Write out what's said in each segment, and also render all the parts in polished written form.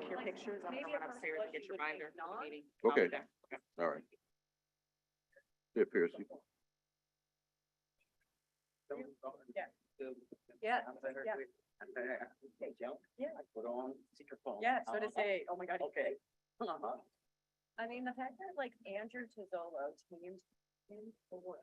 take your pictures. I'm gonna run upstairs and get your binder for the meeting. Okay. Okay. All right. Here, Piercy. Yeah, Put on speakerphone. yeah, so to say, oh my God. Okay. I mean, the fact that like Andrew Tizzolo teamed in for.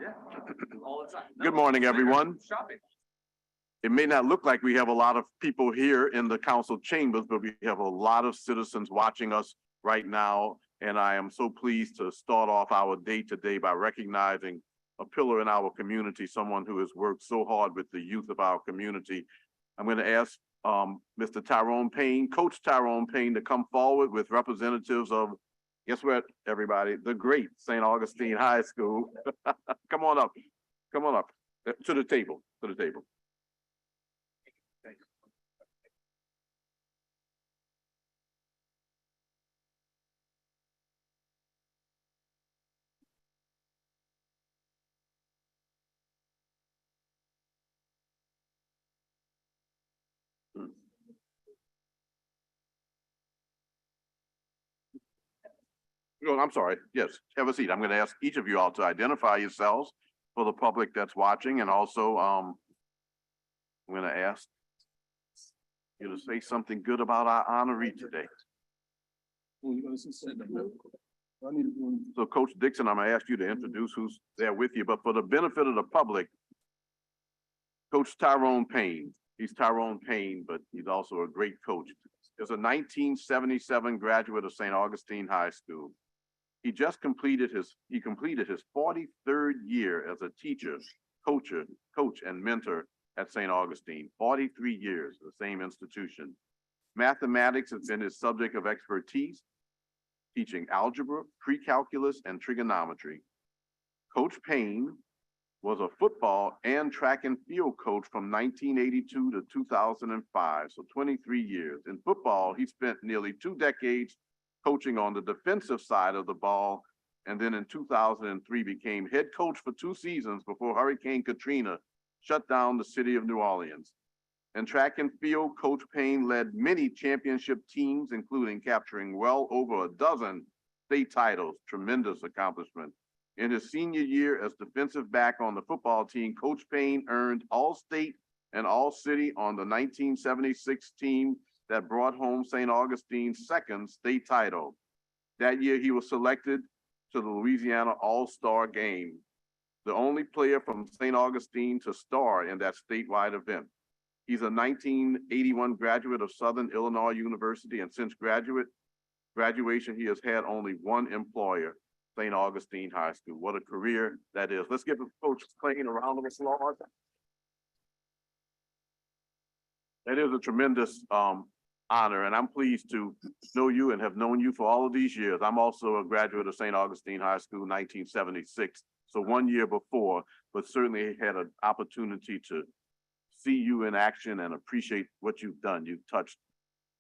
Yeah, all the time. Good morning, everyone. Shopping. It may not look like we have a lot of people here in the council chambers, but we have a lot of citizens watching us right now. And I am so pleased to start off our day today by recognizing a pillar in our community, someone who has worked so hard with the youth of our community. I'm going to ask Mr. Tyrone Payne, Coach Tyrone Payne, to come forward with representatives of, guess what, everybody, the great St. Augustine High School. Come on up, to the table, Oh, I'm sorry. Yes, have a seat. I'm going to ask each of you all to identify yourselves for the public that's watching, and also I'm going to ask you to say something good about our honoree today. So Coach Dixon, I'm going to ask you to introduce who's there with you, but for the benefit of the public, Coach Tyrone Payne. He's Tyrone Payne, but he's also a great coach. He's a 1977 graduate of St. Augustine High School. He just completed his 43rd year as a teacher, coach, and mentor at St. Augustine. 43 years, the same institution. Mathematics has been his subject of expertise, teaching algebra, pre-calculus, and trigonometry. Coach Payne was a football and track and field coach from 1982 to 2005, so 23 years. In football, he spent nearly 2 decades coaching on the defensive side of the ball, and then in 2003 became head coach for 2 seasons before Hurricane Katrina shut down the city of New Orleans. In track and field, Coach Payne led many championship teams, including capturing well over a dozen state titles, tremendous accomplishment. In his senior year as defensive back on the football team, Coach Payne earned All-State and All-City on the 1976 team that brought home St. Augustine's second state title. That year, he was selected to the Louisiana All-Star Game, the only player from St. Augustine to star in that statewide event. He's a 1981 graduate of Southern Illinois University, and since graduation, he has had only one employer, St. Augustine High School. What a career that is. Let's give Coach Payne a round of applause. That is a tremendous honor, and I'm pleased to know you and have known you for all of these years. I'm also a graduate of St. Augustine High School, 1976, so 1 year before, but certainly had an opportunity to see you in action and appreciate what you've done. You've touched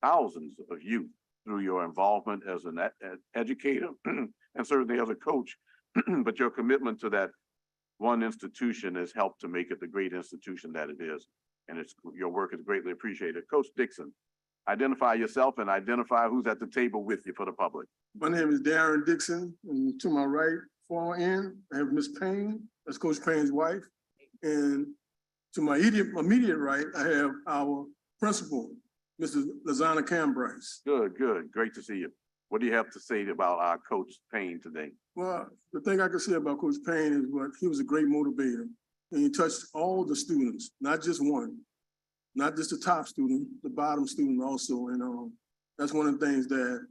thousands of youth through your involvement as an educator and certainly as a coach, but your commitment to that one institution has helped to make it the great institution that it is. And your work is greatly appreciated. Coach Dixon, identify yourself and identify who's at the table with you for the public. My name is Darren Dixon, and to my right, far end, I have Miss Payne, that's Coach Payne's wife. And to my immediate right, I have our principal, Mrs. Lazana Cambryce. Good, good. Great to see you. What do you have to say about our Coach Payne today? Well, the thing I can say about Coach Payne is what he was a great motivator. And he touched all the students, not just one, not just the top student, the bottom student also. And that's one of the things that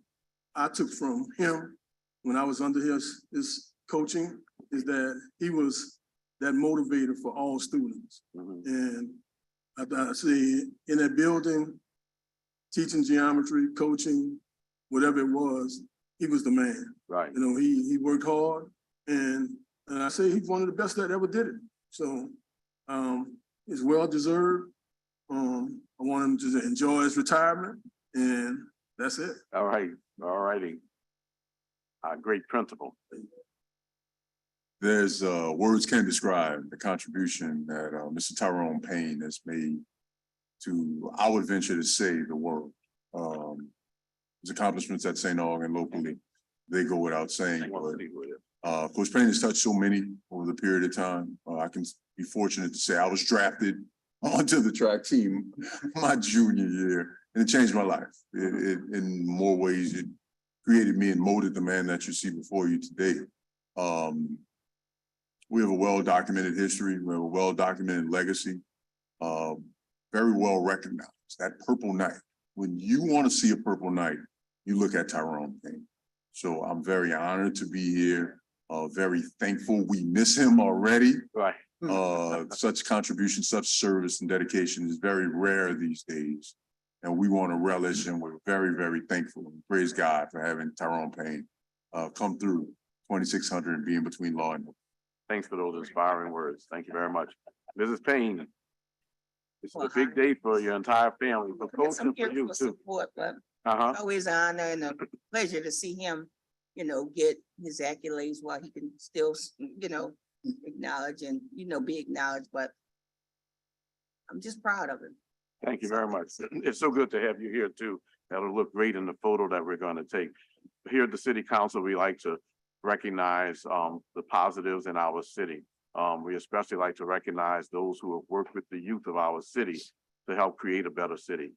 I took from him when I was under his coaching, is that he was that motivator for all students. And I say in that building, teaching geometry, coaching, whatever it was, he was the man. Right. You know, he worked hard, and I say he's one of the best that ever did it. So it's well-deserved. I want him to enjoy his retirement, and that's it. All right. All righty. Great principal. There's words can't describe the contribution that Mr. Tyrone Payne has made to, I would venture to say, the world. His accomplishments at St. Aug and locally, they go without saying. But Coach Payne has touched so many over the period of time. I can be fortunate to say I was drafted onto the track team my junior year, and it changed my life. In more ways, it created me and molded the man that you see before you today. We have a well-documented history. We have a well-documented legacy, very well recognized. That Purple Knight. When you want to see a Purple Knight, you look at Tyrone Payne. So I'm very honored to be here. Very thankful. We miss him already. Right. Such contribution, such service and dedication is very rare these days. And we want to relish, and we're very, very thankful. And praise God for having Tyrone Payne come through 2600 and being between law and order. Thanks for those inspiring words. Thank you very much. Mrs. Payne, this is a big day for your entire family, but coach I'm and for here you for too. support, but Uh-huh. always an honor and a pleasure to see him, get his accolades while he can still, acknowledge and, be acknowledged, but I'm just proud of him. Thank you very much. It's so good to have you here too. That'll look great in the photo that we're going to take. Here at the City Council, we like to recognize the positives in our city. We especially like to recognize those who have worked with the youth of our city to help create a better city.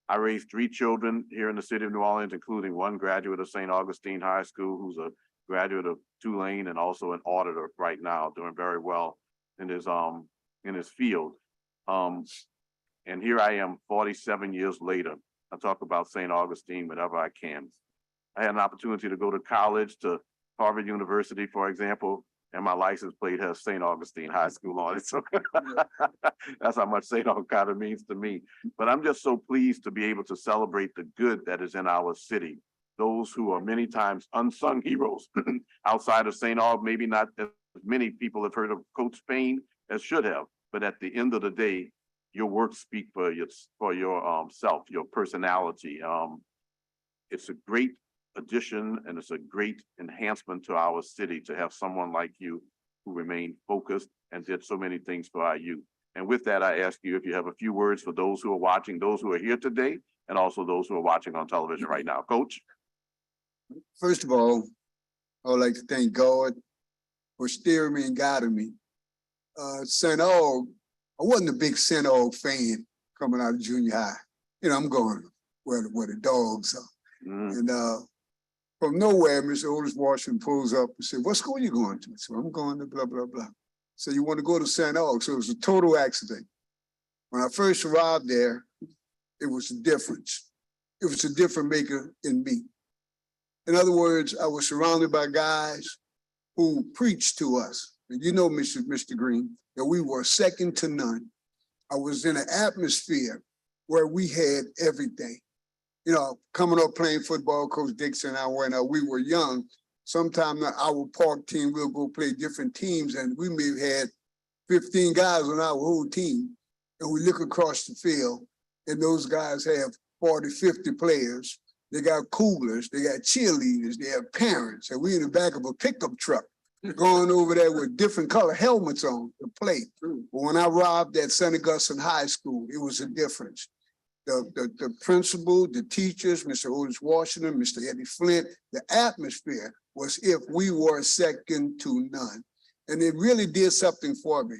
I raised 3 children here in the city of New Orleans, including one graduate of St. Augustine High School, who's a graduate of Tulane and also an auditor right now, doing very well in his field. And here I am 47 years later. I talk about St. Augustine whenever I can. I had an opportunity to go to college, to Harvard University, for example, and my license plate has St. Augustine High School on it. So that's how much St. Augustine means to me. But I'm just so pleased to be able to celebrate the good that is in our city. Those who are many times unsung heroes outside of St. Aug, maybe not as many people have heard of Coach Payne, as should have. But at the end of the day, your work speak for your self, your personality. It's a great addition and it's a great enhancement to our city to have someone like you who remained focused and did so many things for our youth. And with that, I ask you if you have a few words for those who are watching, those who are here today, and also those who are watching on television right now. Coach? First of all, I would like to thank God for steering me and guiding me. St. Aug, I wasn't a big St. Aug fan coming out of junior high. You know, I'm going where the dogs are. And from nowhere, Mr. Otis Washington pulls up and said, "What school are you going to?" So I'm going to blah, blah, blah. So you want to go to St. Aug? So it was a total accident. When I first arrived there, it was a difference. It was a difference maker in me. In other words, I was surrounded by guys who preached to us. And you know, Mr. Green, that we were second to none. I was in an atmosphere where we had everything. You know, coming up playing football, Coach Dixon and I, when we were young, sometimes our park team, we'll go play different teams, and we may have had 15 guys on our whole team. And we look across the field, and those guys have 40, 50 players. They got coolers, they got cheerleaders, they have parents, and we in the back of a pickup truck going over there with different color helmets on to play. But when I arrived at St. Augustine High School, it was a difference. The principal, the teachers, Mr. Otis Washington, Mr. Eddie Flint, the atmosphere was if we were second to none. And it really did something for me.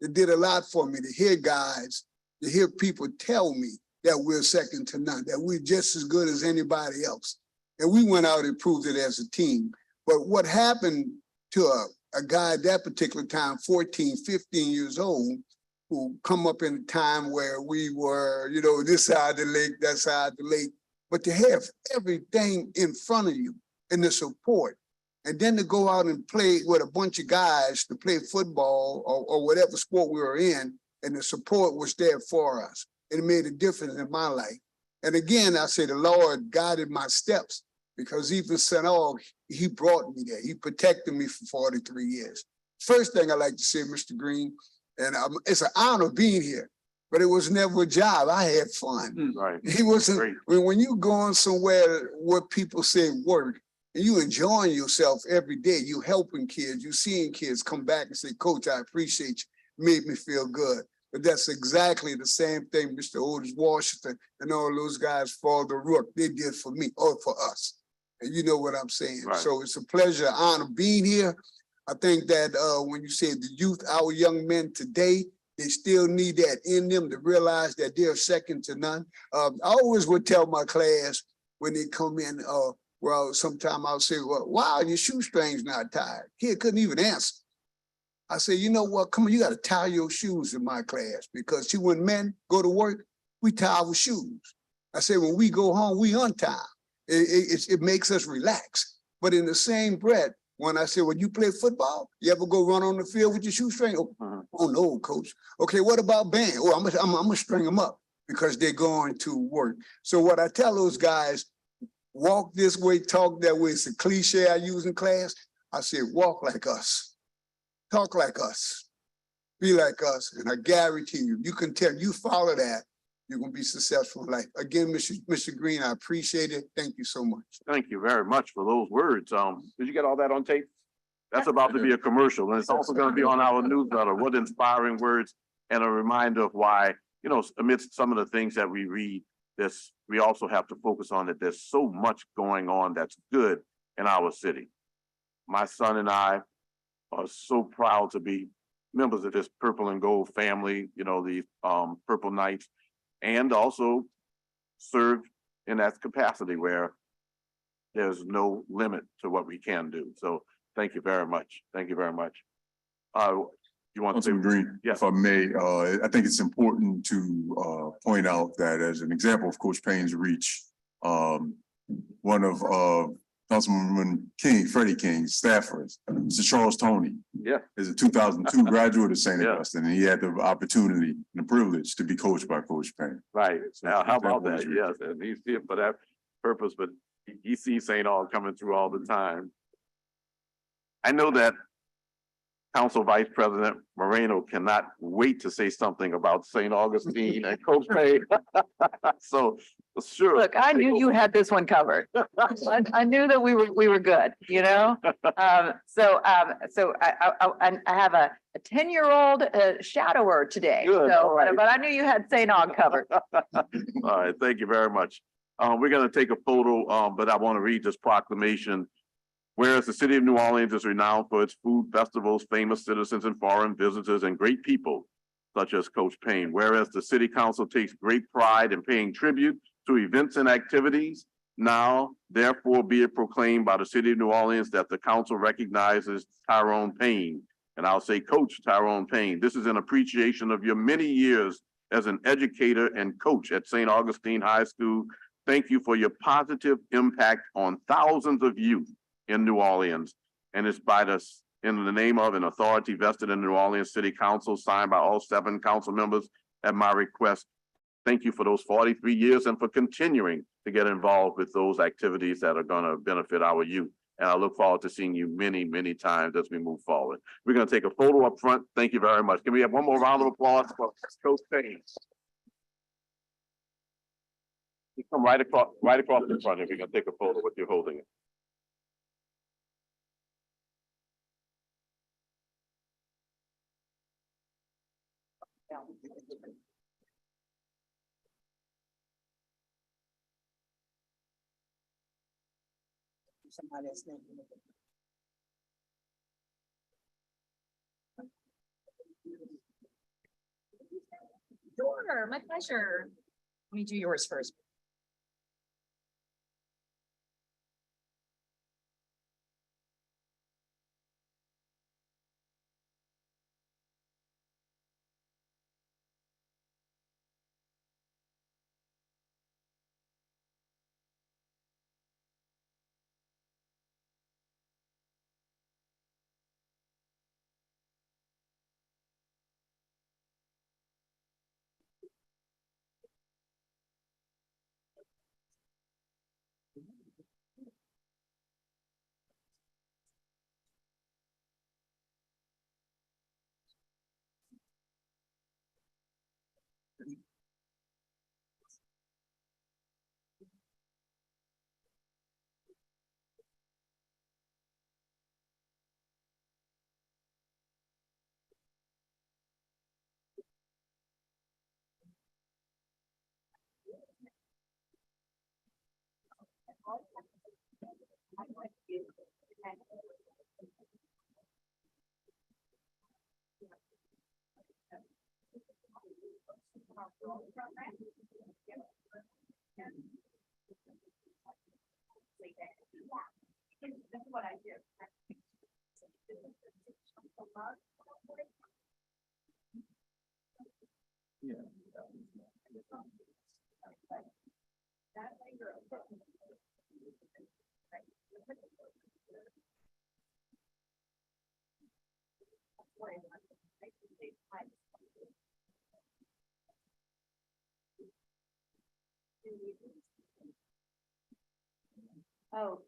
It did a lot for me to hear guys, to hear people tell me that we're second to none, that we're just as good as anybody else. And we went out and proved it as a team. But what happened to a guy at that particular time, 14, 15 years old, who come up in a time where we were, you know, this side of the lake, that side of the lake, but to have everything in front of you and the support, and then to go out and play with a bunch of guys to play football or whatever sport we were in, and the support was there for us. It made a difference in my life. And again, I say the Lord guided my steps, because even St. Aug, he brought me there. He protected me for 43 years. First thing I like to say, Mr. Green, and it's an honor being here, but it was never a job. I had fun. Right. He wasn't, when you going somewhere where people say work, and you enjoying yourself every day, you helping kids, you seeing kids come back and say, "Coach, I appreciate you, made me feel good." But that's exactly the same thing Mr. Otis Washington and all those guys, Father Rook, they did for me or for us. And you know what I'm saying. Right. So it's a pleasure, honor being here. I think that when you say the youth, our young men today, they still need that in them to realize that they're second to none. I always would tell my class when they come in, well, sometime I'll say, "Well, wow, your shoestrings not tied." Kid couldn't even answer. I say, "You know what? Come on, you got to tie your shoes in my class, because see, when men go to work, we tie our shoes." I say, when we go home, we untie. It makes us relax. But in the same breath, when I say, "When you play football, you ever go run on the field with your shoestring?" Oh no, coach. Okay, what about band? Oh, I'm gonna string them up because they're going to work. So what I tell those guys, walk this way, talk that way. It's a cliche I use in class. I say, walk like us, talk like us, be like us. And I guarantee you, you can tell, you follow that, you're gonna be successful in life. Again, Mr. Green, I appreciate it. Thank you so much. Thank you very much for those words. Did you get all that on tape? That's about to be a commercial, and it's also going to be on our newsletter. What inspiring words, and a reminder of why, you know, amidst some of the things that we read, we also have to focus on that there's so much going on that's good in our city. My son and I are so proud to be members of this Purple and Gold family, you know, the Purple Knights, and also serve in that capacity where there's no limit to what we can do. So thank you very much. Thank you very much. You want to say? Councilman Green, Yes. if I may, I think it's important to point out that as an example of Coach Payne's reach, one of Councilman King, Freddie King's staffers, Mr. Charles Toney, is a 2002 graduate of St. Augustine, and he had the opportunity and the privilege to be coached by Coach Payne. Right. So Now, how about example that? is reach. Yes, and he's here for that purpose, but he sees St. Aug coming through all the time. I know that Council Vice President Moreno cannot wait to say something about St. Augustine and Coach Payne. So, sure. Look, I knew you had this one covered. I knew that we were good, you know? So I have a 10-year-old shadower today. Good, So, all right. but I knew you had St. Aug covered. All right, thank you very much. We're gonna take a photo, but I want to read this proclamation. Whereas the city of New Orleans is renowned for its food festivals, famous citizens and foreign visitors, and great people such as Coach Payne. Whereas the city council takes great pride in paying tribute to events and activities, now therefore be it proclaimed by the city of New Orleans that the council recognizes Tyrone Payne. And I'll say Coach Tyrone Payne. This is an appreciation of your many years as an educator and coach at St. Augustine High School. Thank you for your positive impact on thousands of youth in New Orleans, and it's in the name of an authority vested in the New Orleans City Council, signed by all 7 council members at my request. Thank you for those 43 years and for continuing to get involved with those activities that are going to benefit our youth. And I look forward to seeing you many, many times as we move forward. We're going to take a photo up front. Thank you very much. Can we have one more round of applause for Coach Payne? You come right across the front if you can take a photo with you holding it. Somebody else name. Sure, my pleasure. Let me do yours first. That's what I do. Oh.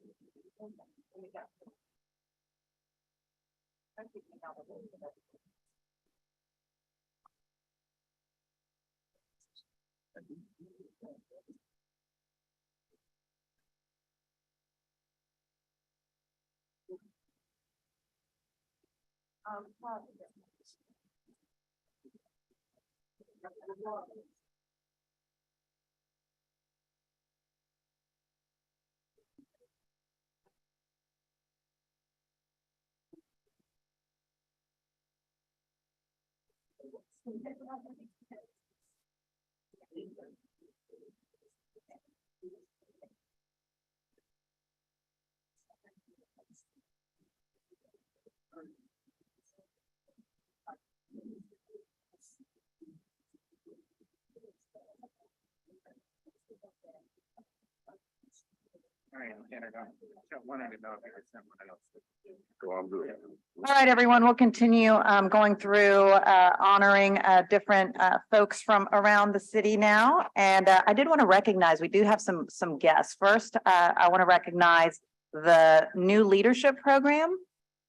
All right, everyone, we'll continue going through honoring different folks from around the city now. And I did want to recognize, we do have some guests. First, I want to recognize the new leadership program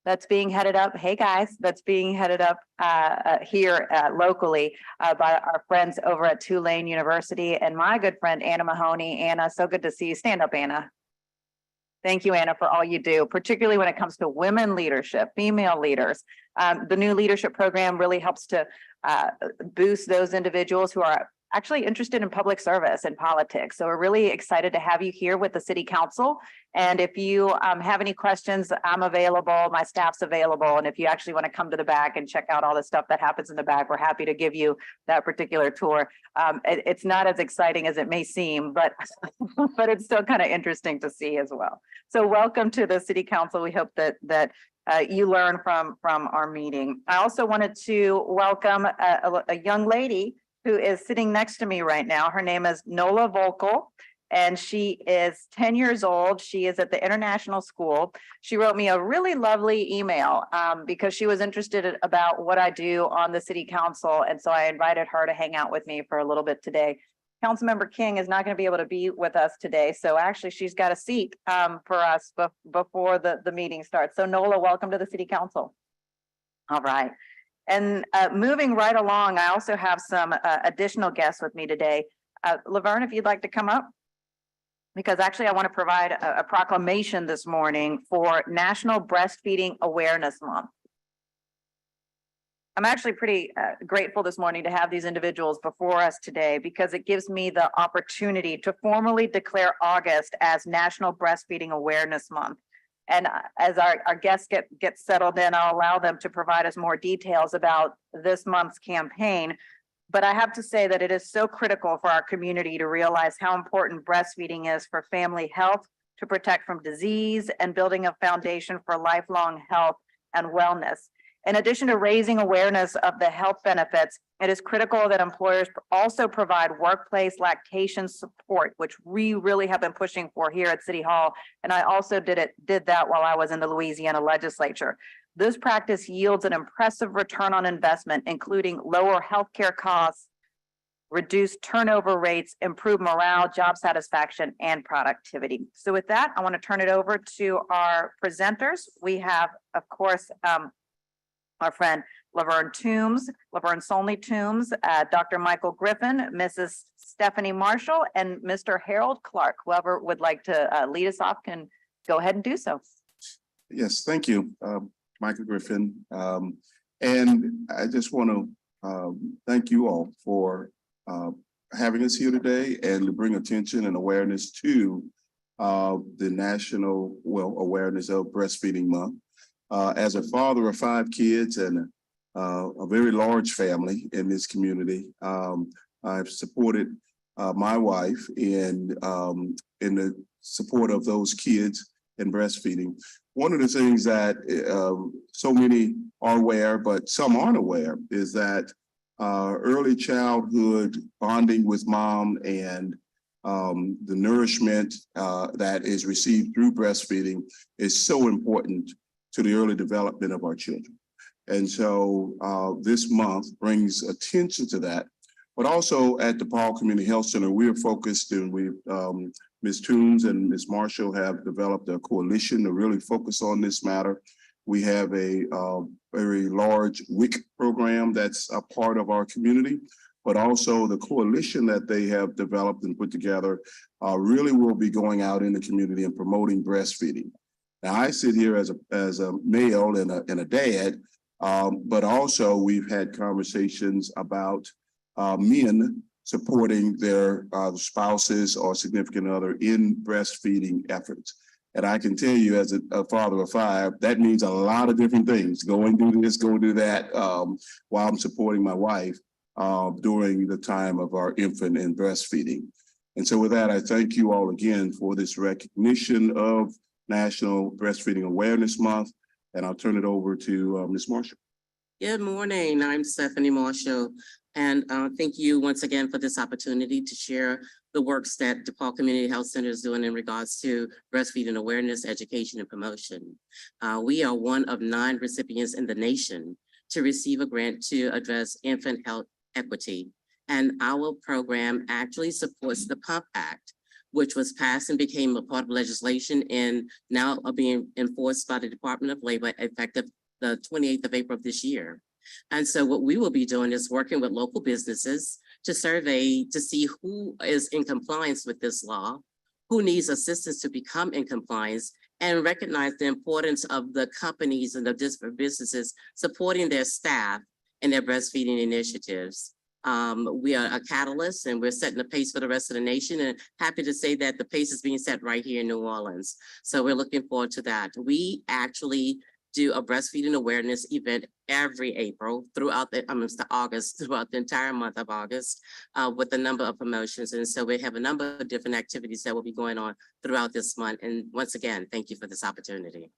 that's being headed up, hey guys, that's being headed up here locally by our friends over at Tulane University and my good friend Anna Mahoney. Anna, so good to see you. Stand up, Anna. Thank you, Anna, for all you do, particularly when it comes to women leadership, female leaders. The new leadership program really helps to boost those individuals who are actually interested in public service and politics. So we're really excited to have you here with the City Council. And if you have any questions, I'm available, my staff's available. And if you actually want to come to the back and check out all the stuff that happens in the back, we're happy to give you that particular tour. It's not as exciting as it may seem, but but it's still kind of interesting to see as well. So welcome to the City Council. We hope that you learn from our meeting. I also wanted to welcome a young lady who is sitting next to me right now. Her name is Nola Volkel, and she is 10 years old. She is at the International School. She wrote me a really lovely email because she was interested about what I do on the City Council. And so I invited her to hang out with me for a little bit today. Councilmember King is not going to be able to be with us today. So actually she's got a seat for us before the meeting starts. So Nola, welcome to the City Council. All right. And moving right along, I also have some additional guests with me today. Laverne, if you'd like to come up, because actually I want to provide a proclamation this morning for National Breastfeeding Awareness Month. I'm actually pretty grateful this morning to have these individuals before us today because it gives me the opportunity to formally declare August as National Breastfeeding Awareness Month. And as our guests get settled in, I'll allow them to provide us more details about this month's campaign. But I have to say that it is so critical for our community to realize how important breastfeeding is for family health, to protect from disease, and building a foundation for lifelong health and wellness. In addition to raising awareness of the health benefits, it is critical that employers also provide workplace lactation support, which we really have been pushing for here at City Hall. And I also did that while I was in the Louisiana legislature. This practice yields an impressive return on investment, including lower healthcare costs, reduced turnover rates, improved morale, job satisfaction, and productivity. So with that, I want to turn it over to our presenters. We have, of course, our friend Laverne Solney Toombs, Dr. Michael Griffin, Mrs. Stephanie Marshall, and Mr. Harold Clark. Whoever would like to lead us off can go ahead and do so. Yes, thank you, Michael Griffin. And I just want to thank you all for having us here today and to bring attention and awareness to the national awareness of Breastfeeding Month. As a father of 5 kids and a very large family in this community, I've supported my wife in the support of those kids in breastfeeding. One of the things that so many are aware, but some aren't aware, is that early childhood bonding with mom and the nourishment that is received through breastfeeding is so important to the early development of our children. And so this month brings attention to that. But also at DePaul Community Health Center, we are focused, and Ms. Toombs and Ms. Marshall have developed a coalition to really focus on this matter. We have a very large WIC program that's a part of our community, but also the coalition that they have developed and put together really will be going out in the community and promoting breastfeeding. Now, I sit here as a male and a dad, but also we've had conversations about men supporting their spouses or significant other in breastfeeding efforts. And I can tell you, as a father of 5, that means a lot of different things. Go and do this, go and do that, while I'm supporting my wife during the time of our infant and breastfeeding. And so with that, I thank you all again for this recognition of National Breastfeeding Awareness Month, and I'll turn it over to Ms. Marshall. Good morning, I'm Stephanie Marshall, and thank you once again for this opportunity to share the works that DePaul Community Health Center is doing in regards to breastfeeding awareness, education, and promotion. We are one of 9 recipients in the nation to receive a grant to address infant health equity, and our program actually supports the PUMP Act, which was passed and became a part of legislation and now are being enforced by the Department of Labor effective the 28th of April of this year. And so what we will be doing is working with local businesses to survey to see who is in compliance with this law, who needs assistance to become in compliance, and recognize the importance of the companies and the different businesses supporting their staff and their breastfeeding initiatives. We are a catalyst and we're setting the pace for the rest of the nation, and happy to say that the pace is being set right here in New Orleans. So we're looking forward to that. We actually do a breastfeeding awareness event every April throughout August, throughout the entire month of August, with a number of promotions. And so we have a number of different activities that will be going on throughout this month. And once again, thank you for this opportunity.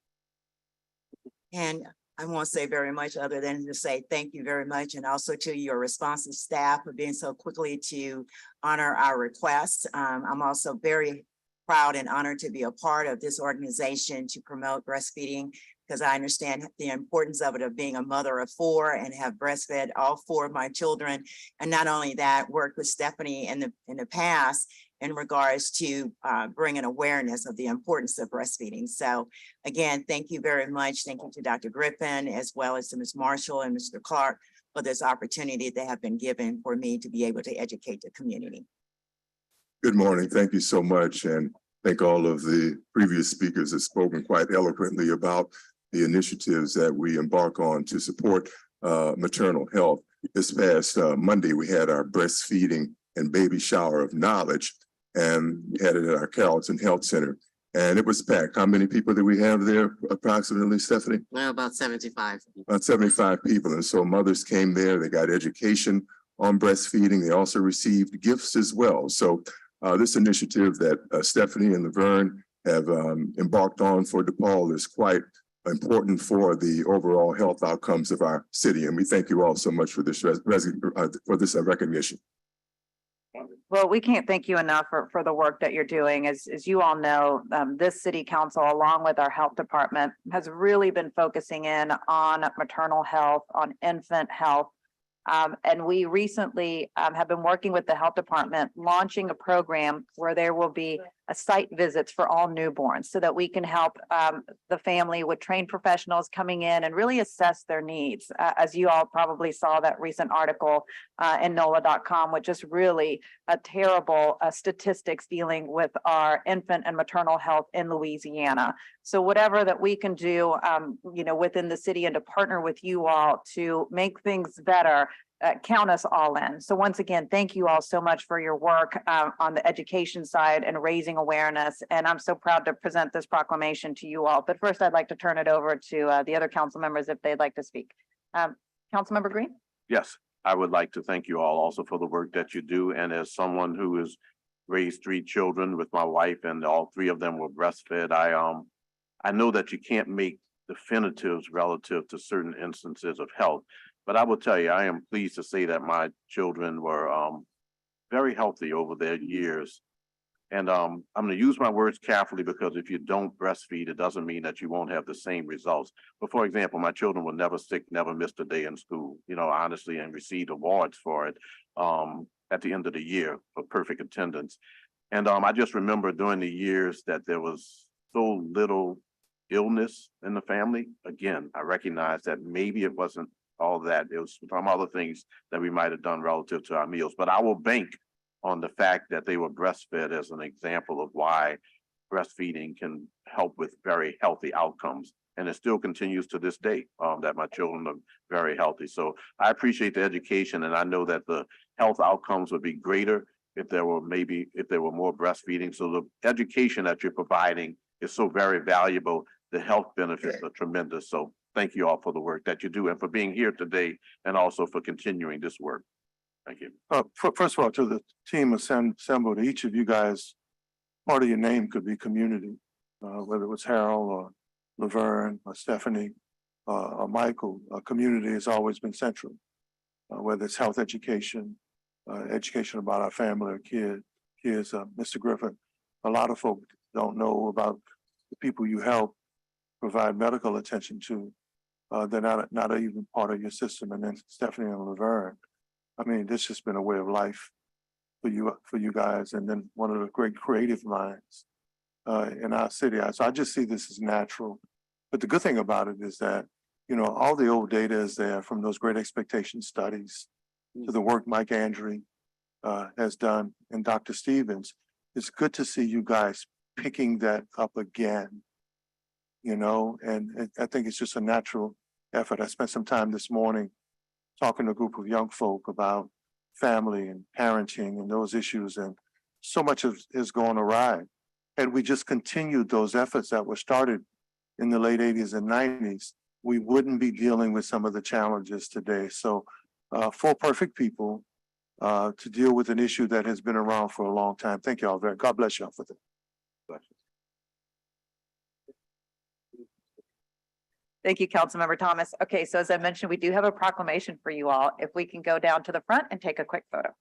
And I won't say very much other than to say thank you very much, and also to your responsive staff for being so quickly to honor our requests. I'm also very proud and honored to be a part of this organization to promote breastfeeding, because I understand the importance of it, of being a mother of four and have breastfed all four of my children. And not only that, worked with Stephanie in the past in regards to bringing awareness of the importance of breastfeeding. So again, thank you very much. Thank you to Dr. Griffin, as well as to Ms. Marshall and Mr. Clark for this opportunity that have been given for me to be able to educate the community. Good morning. Thank you so much. And thank all of the previous speakers have spoken quite eloquently about the initiatives that we embark on to support maternal health. This past Monday, we had our breastfeeding and baby shower of knowledge, and we had it at our Carrollton Health Center. And it was packed. How many people did we have there approximately, Stephanie? Well, about 75. About 75 people. And so mothers came there, they got education on breastfeeding. They also received gifts as well. So this initiative that Stephanie and Laverne have embarked on for DePaul is quite important for the overall health outcomes of our city. And we thank you all so much for this recognition. Well, we can't thank you enough for the work that you're doing. As you all know, this city council, along with our health department, has really been focusing in on maternal health, on infant health. And we recently have been working with the health department, launching a program where there will be a site visits for all newborns so that we can help the family with trained professionals coming in and really assess their needs. As you all probably saw that recent article in NOLA.com, with just really a terrible statistics dealing with our infant and maternal health in Louisiana. So whatever that we can do, within the city and to partner with you all to make things better, count us all in. So once again, thank you all so much for your work on the education side and raising awareness. And I'm so proud to present this proclamation to you all. But first, I'd like to turn it over to the other council members if they'd like to speak. Councilmember Green? Yes, I would like to thank you all also for the work that you do. And as someone who has raised 3 children with my wife, and all 3 of them were breastfed, I know that you can't make definitives relative to certain instances of health. But I will tell you, I am pleased to say that my children were very healthy over their years. And I'm going to use my words carefully, because if you don't breastfeed, it doesn't mean that you won't have the same results. But for example, my children were never sick, never missed a day in school, honestly, and received awards for it at the end of the year for perfect attendance. And I just remember during the years that there was so little illness in the family. Again, I recognize that maybe it wasn't all that. It was from other things that we might have done relative to our meals. But I will bank on the fact that they were breastfed as an example of why breastfeeding can help with very healthy outcomes. And it still continues to this day that my children are very healthy. So I appreciate the education, and I know that the health outcomes would be greater if there were more breastfeeding. So the education that you're providing is so very valuable. The health benefits are tremendous. So thank you all for the work that you do and for being here today, and also for continuing this work. Thank you. First of all, to the team assembled, each of you guys, part of your name could be community, whether it was Harold or Laverne or Stephanie or Michael. Community has always been central, whether it's health education, education about our family or kids. Mr. Griffin, a lot of folks don't know about the people you help provide medical attention to. They're not even part of your system. And then Stephanie and Laverne, I mean, this has been a way of life for you guys, and then one of the great creative minds in our city. So I just see this as natural. But the good thing about it is that, you know, all the old data is there from those great expectation studies to the work Mike Andrew has done and Dr. Stevens. It's good to see you guys picking that up again, you know, and I think it's just a natural effort. I spent some time this morning talking to a group of young folk about family and parenting and those issues, and so much is going awry. And we just continued those efforts that were started in the late 80s and 90s, we wouldn't be dealing with some of the challenges today. So four perfect people to deal with an issue that has been around for a long time. Thank you all very much. God bless y'all for that. Thank you, Councilmember Thomas. Okay, so as I mentioned, we do have a proclamation for you all. If we can go down to the front and take a quick photo.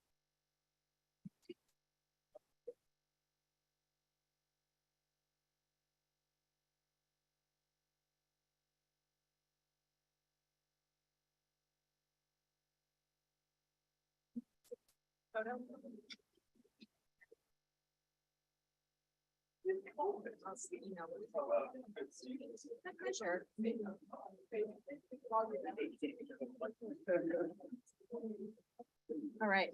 All right.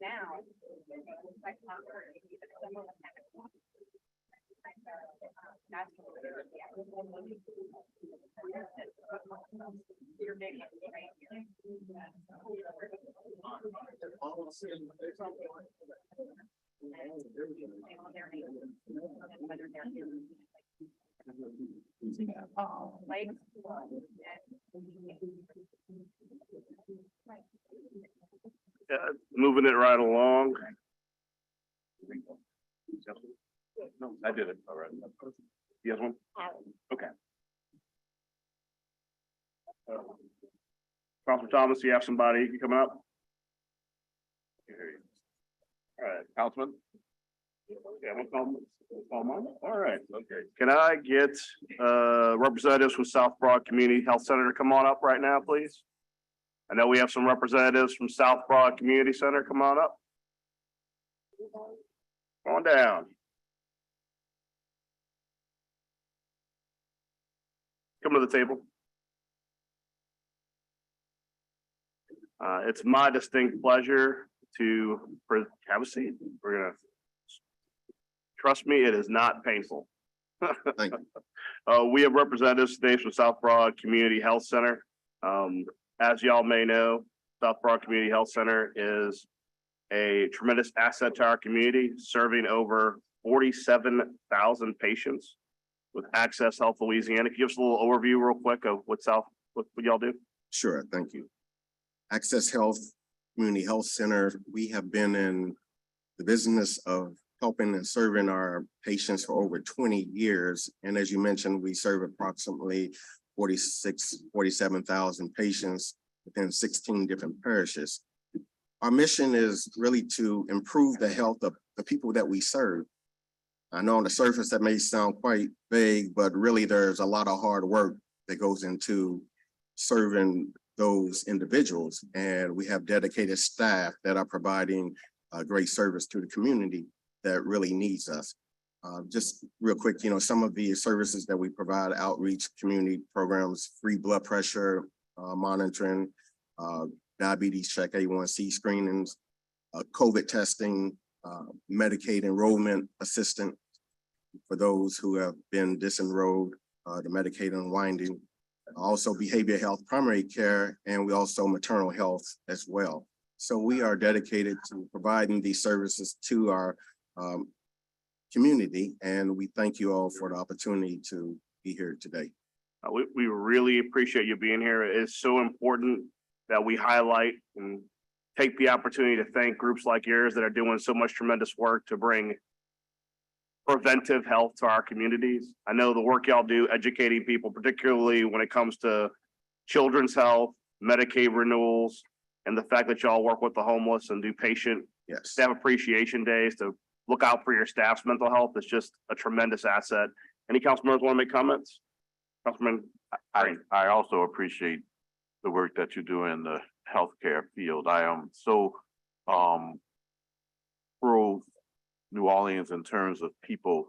Now. Moving it right along. No, I did it. All right. You guys one? Okay. Councilman Thomas, you have somebody coming up? All right, Councilman? Yeah, one call. All right, okay. Can I get representatives from South Broad Community Health Center to come on up right now, please? I know we have some representatives from South Broad Community Center. Come on up. Come on down. Come to the table. It's my distinct pleasure to have a seat. We're gonna, trust me, it is not painful. Thank you. We have representatives today from South Broad Community Health Center. As y'all may know, South Broad Community Health Center is a tremendous asset to our community, serving over 47,000 patients with Access Health Louisiana. Can you give us a little overview real quick of what y'all do? Sure, thank you. Access Health Community Health Center, we have been in the business of helping and serving our patients for over 20 years. And as you mentioned, we serve approximately 47,000 patients within 16 different parishes. Our mission is really to improve the health of the people that we serve. I know on the surface that may sound quite vague, but really there's a lot of hard work that goes into serving those individuals. And we have dedicated staff that are providing great service to the community that really needs us. Just real quick, some of the services that we provide: outreach, community programs, free blood pressure monitoring, diabetes check, A1C screenings, COVID testing, Medicaid enrollment assistance for those who have been disenrolled, the Medicaid unwinding, also behavioral health, primary care, and we also maternal health as well. So we are dedicated to providing these services to our community, and we thank you all for the opportunity to be here today. We really appreciate you being here. It is so important that we highlight and take the opportunity to thank groups like yours that are doing so much tremendous work to bring preventive health to our communities. I know the work y'all do educating people, particularly when it comes to children's health, Medicaid renewals, and the fact that y'all work with the homeless and do patient Yes. staff appreciation days to look out for your staff's mental health is just a tremendous asset. Any council members want to make comments? Councilman, I also appreciate the work that you do in the healthcare field. I am so pro New Orleans in terms of people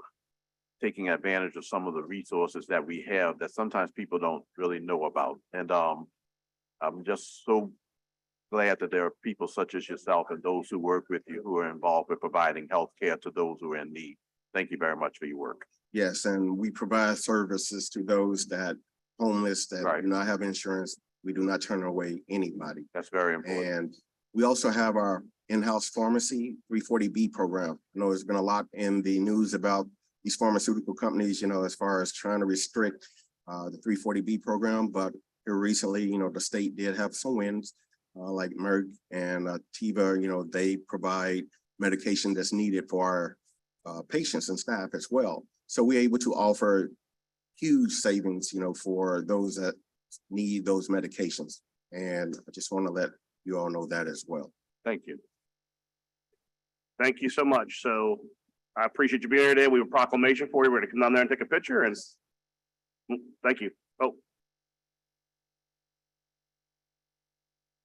taking advantage of some of the resources that we have that sometimes people don't really know about. And I'm just so glad that there are people such as yourself and those who work with you who are involved with providing healthcare to those who are in need. Thank you very much for your work. Yes, and we provide services to those that homeless that Right. do not have insurance. We do not turn away anybody. That's very important. And we also have our in-house pharmacy 340B program. I know there's been a lot in the news about these pharmaceutical companies, as far as trying to restrict the 340B program, but here recently, the state did have some wins, like Merck and Teva, they provide medication that's needed for our patients and staff as well. So we're able to offer huge savings, for those that need those medications. And I just want to let you all know that as well. Thank you. thank you so much. So I appreciate you being here today. We have a proclamation for you. We're gonna come down there and take a picture and thank you. Oh.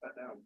Sit down.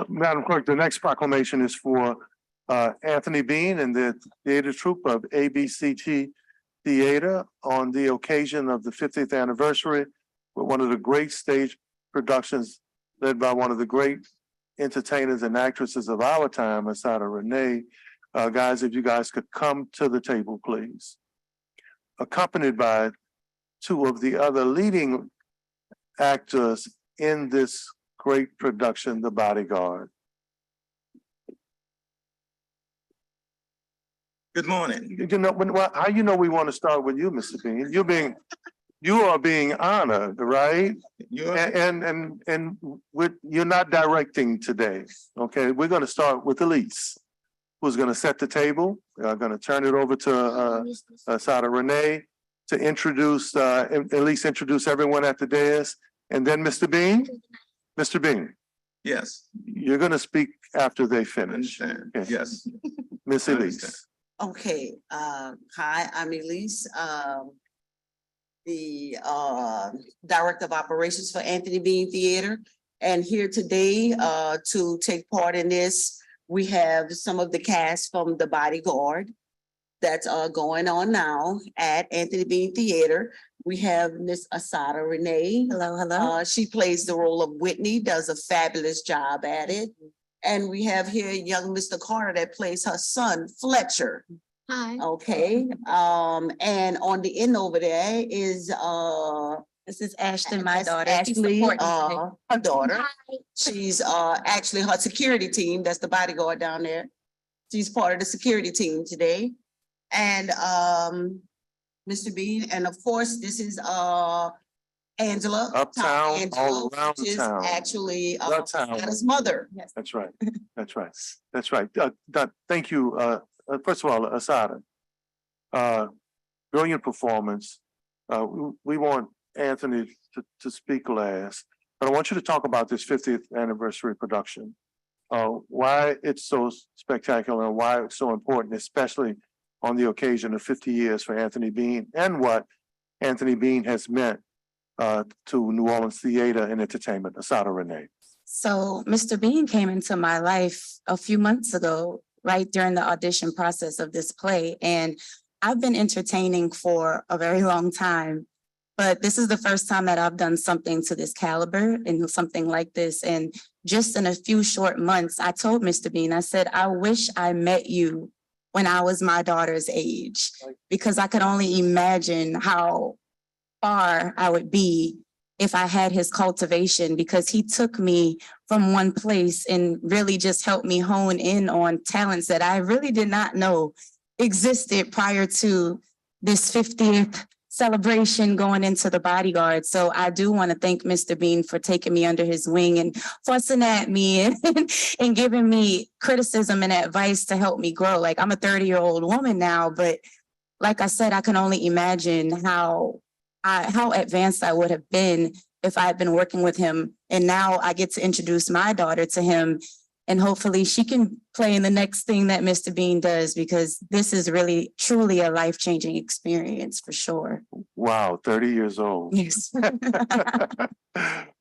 Madam Clerk, the next proclamation is for Anthony Bean and the theater troupe of ABCT Theater on the occasion of the 50th anniversary with one of the great stage productions led by one of the great entertainers and actresses of our time, Asada Renee. Guys, if you guys could come to the table, please. Accompanied by two of the other leading actors in this great production, The Bodyguard. Good morning. How we want to start with you, Mr. Bean? You are being honored, right? And you're not directing today, okay? We're going to start with Elise, who's going to set the table. I'm going to turn it over to Asada Renee to introduce, at least introduce everyone at the dais. And then Mr. Bean? Mr. Bean, Yes, you're gonna speak after they I finish. understand. Okay. Yes. Miss I understand. Elise. Okay, hi, I'm Elise, the Director of Operations for Anthony Bean Theater. And here today to take part in this, we have some of the cast from The Bodyguard that's going on now at Anthony Bean Theater. We have Miss Asada Renee. Hello, hello. She plays the role of Whitney, does a fabulous job at it. And we have here young Mr. Carter that plays her son, Fletcher. Hi. Okay, and on the end over there is, This is Ashton, my that's daughter. She's Ashley, supporting me. her daughter. She's, actually her security team, that's the bodyguard down there. She's part of the security team today. And, Mr. Bean, and of course, this is, Angela. Uptown, Angela, all around which is town. Actually, Uptown. his mother. That's right. That's right. That's right. Thank you. First of all, Asada. Brilliant performance. We want Anthony to speak last, but I want you to talk about this 50th anniversary production. Why it's so spectacular and why it's so important, especially on the occasion of 50 years for Anthony Bean and what Anthony Bean has meant to New Orleans theater and entertainment. Asada Renee. So Mr. Bean came into my life a few months ago, right during the audition process of this play. And I've been entertaining for a very long time, but this is the first time that I've done something to this caliber and something like this. And just in a few short months, I told Mr. Bean, I said, I wish I met you when I was my daughter's age, because I could only imagine how far I would be if I had his cultivation, because he took me from one place and really just helped me hone in on talents that I really did not know existed prior to this 50th celebration going into The Bodyguard. So I do want to thank Mr. Bean for taking me under his wing and fussing at me and giving me criticism and advice to help me grow. Like, I'm a 30-year-old woman now, but like I said, I can only imagine how advanced I would have been if I had been working with him. And now I get to introduce my daughter to him, and hopefully she can play in the next thing that Mr. Bean does, because this is really, truly a life-changing experience for sure. Wow, 30 years old. Yes.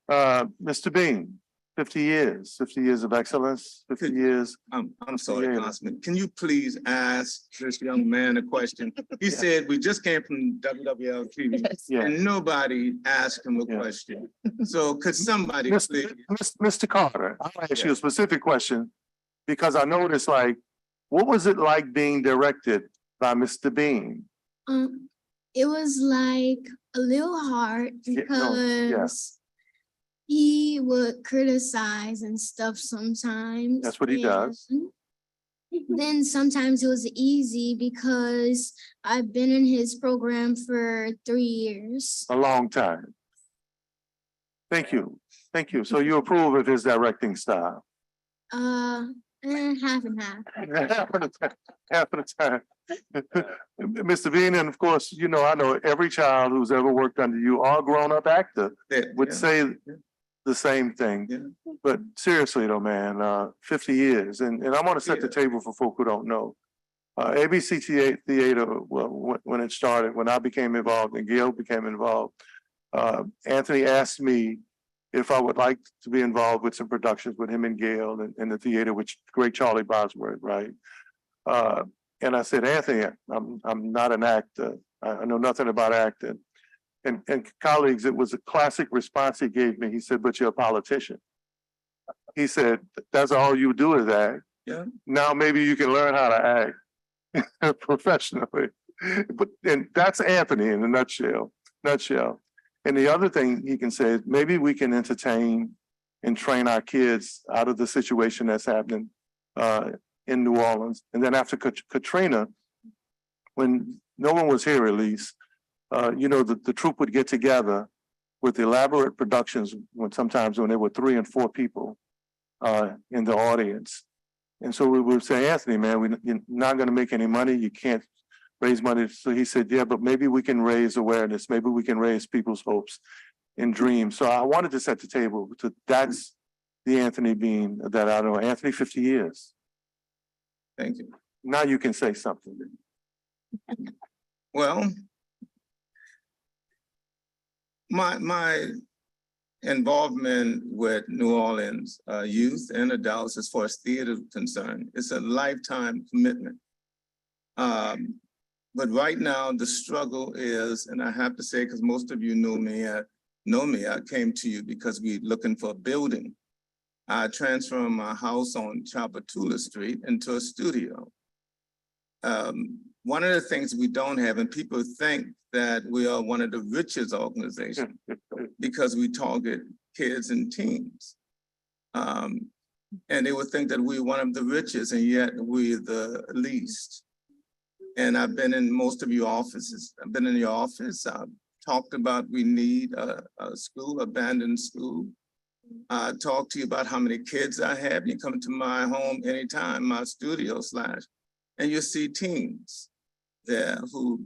Mr. Bean, 50 years of excellence, 50 years. I'm sorry, Yeah. Councilman. Can you please ask this young man a question? He said, we just came from WWL TV Yeah. and nobody asked him a Yeah. question. So could somebody please? Mr. Carter, I'll ask you a specific question because I noticed, like, what was it like being directed by Mr. Bean? It was like a little hard Yeah, no, yeah. because he would criticize and stuff sometimes. That's what he does. and Then sometimes it was easy because I've been in his program for 3 years. A long time. Thank you. Thank you. So you approve of his directing style? Half and half. Half of the time. Half of the time. Mr. Bean, and of course, you know, I know every child who's ever worked under you, all grown-up actor, would say the same thing. Yeah. But seriously though, man, 50 years, and I want to set the table for folk who don't know. ABC Theater, well, when it started, when I became involved and Gail became involved, Anthony asked me if I would like to be involved with some productions with him and Gail in the theater, which great Charlie Bosworth, right? And I said, Anthony, I'm not an actor. I know nothing about acting. And colleagues, it was a classic response he gave me. He said, but you're a politician. He said, that's all you do is act. Yeah. Now maybe you can learn how to act professionally. And that's Anthony in a nutshell. And the other thing he can say is maybe we can entertain and train our kids out of the situation that's happening in New Orleans. And then after Katrina, when no one was here, at least, you know, the troupe would get together with elaborate productions sometimes when there were 3 and 4 people in the audience. And so we would say, Anthony, man, you're not going to make any money. You can't raise money. So he said, yeah, but maybe we can raise awareness. Maybe we can raise people's hopes. in dreams. So I wanted to set the table to, that's the Anthony Bean that I know. Anthony, 50 years. Thank you. Now you can say something. Well, my involvement with New Orleans youth and adults as far as theater is concerned, it's a lifetime commitment. But right now the struggle is, and I have to say, because most of you know me, I came to you because we're looking for a building. I transformed my house on Chapatula Street into a studio. One of the things we don't have, and people think that we are one of the richest organizations because we target kids and teens. And they would think that we're one of the richest, and yet we're the least. And I've been in most of your offices. I've been in your office. I've talked about we need a school, abandoned school. I talked to you about how many kids I have. You come to my home anytime, my studio / and you see teens there who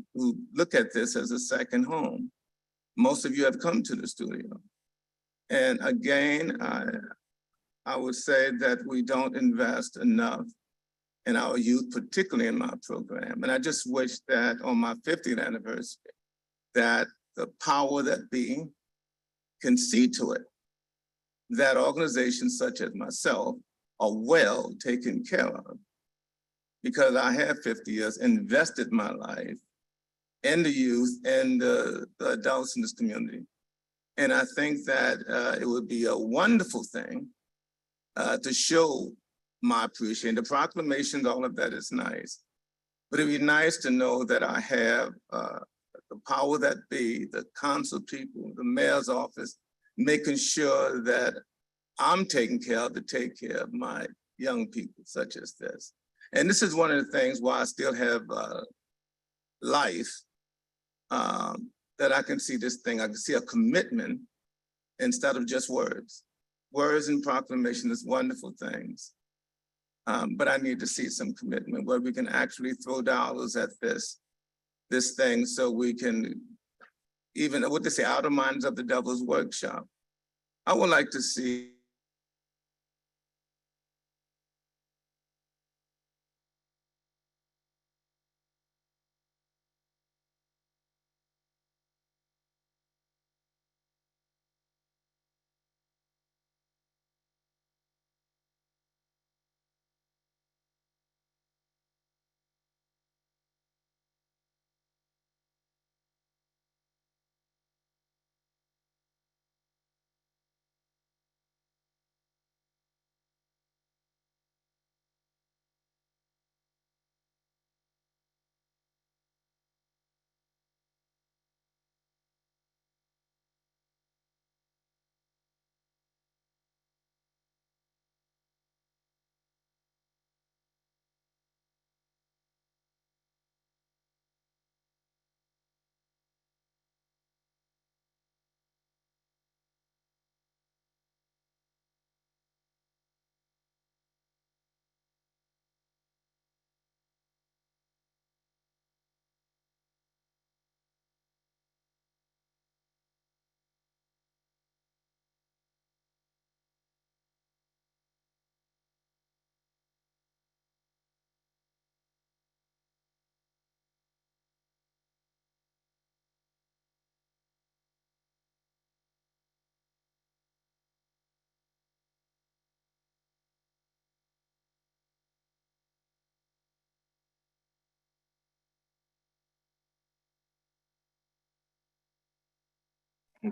look at this as a second home. Most of you have come to the studio. And again, I would say that we don't invest enough in our youth, particularly in my program. And I just wish that on my 50th anniversary, that the power that be can see to it that organizations such as myself are well taken care of. Because I have 50 years invested my life in the youth and the adults in this community. And I think that it would be a wonderful thing to show my appreciation. The proclamations, all of that is nice. But it'd be nice to know that I have the power that be, the council people, the mayor's office, making sure that I'm taking care of to take care of my young people such as this. And this is one of the things why I still have life, that I can see this thing, I can see a commitment instead of just words. Words and proclamation is wonderful things. But I need to see some commitment where we can actually throw dollars at this thing so we can, even what they say, out of minds of the devil's workshop. I would like to see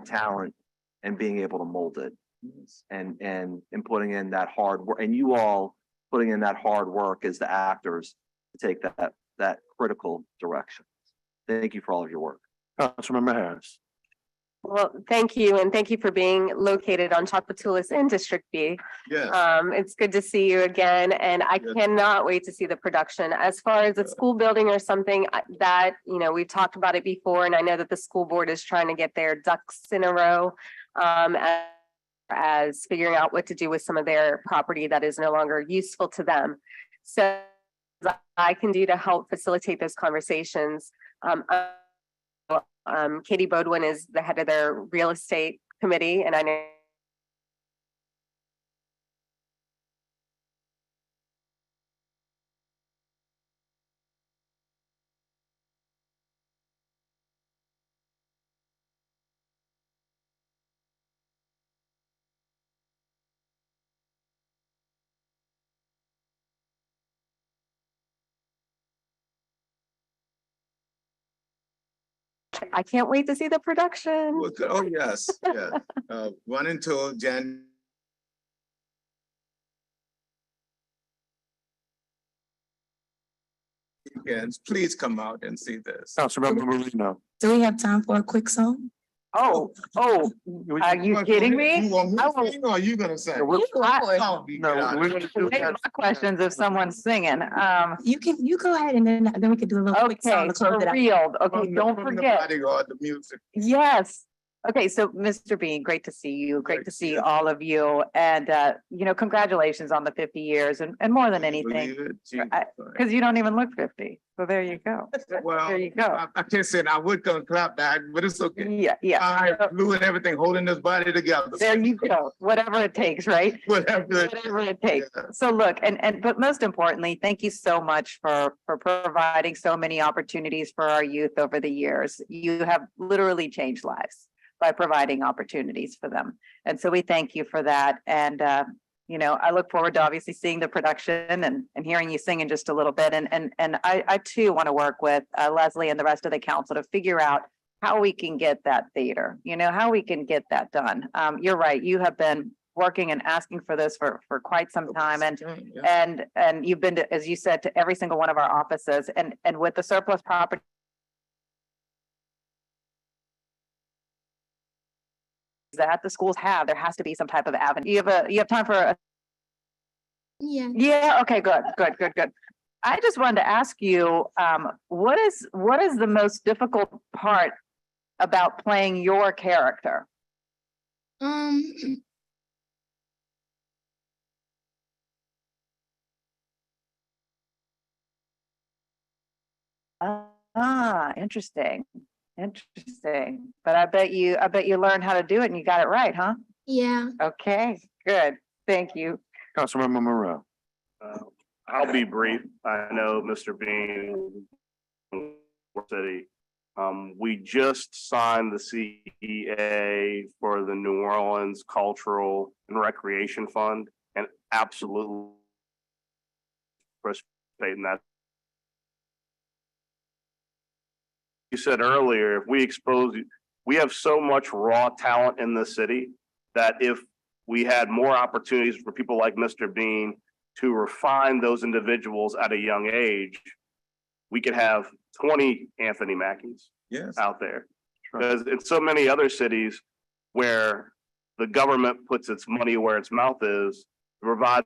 talent and being able to mold it and putting in that hard work, and you all putting in that hard work as the actors to take that critical direction. Thank you for all of your work. Councilmember Harris. Well, thank you, and thank you for being located on Chapatoulas in District B. Yes. It's good to see you again, and I cannot wait to see the production. As far as a school building or something that, you know, we've talked about it before, and I know that the school board is trying to get their ducks in a row as figuring out what to do with some of their property that is no longer useful to them. So I can do to help facilitate those conversations. Katie Bodwin is the head of their real estate committee, and I know I can't wait to see the production. Well, good. Oh, yes, yes. Run until Jan. Weekends, please come out and see this. Councilmember Marino. Do we have time for a quick song? Oh, are you kidding me? You want me I to will- sing or are you gonna sing? I- Oh, be No, good out of we're it. gonna do Take that. my questions if someone's singing. You go ahead and then we could do a little quick song Okay, to close for it out. real. Okay, From don't the forget. Bodyguard, the music. Yes. Okay, so Mr. Bean, great to see you. Great to see all of you. And, congratulations on the 50 years and more than anything, Believe it? Jesus. because you don't even look 50. So there you go. Well, There you go. I can't say it. I would gonna clap back, but it's okay. Yeah. I flew and everything, holding this body together. There you go. Whatever it takes, right? Whatever. Whatever it takes. Yeah. So look, but most importantly, thank you so much for providing so many opportunities for our youth over the years. You have literally changed lives by providing opportunities for them. And so we thank you for that. And, I look forward to obviously seeing the production and hearing you sing in just a little bit. And I too want to work with Leslie and the rest of the council to figure out how we can get that theater, how we can get that done. You're right. You have been working and asking for this for quite some time. And you've been to, as you said, to every single one of our offices and with the surplus property that the schools have, there has to be some type of avenue. You have time for a. Yeah, okay, good. I just wanted to ask you, what is the most difficult part about playing your character? Interesting. But I bet you learned how to do it and you got it right, huh? Yeah. Okay, good. Thank you. Councilmember Morrell. I'll be brief. I know Mr. Bean, City. We just signed the CEA for the New Orleans Cultural and Recreation Fund and absolutely participate in that. You said earlier, if we expose, we have so much raw talent in the city that if we had more opportunities for people like Mr. Bean to refine those individuals at a young age, we could have 20 Anthony Mackies out there. Because in so many other cities where the government puts its money where its mouth is, to provide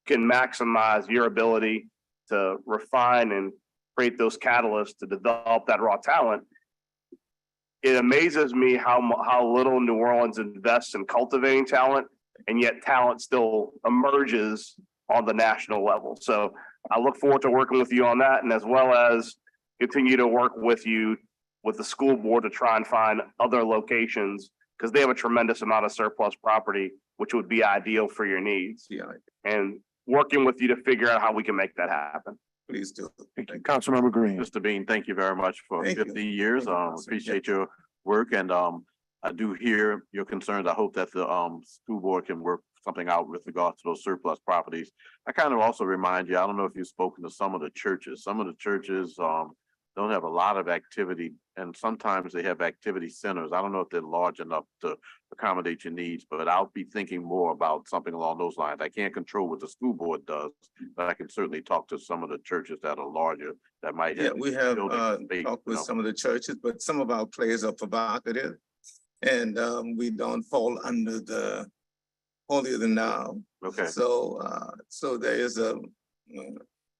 can maximize your ability to refine and create those catalysts to develop that raw talent. It amazes me how little New Orleans invests in cultivating talent, and yet talent still emerges on the national level. So I look forward to working with you on that, and as well as continue to work with you with the school board to try and find other locations, because they have a tremendous amount of surplus property, which would be ideal for your needs. Yeah, And working with you to figure out how we can make that happen. please do. Thank you. Councilmember Green. Mr. Bean, thank you very much for Thank you. 50 years. Thank you. Appreciate your work and I do hear your concerns. I hope that the school board can work something out with regards to those surplus properties. I kind of also remind you, I don't know if you've spoken to some of the churches. Some of the churches don't have a lot of activity, and sometimes they have activity centers. I don't know if they're large enough to accommodate your needs, but I'll be thinking more about something along those lines. I can't control what the school board does, but I can certainly talk to some of the churches that are larger that might Yeah, have. we have building space, talked with you know. some of the churches, but some of our players are provocative. And we don't fall under the holier than thou. Okay. So there is a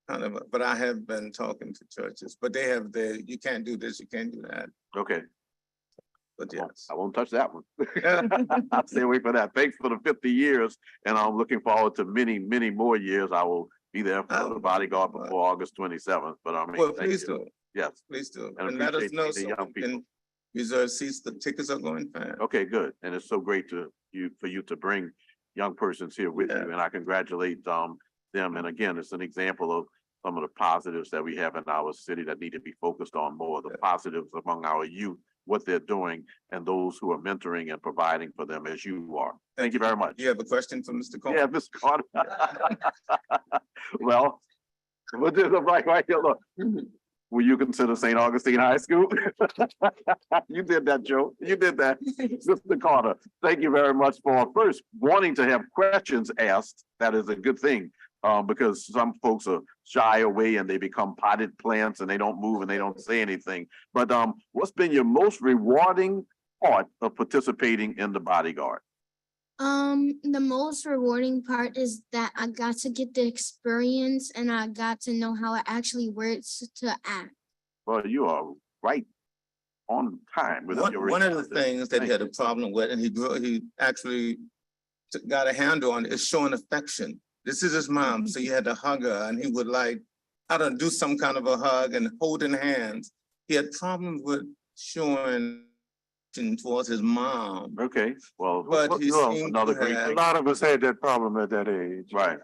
kind of, but I have been talking to churches, but they have you can't do this, you can't do that. Okay. But yes. I won't touch that one. I'll stay away from that. Thanks for the 50 years, and I'm looking forward to many, many more years. I will be there for the bodyguard before August 27th, but I mean. Well, thank please you. do. Yes. Please do. And And let us appreciate know the so young we can people. reserve seats. The tickets are going fast. Okay, good. And it's so great for you to bring young persons here with you, and I congratulate them. And again, it's an example of some of the positives that we have in our city that need to be focused on more, the positives among our youth, what they're doing, and those who are mentoring and providing for them as you are. Thank you very much. You have a question for Mr. Cole? Yeah, Mr. Carter. Well, what is right here, look. Will you consider St. Augustine High School? You did that, Joe. You did that. Mr. Carter, thank you very much for first wanting to have questions asked. That is a good thing. Because some folks are shy away and they become potted plants and they don't move and they don't say anything. But what's been your most rewarding part of participating in the bodyguard? The most rewarding part is that I got to get the experience and I got to know how it actually works to act. Well, you are right on time with your One of the responses. things that he Thank had a problem with, and he actually got a handle on, is showing affection. This is his mom, so you had to hug her, and he would like, I don't do some kind of a hug and holding hands. He had problems with showing towards his mom. Okay, well, But he seemed another to great have- A lot of us had that problem at that age. Right,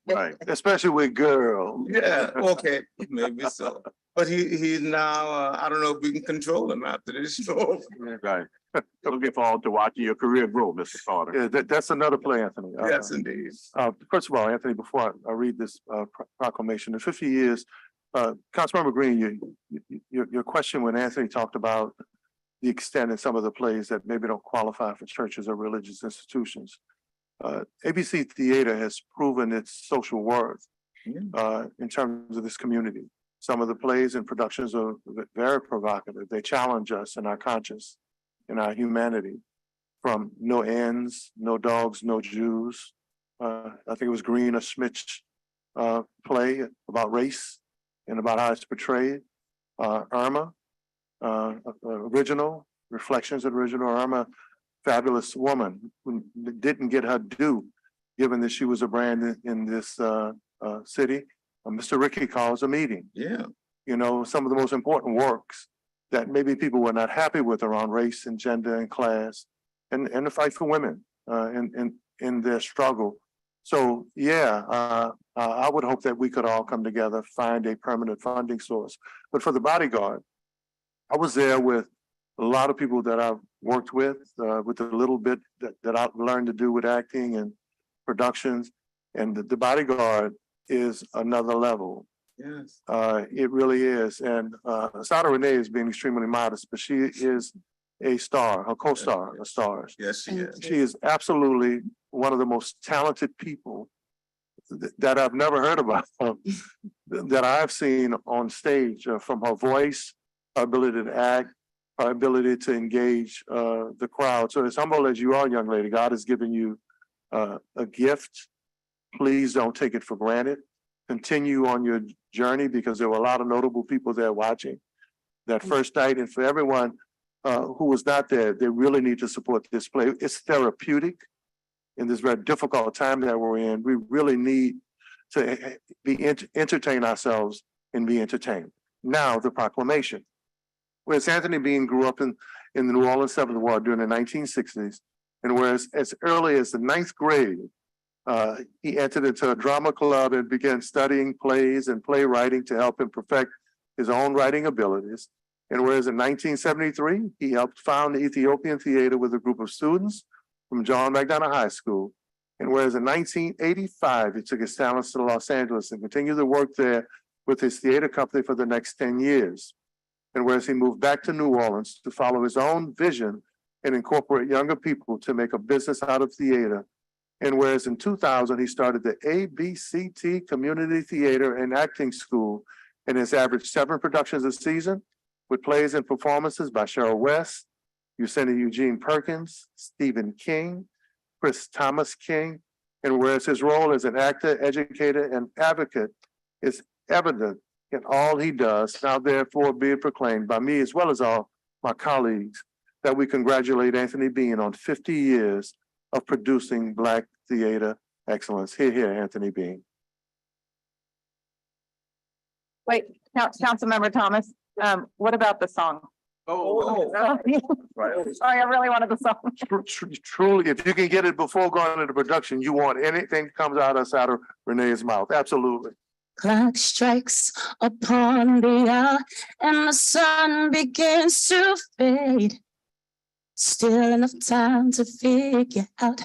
right. Especially with girls. Yeah, okay, maybe so. But he's now, I don't know if we can control him after this show. Right. Looking forward to watching your career grow, Mr. Carter. Yeah, that's another play, Anthony. Yes, indeed. First of all, Anthony, before I read this proclamation, in 50 years, Councilmember Green, your question when Anthony talked about the extent in some of the plays that maybe don't qualify for churches or religious institutions. ABC Theater has proven its social worth in terms of this community. Some of the plays and productions are very provocative. They challenge us in our conscience, in our humanity, from No Ends, No Dogs, No Jews. I think it was Green or Schmidt's play about race and about how it's portrayed. Irma, original, Reflections of Original Irma, fabulous woman who didn't get her due, given that she was a brand in this city. Mr. Ricky calls a meeting. Yeah. You know, some of the most important works that maybe people were not happy with around race and gender and class and the fight for women in their struggle. So, yeah, I would hope that we could all come together, find a permanent funding source. But for the bodyguard, I was there with a lot of people that I've worked with a little bit that I've learned to do with acting and productions. And the bodyguard is another level. Yes. It really is. And Sada Renee is being extremely modest, but she is a star, a co-star, a star. Yes, she is. She is absolutely one of the most talented people that I've never heard about, that I've seen on stage, from her voice, her ability to act, her ability to engage the crowd. So as humble as you are, young lady, God has given you a gift. Please don't take it for granted. Continue on your journey, because there were a lot of notable people there watching that first night. And for everyone who was not there, they really need to support this play. It's therapeutic in this very difficult time that we're in. We really need to entertain ourselves and be entertained. Now, the proclamation. Whereas Anthony Bean grew up in the New Orleans 7th Ward during the 1960s, and whereas as early as the 9th grade, he entered into a drama club and began studying plays and playwriting to help him perfect his own writing abilities. And whereas in 1973, he helped found the Ethiopian Theater with a group of students from John McDonough High School. And whereas in 1985, he took his talents to Los Angeles and continued to work there with his theater company for the next 10 years. And whereas he moved back to New Orleans to follow his own vision and incorporate younger people to make a business out of theater. And whereas in 2000, he started the ABCT Community Theater and Acting School and has averaged 7 productions a season with plays and performances by Cheryl West, Lucinda Eugene Perkins, Stephen King, Chris Thomas King. And whereas his role as an actor, educator, and advocate is evident in all he does, now therefore be it proclaimed by me as well as all my colleagues that we congratulate Anthony Bean on 50 years of producing Black theater excellence. Hear, hear, Anthony Bean. Wait, Councilmember Thomas, what about the song? Oh. Sorry, I really wanted the song. Truly, if you can get it before going into production, you want anything that comes out of Renee's mouth. Absolutely. Clock strikes upon the hour and the sun begins to fade. Still enough time to figure out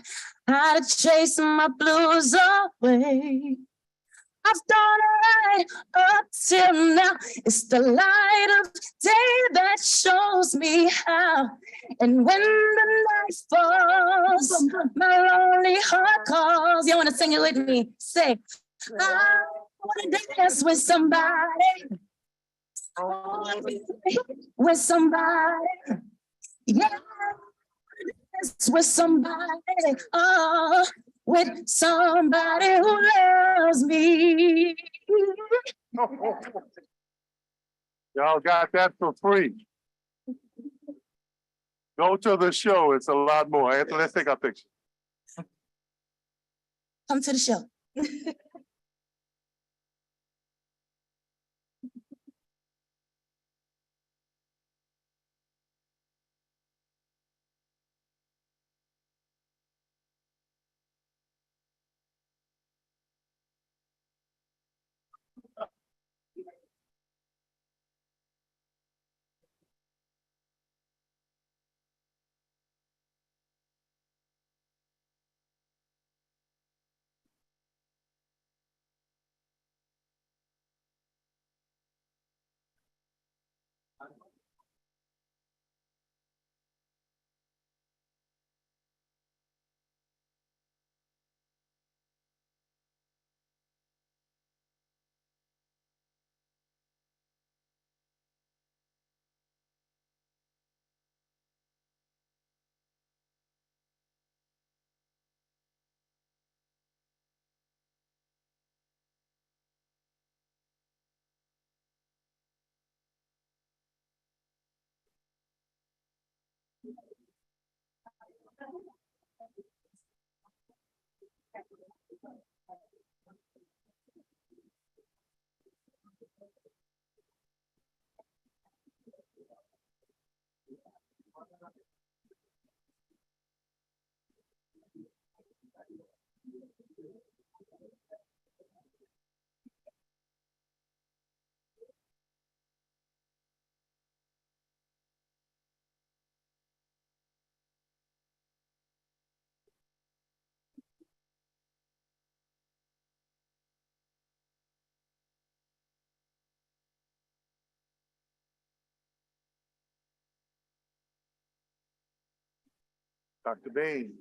how to chase my blues away. I've done right up till now. It's the light of day that shows me how. And when the night falls, my lonely heart calls. You wanna sing it with me? Say, I wanna dance with somebody. I wanna be with somebody. Yeah, dance with somebody. Oh, with somebody who loves me. Y'all got that for free. Go to the show. It's a lot more. Anthony, let's take our picture. Come to the show. Dr. Bean.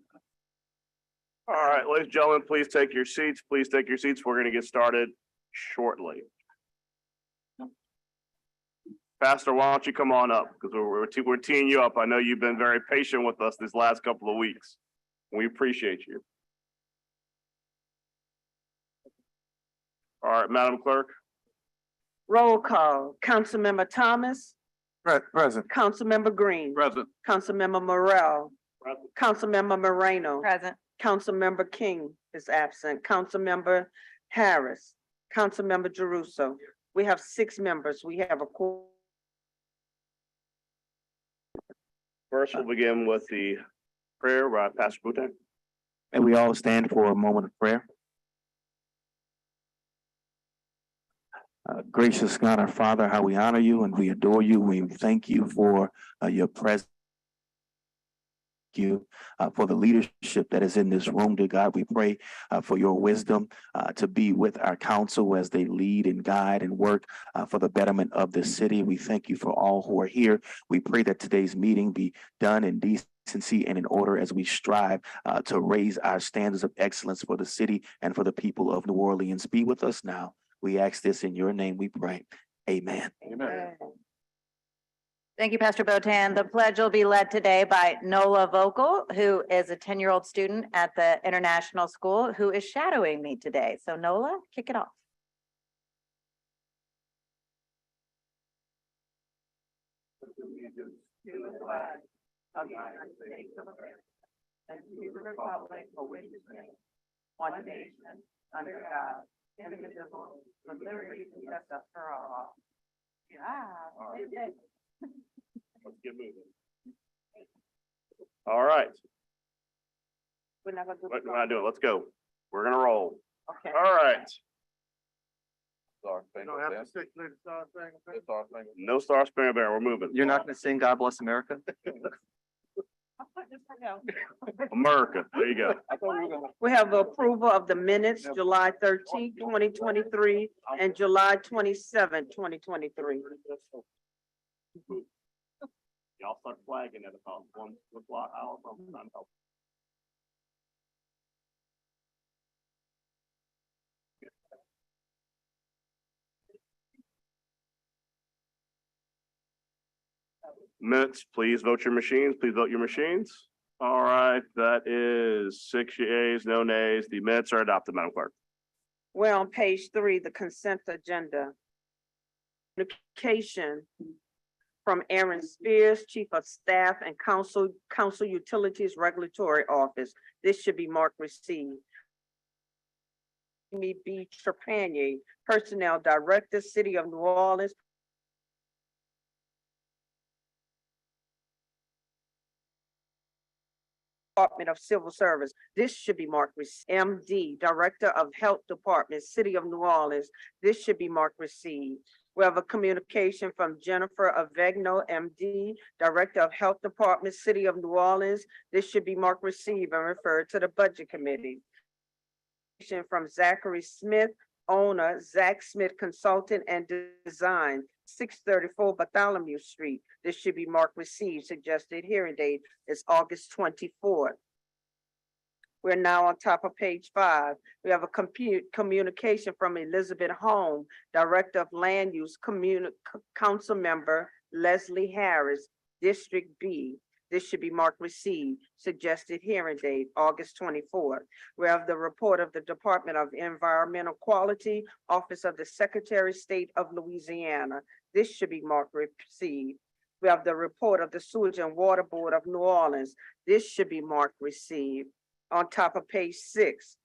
All right, ladies and gentlemen, please take your seats. Please take your seats. We're going to get started shortly. Pastor, why don't you come on up? Because we're teeing you up. I know you've been very patient with us these last couple of weeks. We appreciate you. All right, Madam Clerk. Roll call, Councilmember Thomas, Present. Councilmember Green, Present. Councilmember Morrell, Councilmember Moreno, Present. Councilmember King is absent, Councilmember Harris, Councilmember Jeruso. We have 6 members. We have a quorum. First, we'll begin with the prayer by Pastor Boutin. May we all stand for a moment of prayer. Gracious God, our Father, how we honor you and we adore you. We thank you for your presence. You for the leadership that is in this room, dear God. We pray for your wisdom to be with our council as they lead and guide and work for the betterment of the city. We thank you for all who are here. We pray that today's meeting be done in decency and in order as we strive to raise our standards of excellence for the city and for the people of New Orleans. Be with us now. We ask this in your name, we pray. Amen. Amen. Thank you, Pastor Botan. The pledge will be led today by Nola Vogel, who is a 10-year-old student at the International School who is shadowing me today. So Nola, kick it off. And to the republic for which it stands, one nation, under God, indivisible, with liberty and justice for all. Yeah. Let's get moving. All right, We're not gonna do. what am I doing? Let's go. We're gonna roll. Okay. All right. Star Spangled Banner. Star Spangled. No Star Spangled Banner. We're moving. You're not gonna sing God Bless America? America. There you go. We have approval of the minutes, July 13, 2023, and July 27, 2023. Y'all start flagging at about 1 o'clock. Minutes, please vote your machines. Please vote your machines. All right, that is 6 yeas, no nays. The minutes are adopted, Madam Clerk. We're on page 3, the consent agenda. Communication from Aaron Spears, Chief of Staff and Council Utilities Regulatory Office. This should be marked received. Me B. Trepanier, Personnel Director, City of New Orleans. Department of Civil Service. This should be marked MD, Director of Health Department, City of New Orleans. This should be marked received. We have a communication from Jennifer Avegno, MD, Director of Health Department, City of New Orleans. This should be marked received and referred to the Budget Committee. From Zachary Smith, owner, Zach Smith Consultant and Design, 634 Bartholomew Street. This should be marked received. Suggested hearing date is August 24th. We're now on top of page 5. We have a communication from Elizabeth Home, Director of Land Use, Council Member Leslie Harris, District B. This should be marked received. Suggested hearing date, August 24th. We have the report of the Department of Environmental Quality, Office of the Secretary of State of Louisiana. This should be marked received. We have the report of the Sewage and Water Board of New Orleans. This should be marked received. On top of page 6,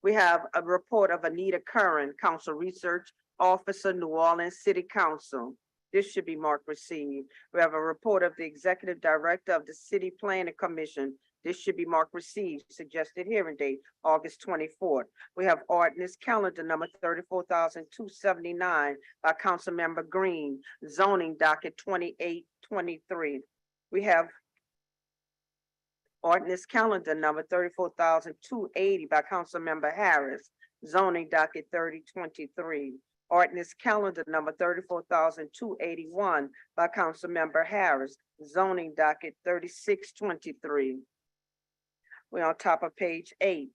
we have a report of Anita Curran, Council Research Officer, New Orleans City Council. This should be marked received. We have a report of the Executive Director of the City Planning Commission. This should be marked received. Suggested hearing date, August 24th. We have ordinance calendar number 34,279 by Councilmember Green, zoning docket 2823. We have ordinance calendar number 34,280 by Councilmember Harris, zoning docket 3023. Ordinance calendar number 34,281 by Councilmember Harris, zoning docket 3623. We're on top of page 8.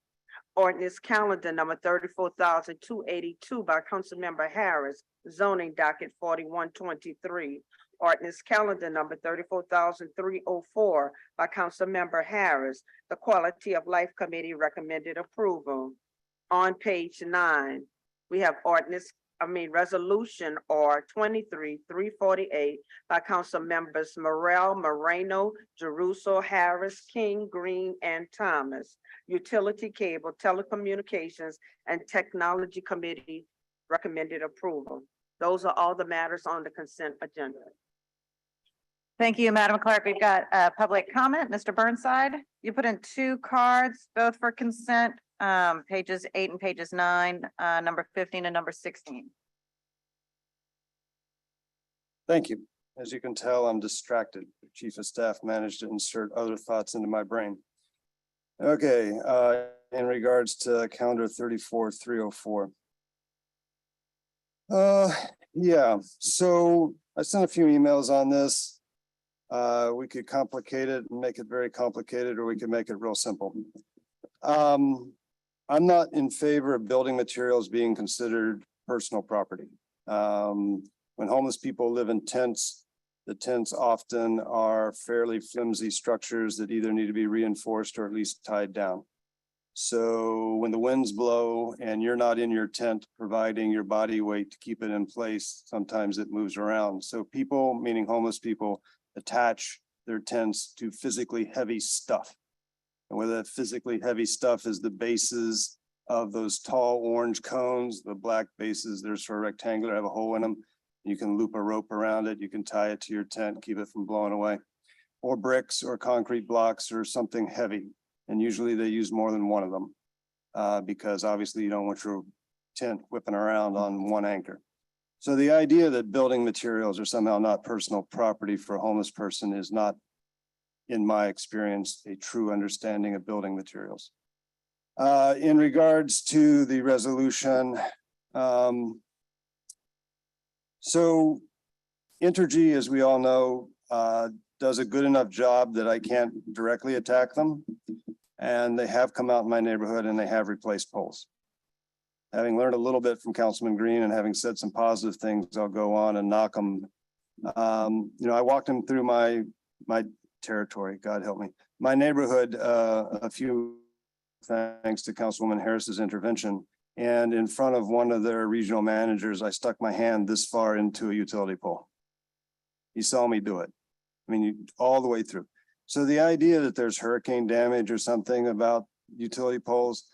Ordinance calendar number 34,282 by Councilmember Harris, zoning docket 4123. Ordinance calendar number 34,304 by Councilmember Harris. The Quality of Life Committee recommended approval. On page 9, we have resolution R 23-348 by Council Members Morel, Moreno, Jeruso, Harris, King, Green, and Thomas. Utility Cable, Telecommunications, and Technology Committee recommended approval. Those are all the matters on the consent agenda. Thank you, Madam Clerk. We've got public comment. Mr. Burnside, you put in 2 cards, both for consent, pages 8 and pages 9, number 15 and number 16. Thank you. As you can tell, I'm distracted. The Chief of Staff managed to insert other thoughts into my brain. Okay, in regards to calendar 34-304. Yeah, so I sent a few emails on this. We could complicate it and make it very complicated, or we could make it real simple. I'm not in favor of building materials being considered personal property. When homeless people live in tents, the tents often are fairly flimsy structures that either need to be reinforced or at least tied down. So when the winds blow and you're not in your tent providing your body weight to keep it in place, sometimes it moves around. So people, meaning homeless people, attach their tents to physically heavy stuff. And whether that physically heavy stuff is the bases of those tall orange cones, the black bases, they're sort of rectangular, have a hole in them. You can loop a rope around it. You can tie it to your tent, keep it from blowing away. Or bricks or concrete blocks or something heavy. And usually they use more than one of them. Because obviously you don't want your tent whipping around on one anchor. So the idea that building materials are somehow not personal property for a homeless person is not, in my experience, a true understanding of building materials. In regards to the resolution, so Entergy, as we all know, does a good enough job that I can't directly attack them. And they have come out in my neighborhood and they have replaced poles. Having learned a little bit from Councilman Green and having said some positive things, I'll go on and knock them. I walked them through my territory, God help me, my neighborhood, a few thanks to Councilwoman Harris's intervention. And in front of one of their regional managers, I stuck my hand this far into a utility pole. He saw me do it. I mean, all the way through. So the idea that there's hurricane damage or something about utility poles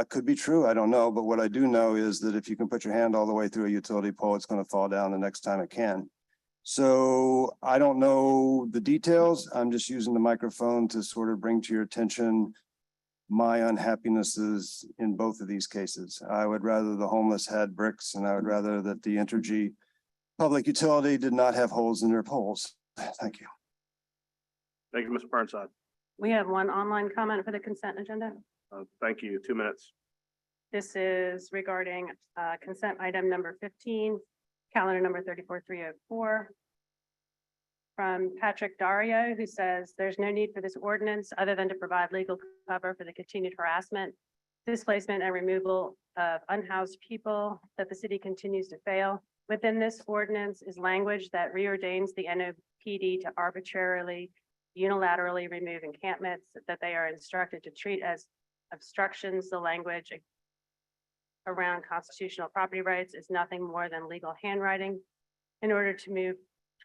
could be true. I don't know. But what I do know is that if you can put your hand all the way through a utility pole, it's going to fall down the next time it can. So I don't know the details. I'm just using the microphone to sort of bring to your attention my unhappinesses in both of these cases. I would rather the homeless had bricks, and I would rather that the Entergy public utility did not have holes in their poles. Thank you. Thank you, Mr. Burnside. We have one online comment for the consent agenda. Thank you. 2 minutes. This is regarding consent item number 15, calendar number 34304. From Patrick Dario, who says there's no need for this ordinance other than to provide legal cover for the continued harassment, displacement, and removal of unhoused people that the city continues to fail. Within this ordinance is language that reordains the NOPD to arbitrarily, unilaterally remove encampments that they are instructed to treat as obstructions. The language around constitutional property rights is nothing more than legal handwriting in order to move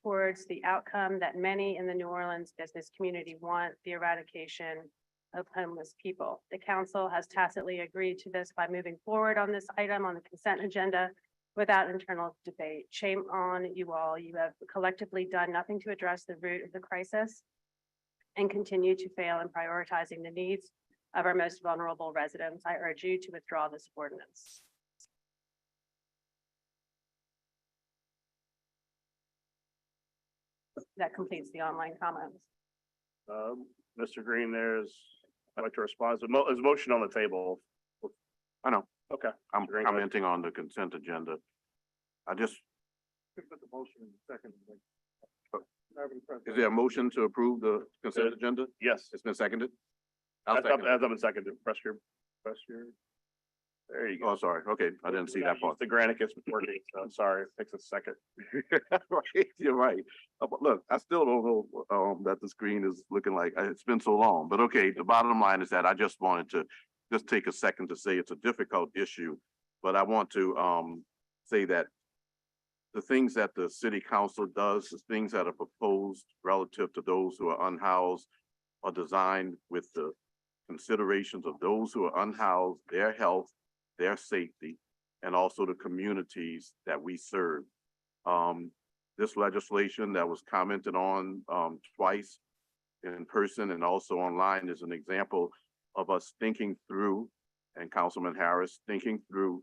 towards the outcome that many in the New Orleans business community want, the eradication of homeless people. The council has tacitly agreed to this by moving forward on this item on the consent agenda without internal debate. Shame on you all. You have collectively done nothing to address the root of the crisis and continue to fail in prioritizing the needs of our most vulnerable residents. I urge you to withdraw this ordinance. That completes the online comments. Mr. Green, I'd like to respond. There's a motion on the table. I know. Okay. I'm Green, commenting on the consent agenda. I just, Put the motion in second. is there a motion to approve the consent agenda? Yes. It's been seconded? As I'll second it. I've been seconded. Press your. There you go. Oh, sorry. Okay, I didn't see that part. The Granicus working. So sorry. It takes a second. Right, you're right. But look, I still don't know that the screen is looking like, it's been so long, but okay, the bottom line is that I just wanted to just take a second to say it's a difficult issue, but I want to say that the things that the city council does, the things that are proposed relative to those who are unhoused are designed with the considerations of those who are unhoused, their health, their safety, and also the communities that we serve. This legislation that was commented on twice in person and also online is an example of us thinking through, and Councilman Harris thinking through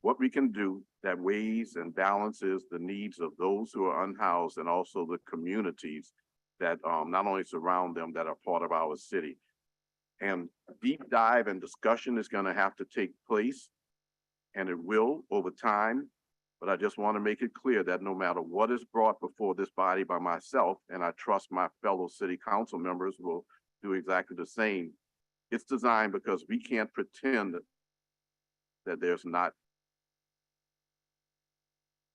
what we can do that weighs and balances the needs of those who are unhoused and also the communities that not only surround them that are part of our city. And deep dive and discussion is going to have to take place, and it will over time. But I just want to make it clear that no matter what is brought before this body by myself, and I trust my fellow city council members will do exactly the same, it's designed because we can't pretend that there's not,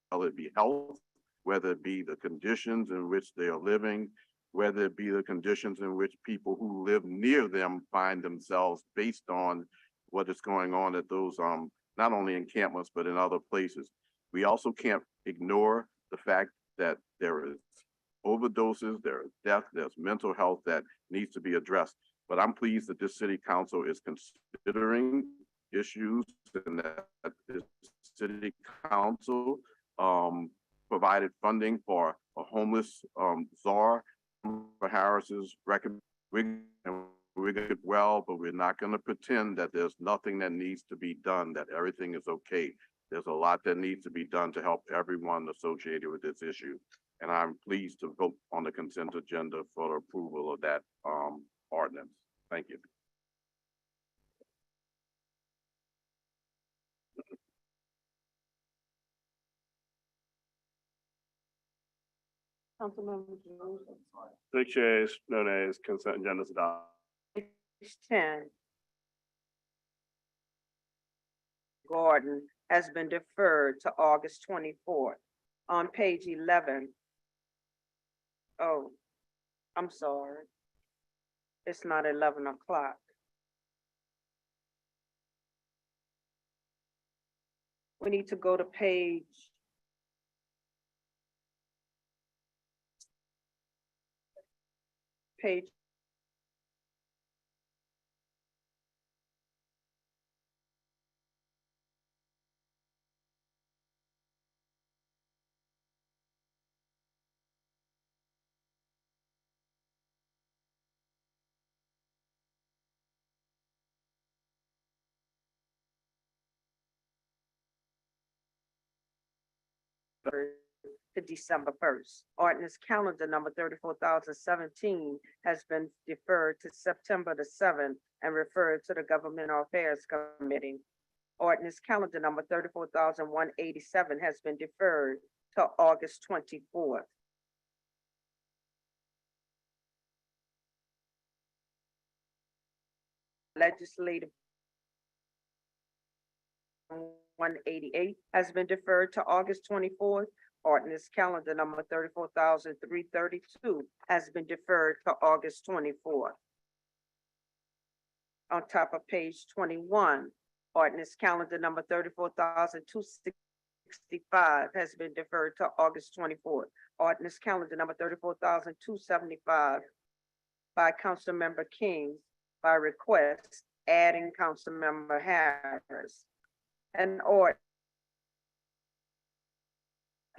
whether it be health, whether it be the conditions in which they are living, whether it be the conditions in which people who live near them find themselves based on what is going on at those not only encampments, but in other places. We also can't ignore the fact that there is overdoses, there is death, there's mental health that needs to be addressed. But I'm pleased that this city council is considering issues and that this city council provided funding for a homeless, czar. For Harris's record, we're good well, but we're not gonna pretend that there's nothing that needs to be done, that everything is okay. There's a lot that needs to be done to help everyone associated with this issue. And I'm pleased to vote on the consent agenda for the approval of that, ordinance. Thank you. Councilmember Jerusalem. 6 yeas, no nays, consent agenda is adopted. Page 10. Gordon has been deferred to August 24th. On page 11. Oh, I'm sorry. It's not 11 o'clock. We need to go to page. Page. To December 1st. Ordinance calendar number 34,017 has been deferred to September the 7th and referred to the Governmental Affairs Committee. Ordinance calendar number 34,187 has been deferred to August 24th. Legislative 188 has been deferred to August 24th. Ordinance calendar number 34,332 has been deferred to August 24th. On top of page 21, ordinance calendar number 34,265 has been deferred to August 24th. Ordinance calendar number 34,275 by Councilmember King by request, adding Councilmember Harris. An ordinance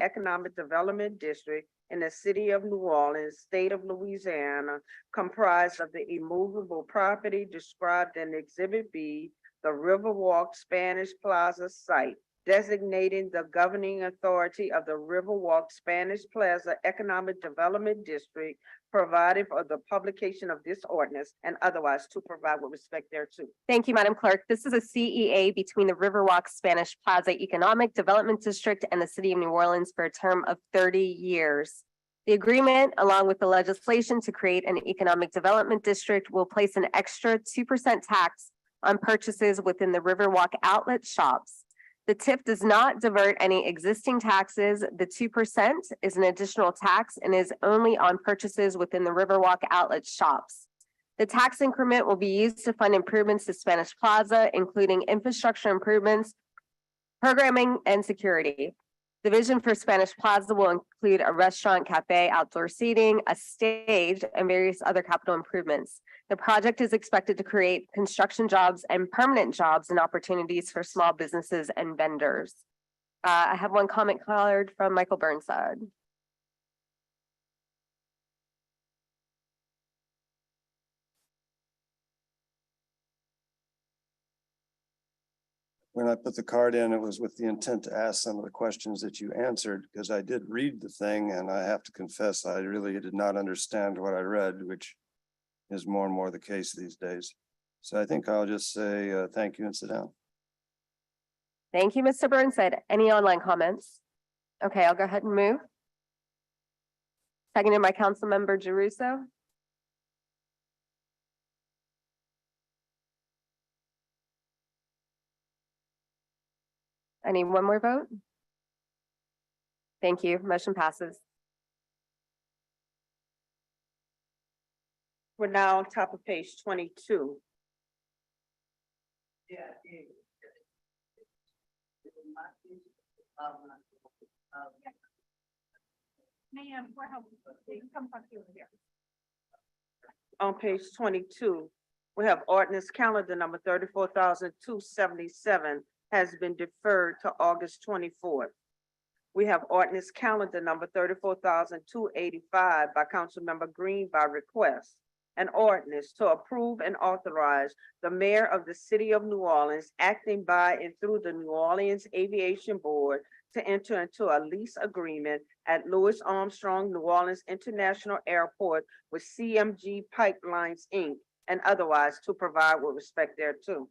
Economic Development District in the city of New Orleans, state of Louisiana, comprised of the immovable property described in Exhibit B, the Riverwalk Spanish Plaza site, designating the governing authority of the Riverwalk Spanish Plaza Economic Development District, provided for the publication of this ordinance and otherwise to provide with respect thereto. Thank you, Madam Clerk. This is a CEA between the Riverwalk Spanish Plaza Economic Development District and the City of New Orleans for a term of 30 years. The agreement, along with the legislation to create an economic development district, will place an extra 2% tax on purchases within the Riverwalk outlet shops. The TIF does not divert any existing taxes. The 2% is an additional tax and is only on purchases within the Riverwalk outlet shops. The tax increment will be used to fund improvements to Spanish Plaza, including infrastructure improvements, programming, and security. The vision for Spanish Plaza will include a restaurant, cafe, outdoor seating, a stage, and various other capital improvements. The project is expected to create construction jobs and permanent jobs and opportunities for small businesses and vendors. I have one comment card from Michael Burnside. When I put the card in, it was with the intent to ask some of the questions that you answered, because I did read the thing and I have to confess, I really did not understand what I read, which is more and more the case these days. So I think I'll just say thank you and sit down. Thank you, Mr. Burnside. Any online comments? Okay, I'll go ahead and move. Seconded by Councilmember Jeruso. I need one more vote. Thank you. Motion passes. We're now on top of page 22. Ma'am, we're helping. Come back here. On page 22, we have ordinance calendar number 34,277 has been deferred to August 24th. We have ordinance calendar number 34,285 by Councilmember Green by request. An ordinance to approve and authorize the mayor of the city of New Orleans acting by and through the New Orleans Aviation Board to enter into a lease agreement at Louis Armstrong New Orleans International Airport with CMG Pipelines, Inc., and otherwise to provide with respect thereto.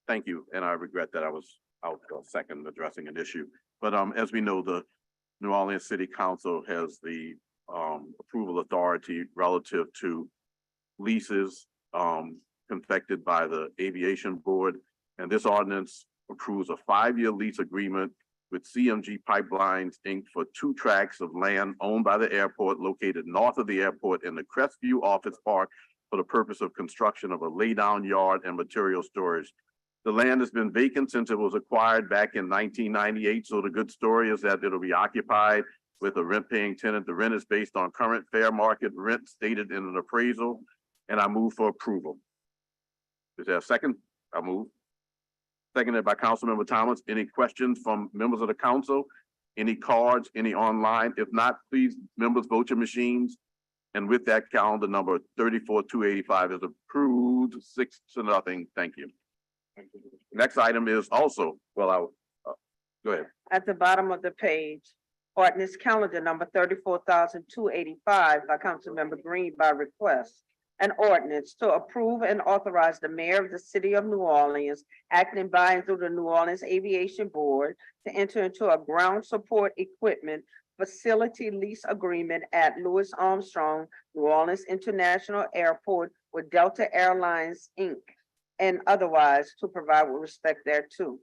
Thank you, and I regret that I was out second addressing an issue. But as we know, the New Orleans City Council has the approval authority relative to leases confected by the Aviation Board. And this ordinance approves a 5-year lease agreement with CMG Pipelines, Inc. for 2 tracts of land owned by the airport located north of the airport in the Crestview Office Park for the purpose of construction of a laydown yard and material storage. The land has been vacant since it was acquired back in 1998. So the good story is that it'll be occupied with a rent-paying tenant. The rent is based on current fair market rent stated in an appraisal, and I move for approval. Is there a second? I move. Seconded by Councilmember Thomas. Any questions from members of the council? Any cards, any online? If not, please, members, vote your machines. And with that, calendar number 34,285 is approved, 6-0. Thank you. Next item is also, go ahead. At the bottom of the page, ordinance calendar number 34,285 by Councilmember Green by request. An ordinance to approve and authorize the mayor of the city of New Orleans acting by and through the New Orleans Aviation Board to enter into a ground support equipment facility lease agreement at Louis Armstrong New Orleans International Airport with Delta Airlines, Inc., and otherwise to provide with respect thereto.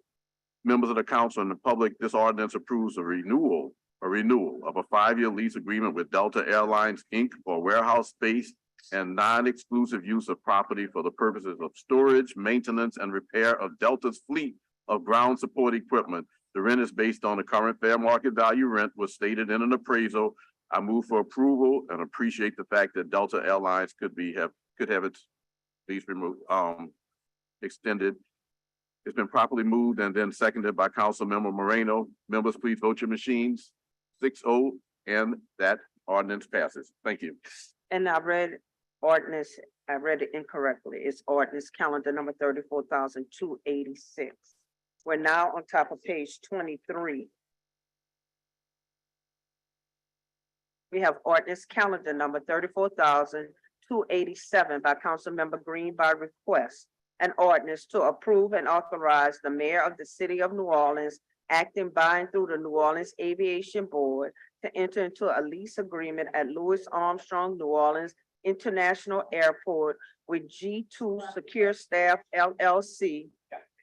Members of the council and the public, this ordinance approves a renewal of a 5-year lease agreement with Delta Airlines, Inc. for warehouse space and non-exclusive use of property for the purposes of storage, maintenance, and repair of Delta's fleet of ground support equipment. The rent is based on the current fair market value rent was stated in an appraisal. I move for approval and appreciate the fact that Delta Airlines could have its lease removed, extended. It's been properly moved and then seconded by Councilmember Moreno. Members, please vote your machines. 6-0, and that ordinance passes. Thank you. And I read it incorrectly. It's ordinance calendar number 34,286. We're now on top of page 23. We have ordinance calendar number 34,287 by Councilmember Green by request. An ordinance to approve and authorize the mayor of the city of New Orleans acting by and through the New Orleans Aviation Board to enter into a lease agreement at Louis Armstrong New Orleans International Airport with G2 Secure Staff LLC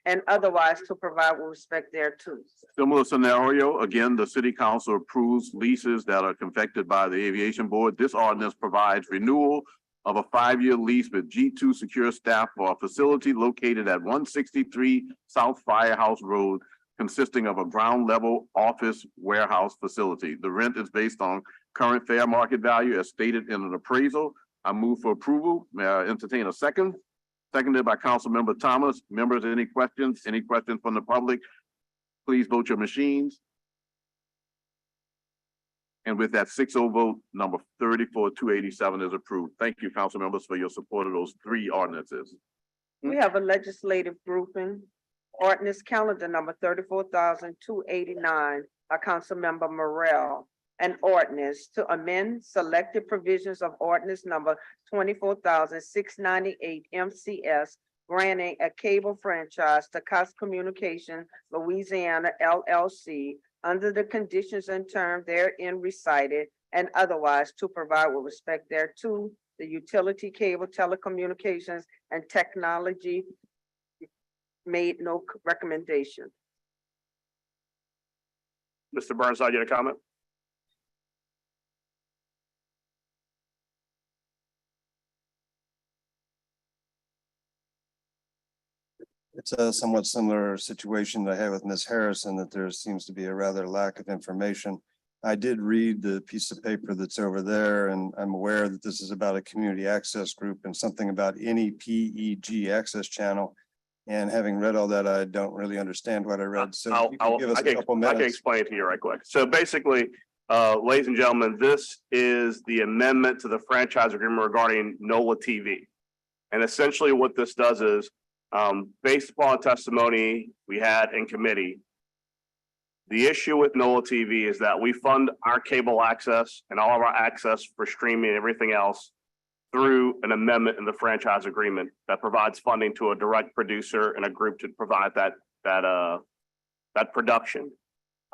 and otherwise to provide with respect thereto. Similar scenario, again, the city council approves leases that are confected by the aviation board. This ordinance provides renewal of a 5-year lease with G2 Secure Staff for a facility located at 163 South Firehouse Road, consisting of a ground level office warehouse facility. The rent is based on current fair market value as stated in an appraisal. I move for approval. May I entertain a second? Seconded by Councilmember Thomas. Members, any questions? Any questions from the public? Please vote your machines. And with that 6-0 vote, number 34,287 is approved. Thank you, council members, for your support of those 3 ordinances. We have a legislative grouping, ordinance calendar number 34,289 by Councilmember Morrell. An ordinance to amend selected provisions of ordinance number 24,698 MCS, granting a cable franchise to Cox Communication Louisiana LLC under the conditions and terms therein recited and otherwise to provide with respect thereto. The utility cable telecommunications and technology made no recommendation. Mr. Burnside, you had a comment? It's a somewhat similar situation that I had with Ms. Harrison, that there seems to be a rather lack of information I did read the piece of paper that's over there, and I'm aware that this is about a community access group and something about any PEG access channel. And having read all that, I don't really understand what I read. So if you could give us a couple I can minutes. explain it to you right quick. So basically, ladies and gentlemen, this is the amendment to the franchise agreement regarding NOLA TV. And essentially what this does is, based upon testimony we had in committee, the issue with NOLA TV is that we fund our cable access and all of our access for streaming and everything else through an amendment in the franchise agreement that provides funding to a direct producer and a group to provide that production.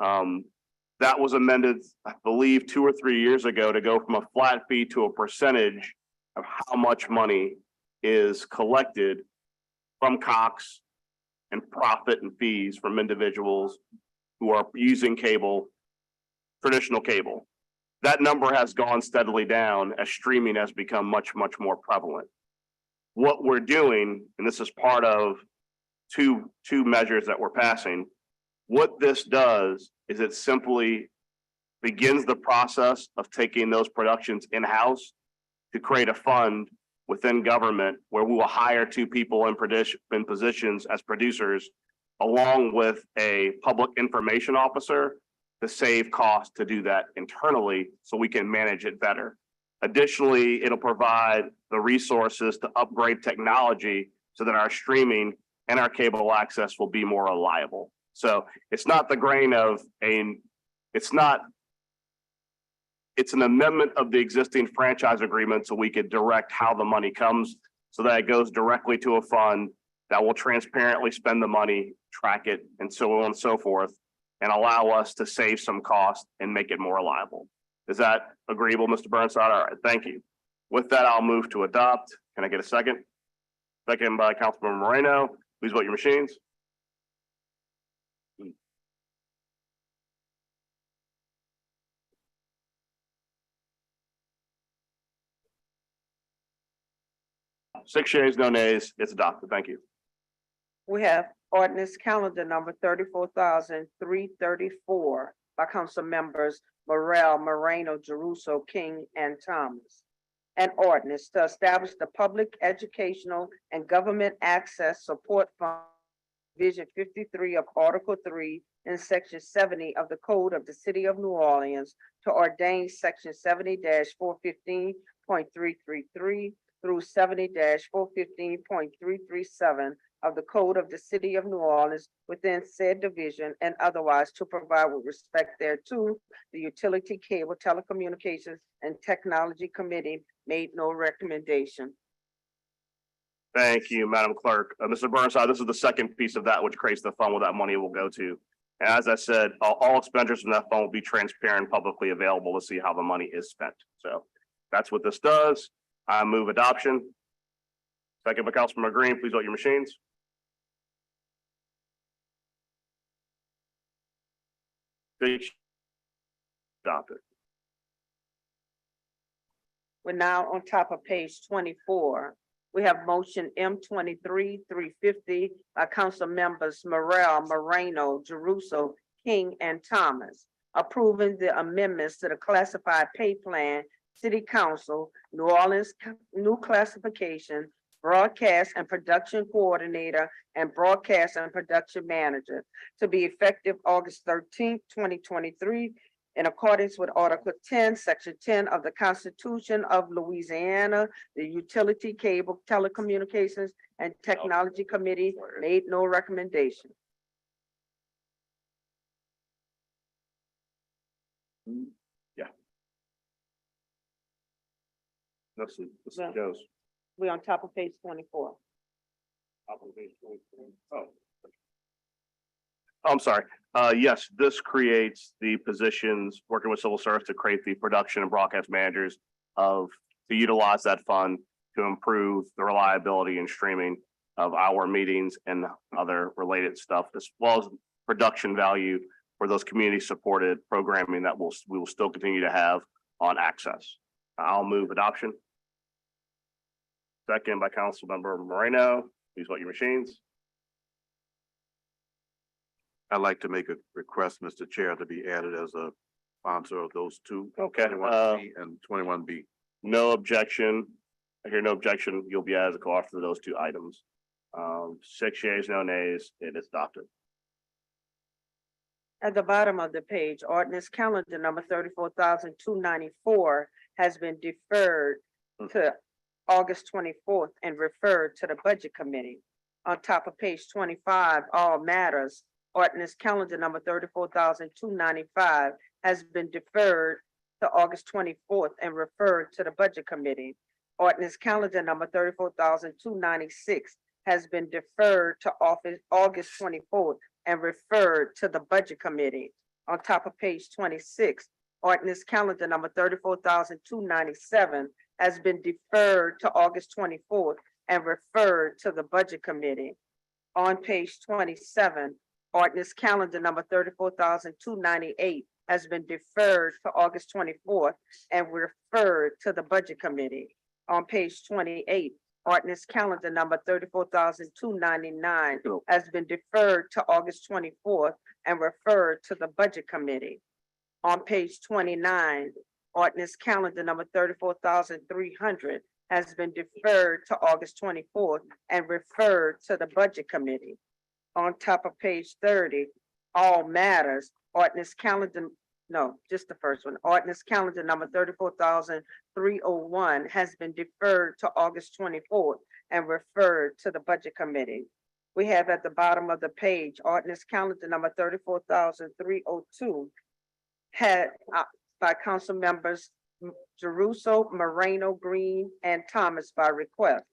That was amended, I believe, 2 or 3 years ago to go from a flat fee to a percentage of how much money is collected from Cox and profit and fees from individuals who are using cable, traditional cable. That number has gone steadily down as streaming has become much, much more prevalent. What we're doing, and this is part of two measures that we're passing, what this does is it simply begins the process of taking those productions in-house to create a fund within government where we will hire 2 people in positions as producers, along with a public information officer to save costs to do that internally so we can manage it better. Additionally, it'll provide the resources to upgrade technology so that our streaming and our cable access will be more reliable. So it's not the grain of it's an amendment of the existing franchise agreement so we could direct how the money comes so that it goes directly to a fund that will transparently spend the money, track it, and so on and so forth, and allow us to save some cost and make it more reliable. Is that agreeable, Mr. Burnside? All right, thank you. With that, I'll move to adopt. Can I get a second? Second by Councilmember Moreno. Please vote your machines. Six yeas, no nays. It's adopted. Thank you. We have ordinance calendar number 34,334 by council members Morel, Moreno, Jeruso, King, and Thomas. An ordinance to establish the Public Educational and Government Access Support Fund, Division 53 of Article 3 in Section 70 of the Code of the City of New Orleans to ordain Section 70-415.333 through 70-415.337 of the Code of the City of New Orleans within said division and otherwise to provide with respect thereto. The Utility, Cable, Telecommunications, and Technology Committee made no recommendation. Thank you, Madam Clerk. Mr. Burnside, this is the second piece of that which creates the fund where that money will go to. And as I said, all expenditures from that fund will be transparent, publicly available to see how the money is spent. So that's what this does. I move adoption. Second by Councilmember Green, please vote your machines. Adopted. We're now on top of page 24. We have motion M23-350 by council members Morel, Moreno, Jeruso, King, and Thomas, approving the amendments to the classified pay plan, City Council, New Orleans, new classification, broadcast and production coordinator, and broadcast and production manager to be effective August 13th, 2023, in accordance with Article 10, Section 10 of the Constitution of Louisiana. The Utility, Cable, Telecommunications, and Technology Committee made no recommendation. Yeah. This is Joe's. We're on top of page 24. Oh, I'm sorry. Yes, this creates the positions, working with civil service to create the production and broadcast managers to utilize that fund to improve the reliability and streaming of our meetings and other related stuff, as well as production value for those community supported programming that we will still continue to have on Access. I'll move adoption. Second by Councilmember Moreno. Please vote your machines. I'd like to make a request, Mr. Chair, to be added as a sponsor of those two. Okay, 21C and 21B. no objection. I hear no objection. You'll be as a co-author of those two items. 6 yeas, no nays, it is adopted. At the bottom of the page, ordinance calendar number 34,294 has been deferred to August 24th and referred to the Budget Committee. On top of page 25, all matters, ordinance calendar number 34,295 has been deferred to August 24th and referred to the Budget Committee. Ordinance calendar number 34,296 has been deferred to August 24th and referred to the Budget Committee. On top of page 26, ordinance calendar number 34,297 has been deferred to August 24th and referred to the Budget Committee. On page 27, ordinance calendar number 34,298 has been deferred to August 24th and referred to the Budget Committee. On page 28, ordinance calendar number 34,299 has been deferred to August 24th and referred to the Budget Committee. On page 29, ordinance calendar number 34,300 has been deferred to August 24th and referred to the Budget Committee. On top of page 30, all matters, ordinance calendar, no, just the first one, ordinance calendar number 34,301 has been deferred to August 24th and referred to the Budget Committee. We have at the bottom of the page, ordinance calendar number 34,302 had by council members Jeruso, Moreno, Green, and Thomas by request.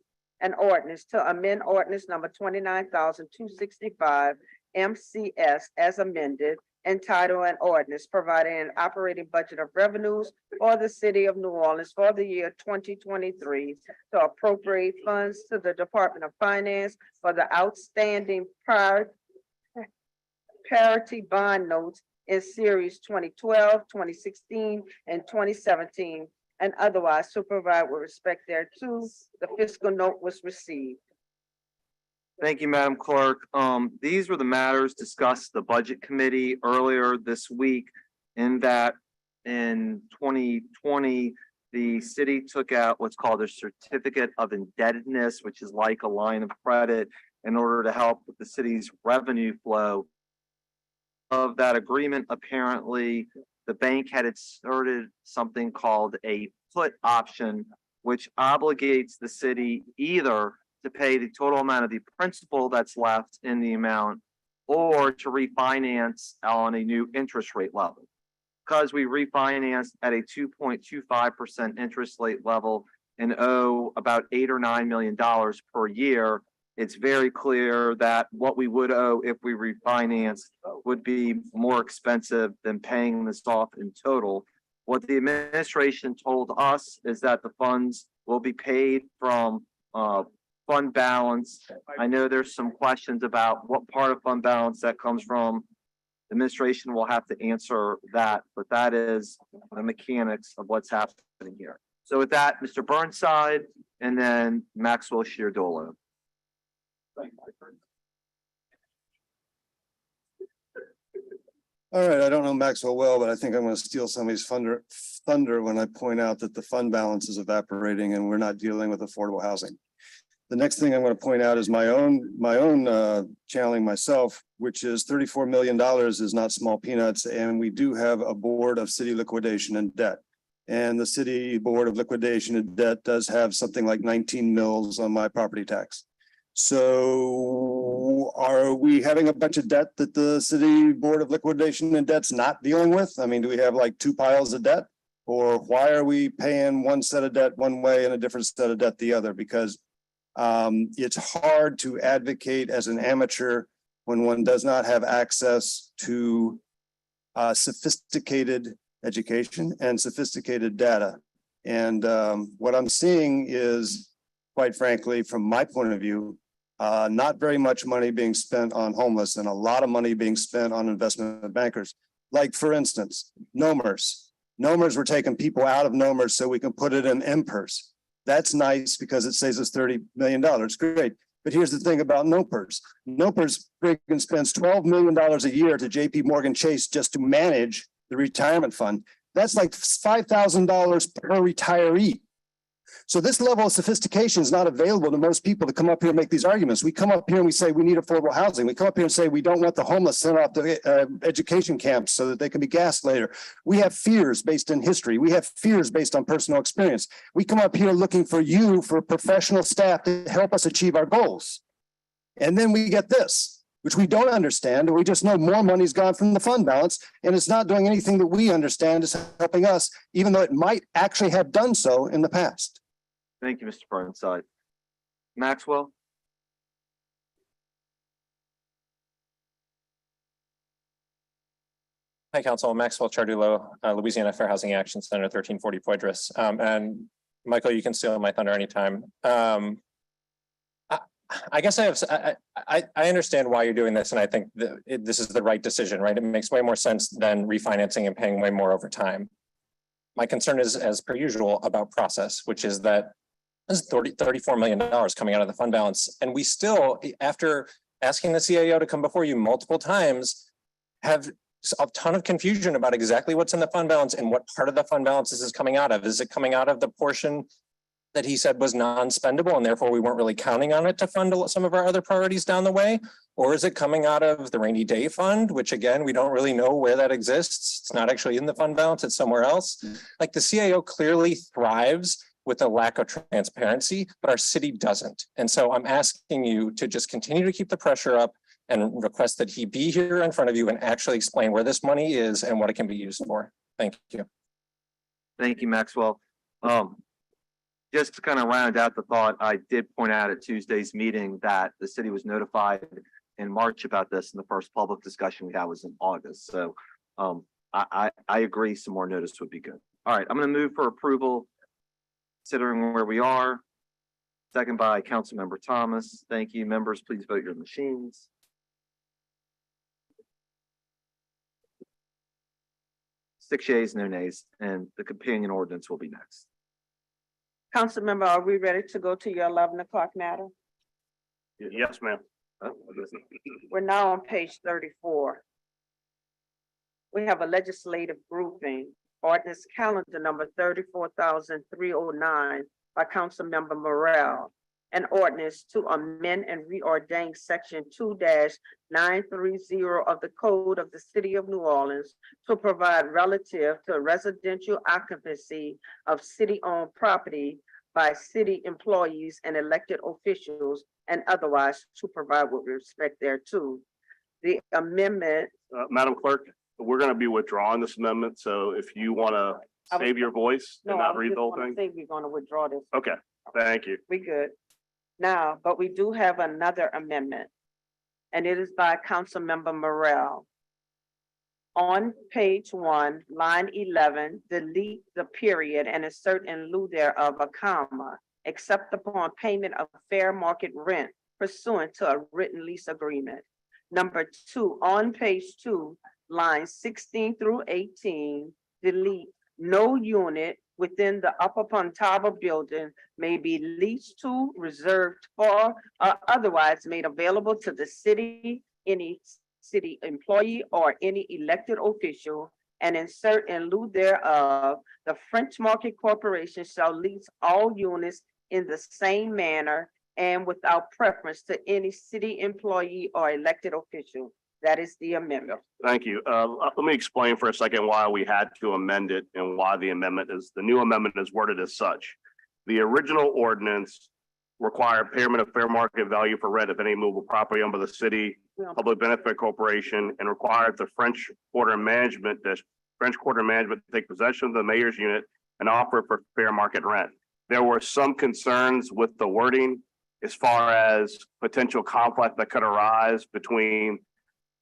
An ordinance to amend ordinance number 29,265 MCS as amended, entitled an ordinance providing an operating budget of revenues for the city of New Orleans for the year 2023 to appropriate funds to the Department of Finance for the outstanding parity bond notes in series 2012, 2016, and 2017, and otherwise to provide with respect thereto. The fiscal note was received. Thank you, Madam Clerk. These were the matters discussed at the Budget Committee earlier this week, in that in 2020, the city took out what's called a certificate of indebtedness, which is like a line of credit, in order to help with the city's revenue flow. Of that agreement, apparently, the bank had inserted something called a put option, which obligates the city either to pay the total amount of the principal that's left in the amount, or to refinance on a new interest rate level. Because we refinanced at a 2.25% interest rate level and owe about $8 or $9 million per year, it's very clear that what we would owe if we refinance would be more expensive than paying this off in total. What the administration told us is that the funds will be paid from fund balance. I know there's some questions about what part of fund balance that comes from. The administration will have to answer that, but that is the mechanics of what's happening here. So with that, Mr. Burnside, and then Maxwell Sheardolo. All right, I don't know Maxwell well, but I think I'm going to steal somebody's thunder when I point out that the fund balance is evaporating and we're not dealing with affordable housing. The next thing I'm going to point out is my own channeling myself, which is $34 million is not small peanuts, and we do have a board of city liquidation and debt. And the city board of liquidation and debt does have something like 19 mils on my property tax. So are we having a bunch of debt that the city board of liquidation and debt's not dealing with? I mean, do we have like two piles of debt? Or why are we paying one set of debt one way and a different set of debt the other? Because it's hard to advocate as an amateur when one does not have access to sophisticated education and sophisticated data. And what I'm seeing is, quite frankly, from my point of view, not very much money being spent on homeless and a lot of money being spent on investment bankers. Like, for instance, NOMERS. NOMERS, we're taking people out of NOMERS so we can put it in MPERS. That's nice because it saves us $30 million. Great. But here's the thing about NOPERS. NOPERS freaking spends $12 million a year to JP Morgan Chase just to manage the retirement fund. That's like $5,000 per retiree. So this level of sophistication is not available to most people to come up here and make these arguments. We come up here and we say we need affordable housing. We come up here and say we don't want the homeless sent off to education camps so that they can be gassed later. We have fears based in history. We have fears based on personal experience. We come up here looking for you, for professional staff to help us achieve our goals. And then we get this, which we don't understand. We just know more money's gone from the fund balance, and it's not doing anything that we understand is helping us, even though it might actually have done so in the past. Thank you, Mr. Burnside. Maxwell? Hi, Council. Maxwell Chardulo, Louisiana Fair Housing Action Center, 1340 Poydras. And Michael, you can steal my thunder anytime. I guess I understand why you're doing this, and I think this is the right decision, right? It makes way more sense than refinancing and paying way more over time. My concern is, as per usual, about process, which is that this is $34 million coming out of the fund balance. And we still, after asking the CAO to come before you multiple times, have a ton of confusion about exactly what's in the fund balance and what part of the fund balance this is coming out of. Is it coming out of the portion that he said was non-spendable and therefore we weren't really counting on it to fund some of our other priorities down the way? Or is it coming out of the rainy day fund, which again, we don't really know where that exists. It's not actually in the fund balance, it's somewhere else. Like the CAO clearly thrives with a lack of transparency, but our city doesn't. And so I'm asking you to just continue to keep the pressure up and request that he be here in front of you and actually explain where this money is and what it can be used for. Thank you. Thank you, Maxwell. Just to kind of round out the thought, I did point out at Tuesday's meeting that the city was notified in March about this, and the first public discussion we had was in August. So I agree some more notice would be good. All right, I'm going to move for approval, considering where we are. Second by Councilmember Thomas. Thank you. Members, please vote your machines. Six yeas, no nays, and the companion ordinance will be next. Councilmember, are we ready to go to your 11 o'clock matter? Yes, ma'am. We're now on page 34. We have a legislative grouping, ordinance calendar number 34,309 by Councilmember Morrell. An ordinance to amend and reordain section 2-930 of the Code of the City of New Orleans to provide relative to residential occupancy of city-owned property by city employees and elected officials, and otherwise to provide with respect thereto. The amendment. Madam Clerk, we're going to be withdrawing this amendment, so if you want to save your voice and not read the whole thing. We're going to withdraw this. Okay, thank you. We good. Now, but we do have another amendment, and it is by Councilmember Morrell. On page 1, line 11, delete the period and insert in lieu thereof a comma, except upon payment of fair market rent pursuant to a written lease agreement. Number 2, on page 2, lines 16 through 18, delete no unit within the Upper Pontaba building may be leased to, reserved for, or otherwise made available to the city, any city employee, or any elected official, and insert in lieu thereof, the French Market Corporation shall lease all units in the same manner and without preference to any city employee or elected official. That is the amendment. Thank you. Let me explain for a second why we had to amend it and why the new amendment is worded as such. The original ordinance required payment of fair market value for rent of any movable property owned by the city, public benefit corporation, and required the French Quarter Management to take possession of the mayor's unit and offer for fair market rent. There were some concerns with the wording as far as potential conflict that could arise between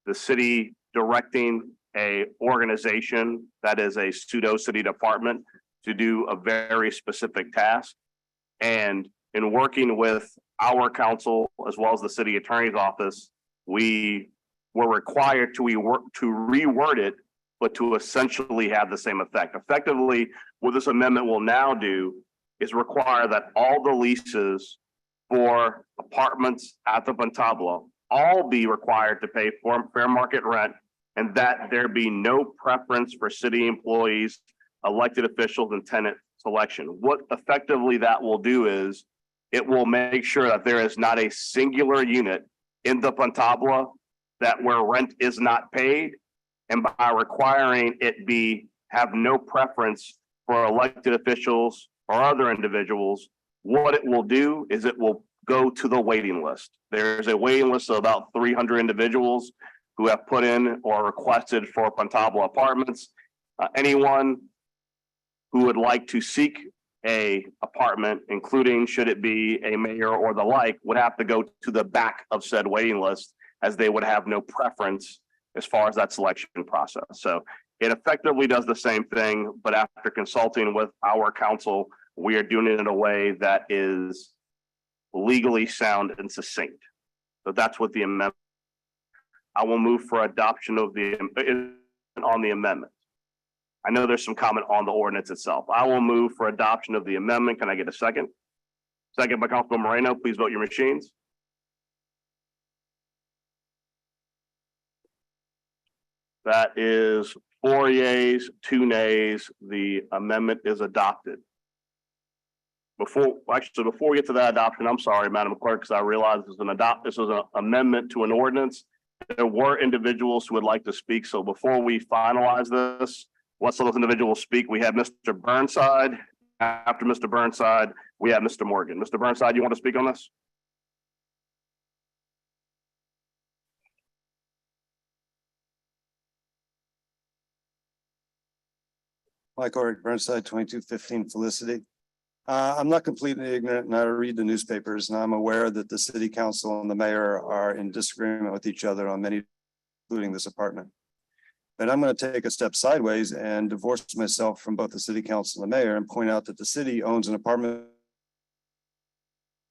the city directing a organization that is a pseudo city department to do a very specific task. And in working with our council, as well as the city attorney's office, we were required to reword it, but to essentially have the same effect. Effectively, what this amendment will now do is require that all the leases for apartments at the Pontaba all be required to pay for fair market rent and that there be no preference for city employees, elected officials, and tenant selection. What effectively that will do is it will make sure that there is not a singular unit in the Pontabla that where rent is not paid. And by requiring it have no preference for elected officials or other individuals, what it will do is it will go to the waiting list. There's a waiting list of about 300 individuals who have put in or requested for Pontabla apartments. Anyone who would like to seek a apartment, including should it be a mayor or the like, would have to go to the back of said waiting list, as they would have no preference as far as that selection process. So it effectively does the same thing, but after consulting with our council, we are doing it in a way that is legally sound and succinct. So that's what the amendment. I will move for adoption of on the amendment. I know there's some comment on the ordinance itself. I will move for adoption of the amendment. Can I get a second? Second by Councilman Moreno. Please vote your machines. That is 4 yeas, 2 nays. The amendment is adopted. Before we get to that adoption, I'm sorry, Madam Clerk, because I realize this is an amendment to an ordinance. There were individuals who would like to speak. So before we finalize this, let's let those individuals speak. We have Mr. Burnside. After Mr. Burnside, we have Mr. Morgan. Mr. Burnside, you want to speak on this? Michael Eric Burnside, 2215 Felicity. I'm not completely ignorant, and I read the newspapers, and I'm aware that the city council and the mayor are in disagreement with each other on many, including this apartment. But I'm going to take a step sideways and divorce myself from both the city council and the mayor and point out that the city owns an apartment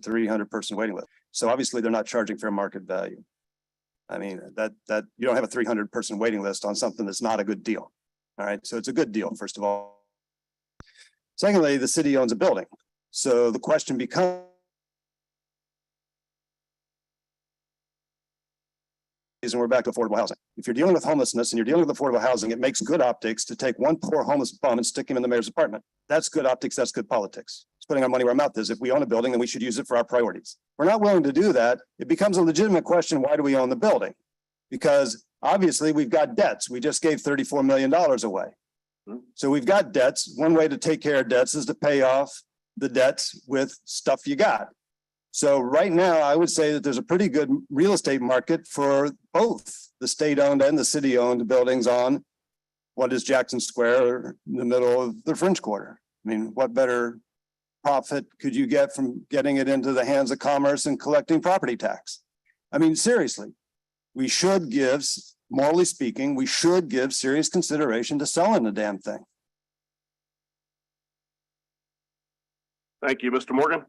300-person waiting list. So obviously they're not charging fair market value. I mean, that you don't have a 300-person waiting list on something that's not a good deal. All right, so it's a good deal, first of all. Secondly, the city owns a building. So the question becomes, and we're back to affordable housing. If you're dealing with homelessness and you're dealing with affordable housing, it makes good optics to take one poor homeless bum and stick him in the mayor's apartment. That's good optics, that's good politics. It's putting our money where our mouth is. If we own a building, then we should use it for our priorities. We're not willing to do that. It becomes a legitimate question, why do we own the building? Because obviously we've got debts. We just gave $34 million away. So we've got debts. One way to take care of debts is to pay off the debts with stuff you got. So right now, I would say that there's a pretty good real estate market for both the state-owned and the city-owned buildings on what is Jackson Square in the middle of the French Quarter. I mean, what better profit could you get from getting it into the hands of commerce and collecting property tax? I mean, seriously, we should give, morally speaking, we should give serious consideration to selling the damn thing. Thank you, Mr. Morgan.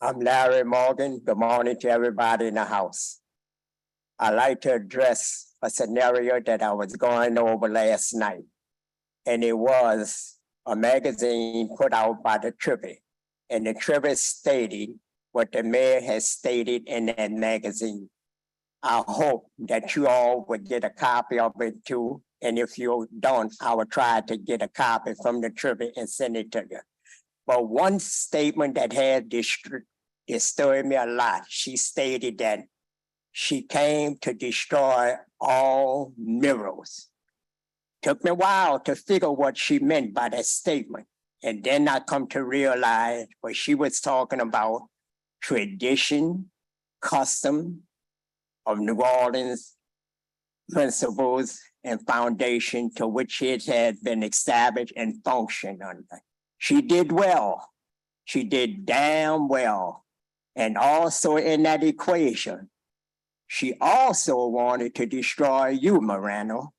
I'm Larry Morgan. Good morning to everybody in the house. I'd like to address a scenario that I was going over last night. And it was a magazine put out by the Tribune. And the Tribune stated what the mayor has stated in that magazine. I hope that you all would get a copy of it too. And if you don't, I will try to get a copy from the Tribune and send it to you. But one statement that had disturbed me a lot, she stated that she came to destroy all mirrors. Took me a while to figure what she meant by that statement. And then I come to realize what she was talking about, tradition, custom of New Orleans, principles and foundation to which it had been established and functioned under. She did well. She did damn well. And also in that equation, she also wanted to destroy you, Morano,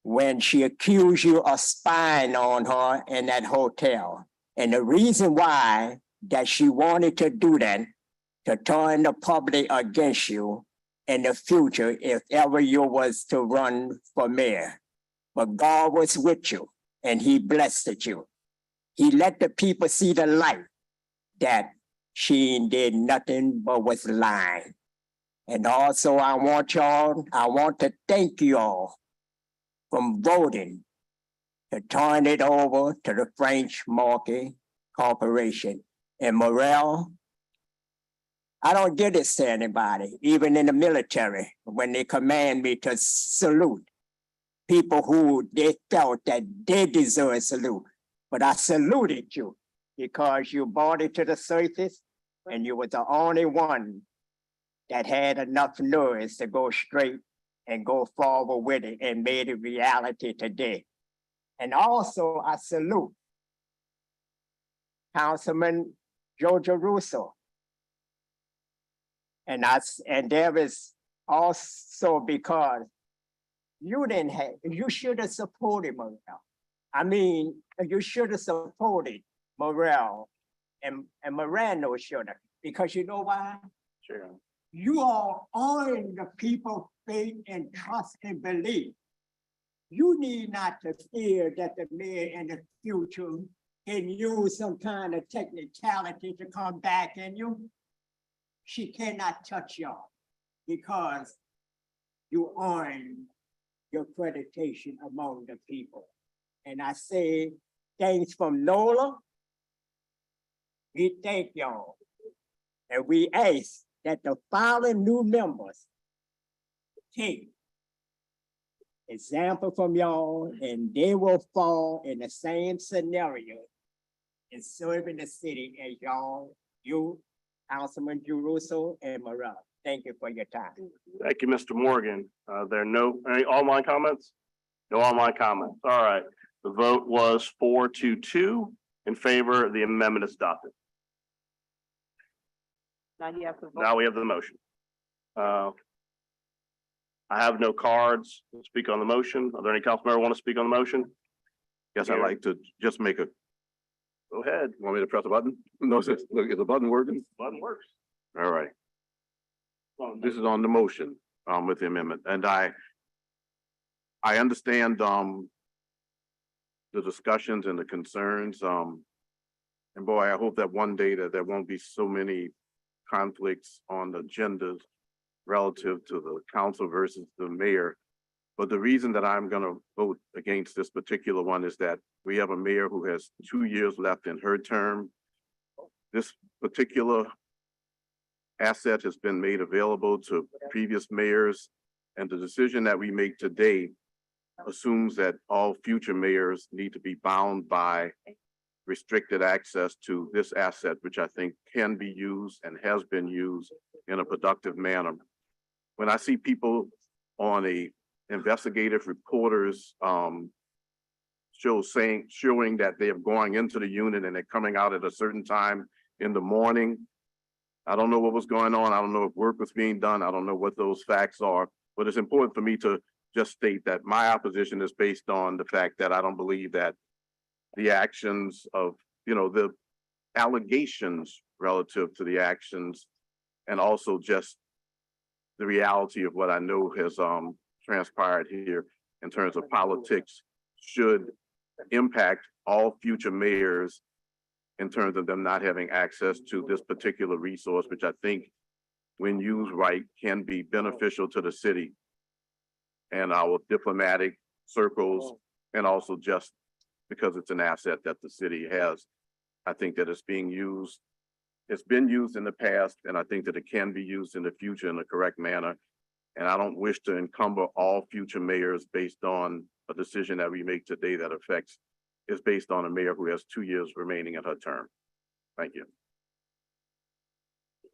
when she accused you of spying on her in that hotel. And the reason why that she wanted to do that to turn the public against you in the future if ever you was to run for mayor. But God was with you and he blessed you. He let the people see the light that she did nothing but was lying. And also I want to thank you all from voting to turn it over to the French Market Corporation. And Morel, I don't give this to anybody, even in the military, when they command me to salute people who they felt that they deserve a salute. But I saluted you because you brought it to the surface and you were the only one that had enough nerves to go straight and go forward with it and made it reality today. And also I salute Councilman Jojo Russo. And there is also because you should have supported Morel. I mean, you should have supported Morel and Moreno should have, because you know why? Sure. You all earn the people's faith and trust and belief. You need not to fear that the mayor in the future can use some kind of technicality to come back in you. She cannot touch y'all because you earn your accreditation among the people. And I say, thanks from NOLA. We thank y'all. And we ask that the following new members take example from y'all and they will fall in the same scenario in serving the city as y'all, you, Councilman Russo and Morel. Thank you for your time. Thank you, Mr. Morgan. There are no, any online comments? No online comments. All right. The vote was 4-2 in favor. The amendment is adopted. Now you have to vote. Now we have the motion. I have no cards to speak on the motion. Are there any council members want to speak on the motion? Yes, I'd like to just make a, Go ahead. want me to press a button? No, look, is the button working? Button works. All right. This is on the motion, with the amendment, and I understand, the discussions and the concerns, and boy, I hope that one day that there won't be so many conflicts on the agendas relative to the council versus the mayor. But the reason that I'm gonna vote against this particular one is that we have a mayor who has 2 years left in her term. This particular asset has been made available to previous mayors, and the decision that we make today assumes that all future mayors need to be bound by restricted access to this asset, which I think can be used and has been used in a productive manner. When I see people on a investigative reporters showing that they are going into the unit and they're coming out at a certain time in the morning, I don't know what was going on. I don't know if work was being done. I don't know what those facts are, but it's important for me to just state that my opposition is based on the fact that I don't believe that the actions of, the allegations relative to the actions and also just the reality of what I know has transpired here in terms of politics should impact all future mayors in terms of them not having access to this particular resource, which I think when used right can be beneficial to the city and our diplomatic circles, and also just because it's an asset that the city has. I think that it's being used. It's been used in the past, and I think that it can be used in the future in the correct manner. And I don't wish to encumber all future mayors based on a decision that we make today that is based on a mayor who has 2 years remaining in her term. Thank you.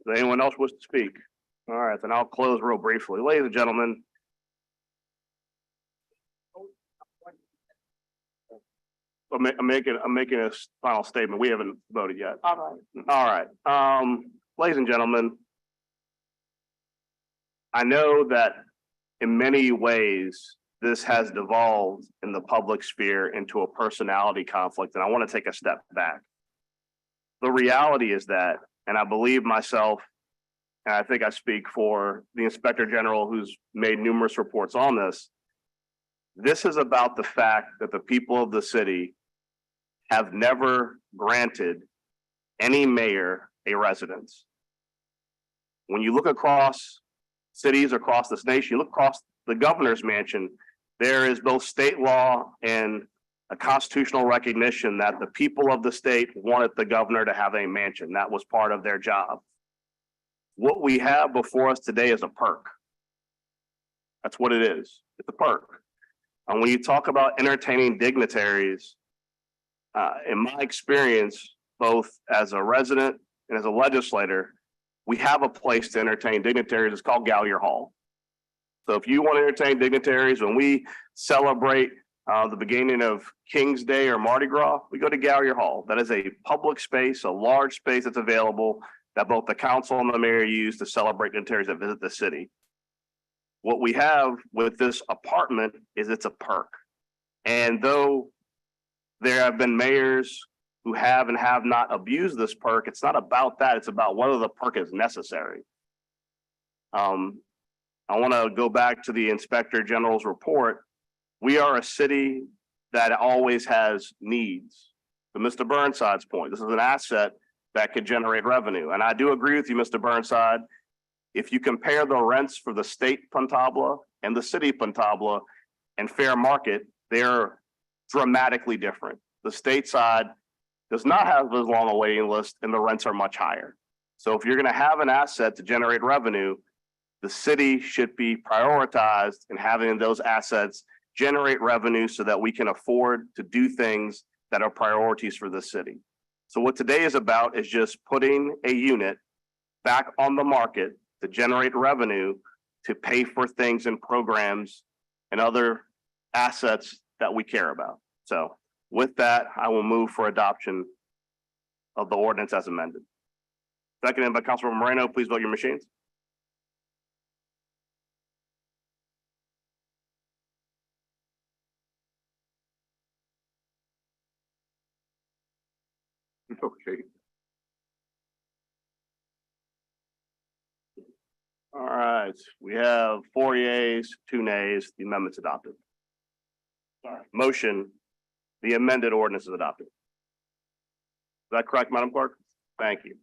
Does anyone else wish to speak? All right, then I'll close real briefly. Ladies and gentlemen. I'm making a final statement. We haven't voted yet. All right. Ladies and gentlemen, I know that in many ways, this has devolved in the public sphere into a personality conflict, and I want to take a step back. The reality is that, and I believe myself and I think I speak for the Inspector General who's made numerous reports on this. This is about the fact that the people of the city have never granted any mayor a residence. When you look across cities across this nation, you look across the governor's mansion, there is both state law and a constitutional recognition that the people of the state wanted the governor to have a mansion. That was part of their job. What we have before us today is a perk. That's what it is. It's a perk. And when you talk about entertaining dignitaries, in my experience, both as a resident and as a legislator, we have a place to entertain dignitaries. It's called Gallier Hall. So if you want to entertain dignitaries, when we celebrate the beginning of King's Day or Mardi Gras, we go to Gallier Hall. That is a public space, a large space that's available that both the council and the mayor use to celebrate dignitaries that visit the city. What we have with this apartment is it's a perk. And though there have been mayors who have and have not abused this perk, it's not about that. It's about whether the perk is necessary. I want to go back to the Inspector General's report. We are a city that always has needs. To Mr. Burnside's point, this is an asset that could generate revenue. And I do agree with you, Mr. Burnside. If you compare the rents for the state Puntabla and the city Puntabla and fair market, they're dramatically different. The state side does not have as long a waiting list and the rents are much higher. So if you're going to have an asset to generate revenue, the city should be prioritized in having those assets generate revenue so that we can afford to do things that are priorities for the city. So what today is about is just putting a unit back on the market to generate revenue to pay for things and programs and other assets that we care about. So with that, I will move for adoption of the ordinance as amended. Seconded by Councilmember Moreno. Please vote your machines. Okay. All right, we have 4 yeas, 2 nays, the amendment's adopted. Sorry, motion, the amended ordinance is adopted. Is that correct, Madam Clerk? Thank you.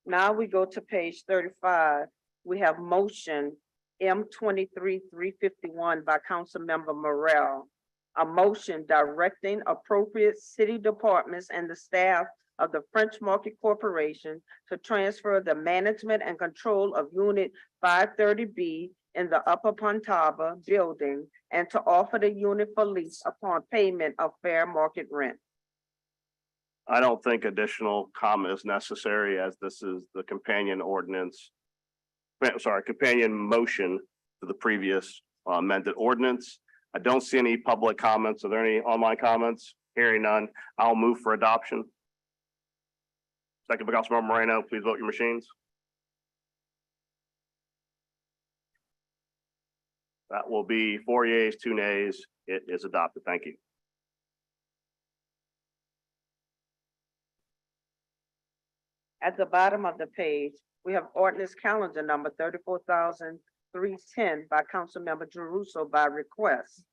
Now we go to page 35. We have motion M23-351 by Councilmember Morrell. A motion directing appropriate city departments and the staff of the French Market Corporation to transfer the management and control of Unit 530B in the Upper Puntaba building and to offer the unit for lease upon payment of fair market rent. I don't think additional comment is necessary as this is the companion ordinance. Companion motion to the previous amended ordinance. I don't see any public comments. Are there any online comments? Hearing none, I'll move for adoption. Second by Councilmember Moreno, please vote your machines. That will be 4 yeas, 2 nays. It is adopted. Thank you. At the bottom of the page, we have ordinance calendar number 34,310 by Councilmember Jeruso by request.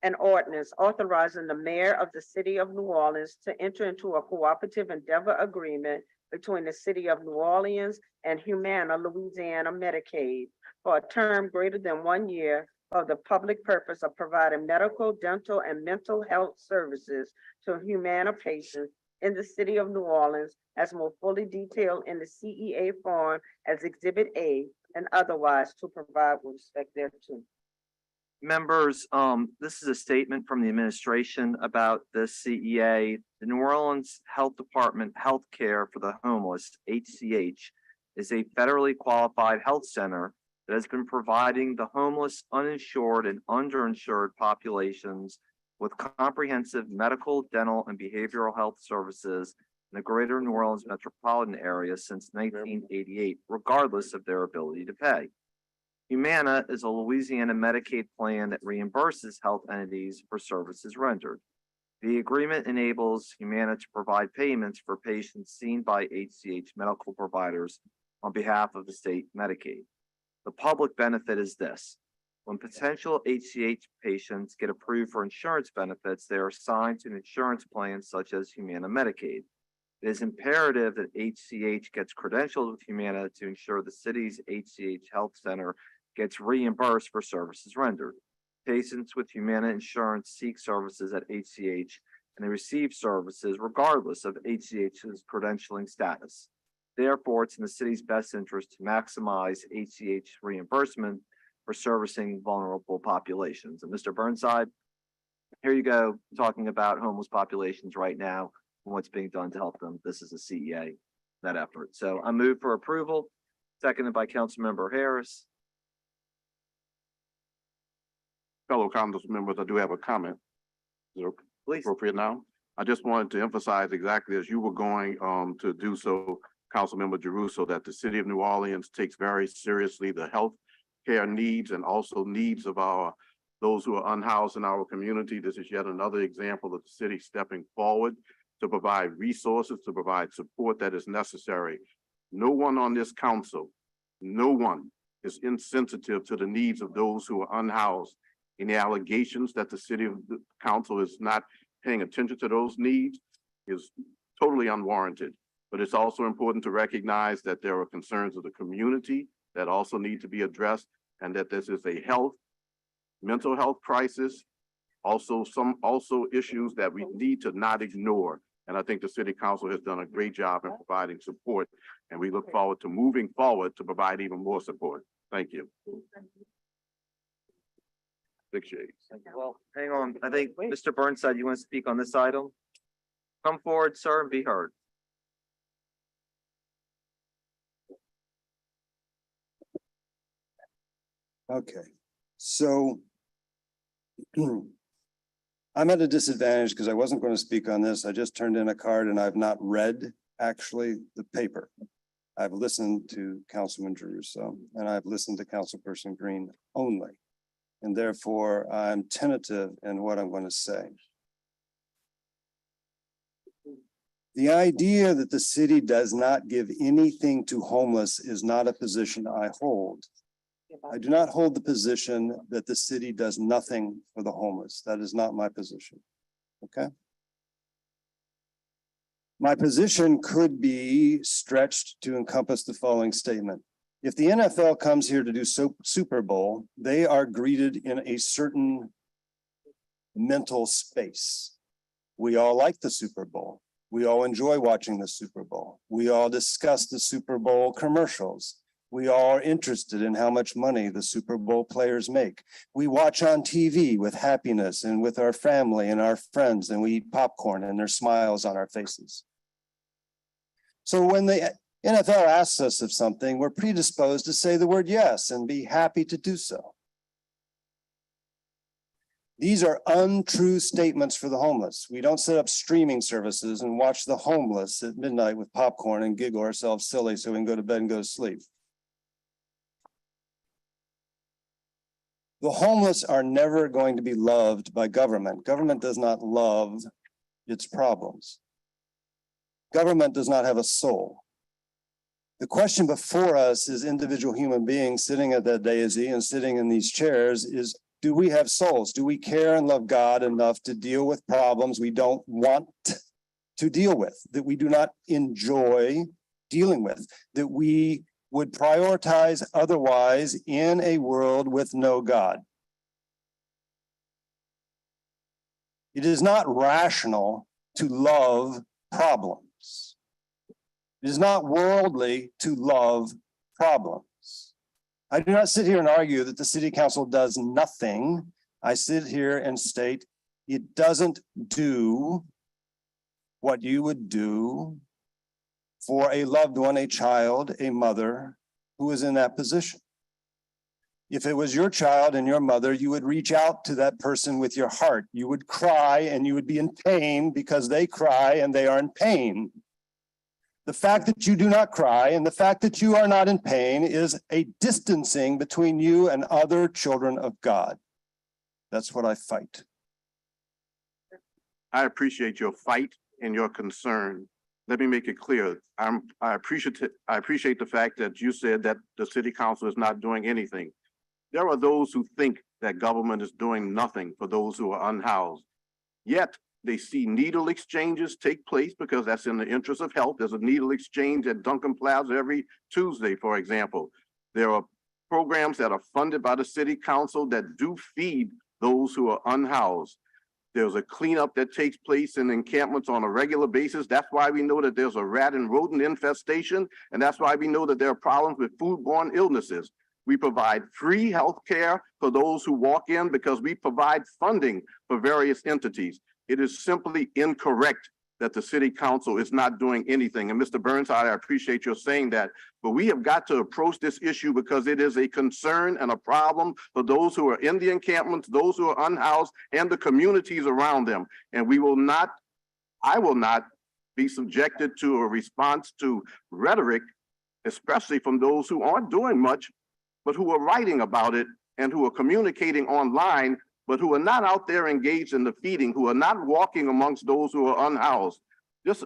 An ordinance authorizing the mayor of the city of New Orleans to enter into a cooperative endeavor agreement between the city of New Orleans and Humana Louisiana Medicaid for a term greater than 1 year for the public purpose of providing medical, dental, and mental health services to Humana patients in the city of New Orleans as more fully detailed in the CEA form as Exhibit A and otherwise to provide with respect thereto. Members, this is a statement from the administration about the CEA. The New Orleans Health Department Healthcare for the Homeless, HCH, is a federally qualified health center that has been providing the homeless, uninsured, and underinsured populations with comprehensive medical, dental, and behavioral health services in the greater New Orleans metropolitan area since 1988, regardless of their ability to pay. Humana is a Louisiana Medicaid plan that reimburses health entities for services rendered. The agreement enables Humana to provide payments for patients seen by HCH medical providers on behalf of the state Medicaid. The public benefit is this. When potential HCH patients get approved for insurance benefits, they are assigned to an insurance plan such as Humana Medicaid. It is imperative that HCH gets credentialed with Humana to ensure the city's HCH Health Center gets reimbursed for services rendered. Patients with Humana insurance seek services at HCH and they receive services regardless of HCH's credentialing status. Therefore, it's in the city's best interest to maximize HCH reimbursement for servicing vulnerable populations. And Mr. Burnside, here you go, talking about homeless populations right now and what's being done to help them. This is a CEA, that effort. So I move for approval, seconded by Councilmember Harris. Fellow council members, I do have a comment. Is it Please. appropriate now? I just wanted to emphasize exactly as you were going to do so, Councilmember Jeruso, that the city of New Orleans takes very seriously the health care needs and also needs of those who are unhoused in our community. This is yet another example of the city stepping forward to provide resources, to provide support that is necessary. No one on this council, no one is insensitive to the needs of those who are unhoused. Any allegations that the city of the council is not paying attention to those needs is totally unwarranted. But it's also important to recognize that there are concerns of the community that also need to be addressed, and that this is a mental health crisis, also issues that we need to not ignore. And I think the city council has done a great job in providing support, and we look forward to moving forward to provide even more support. Thank you. Big shades. Well, hang on. I think Mr. Burnside, you want to speak on this item? Come forward, sir, and be heard. Okay, so I'm at a disadvantage because I wasn't going to speak on this. I just turned in a card and I've not read actually the paper. I've listened to Councilman Jeruso and I've listened to Councilperson Green only. And therefore I'm tentative in what I'm going to say. The idea that the city does not give anything to homeless is not a position I hold. I do not hold the position that the city does nothing for the homeless. That is not my position. Okay. My position could be stretched to encompass the following statement. If the NFL comes here to do Super Bowl, they are greeted in a certain mental space. We all like the Super Bowl. We all enjoy watching the Super Bowl. We all discuss the Super Bowl commercials. We all are interested in how much money the Super Bowl players make. We watch on TV with happiness and with our family and our friends, and we eat popcorn and there's smiles on our faces. So when the NFL asks us of something, we're predisposed to say the word yes and be happy to do so. These are untrue statements for the homeless. We don't set up streaming services and watch the homeless at midnight with popcorn and giggle ourselves silly so we can go to bed and go to sleep. The homeless are never going to be loved by government. Government does not love its problems. Government does not have a soul. The question before us as individual human beings sitting at that daisy and sitting in these chairs is, do we have souls? Do we care and love God enough to deal with problems we don't want to deal with, that we do not enjoy dealing with, that we would prioritize otherwise in a world with no God? It is not rational to love problems. It is not worldly to love problems. I do not sit here and argue that the city council does nothing. I sit here and state it doesn't do what you would do for a loved one, a child, a mother who is in that position. If it was your child and your mother, you would reach out to that person with your heart. You would cry and you would be in pain because they cry and they are in pain. The fact that you do not cry and the fact that you are not in pain is a distancing between you and other children of God. That's what I fight. I appreciate your fight and your concern. Let me make it clear. I appreciate the fact that you said that the city council is not doing anything. There are those who think that government is doing nothing for those who are unhoused. Yet they see needle exchanges take place because that's in the interest of health. There's a needle exchange at Duncan Plaza every Tuesday, for example. There are programs that are funded by the city council that do feed those who are unhoused. There's a cleanup that takes place in encampments on a regular basis. That's why we know that there's a rat and rodent infestation, and that's why we know that there are problems with foodborne illnesses. We provide free health care for those who walk in because we provide funding for various entities. It is simply incorrect that the city council is not doing anything. And Mr. Burnside, I appreciate your saying that, but we have got to approach this issue because it is a concern and a problem for those who are in the encampments, those who are unhoused, and the communities around them. And I will not be subjected to a response to rhetoric, especially from those who aren't doing much, but who are writing about it and who are communicating online, but who are not out there engaged in the feeding, who are not walking amongst those who are unhoused.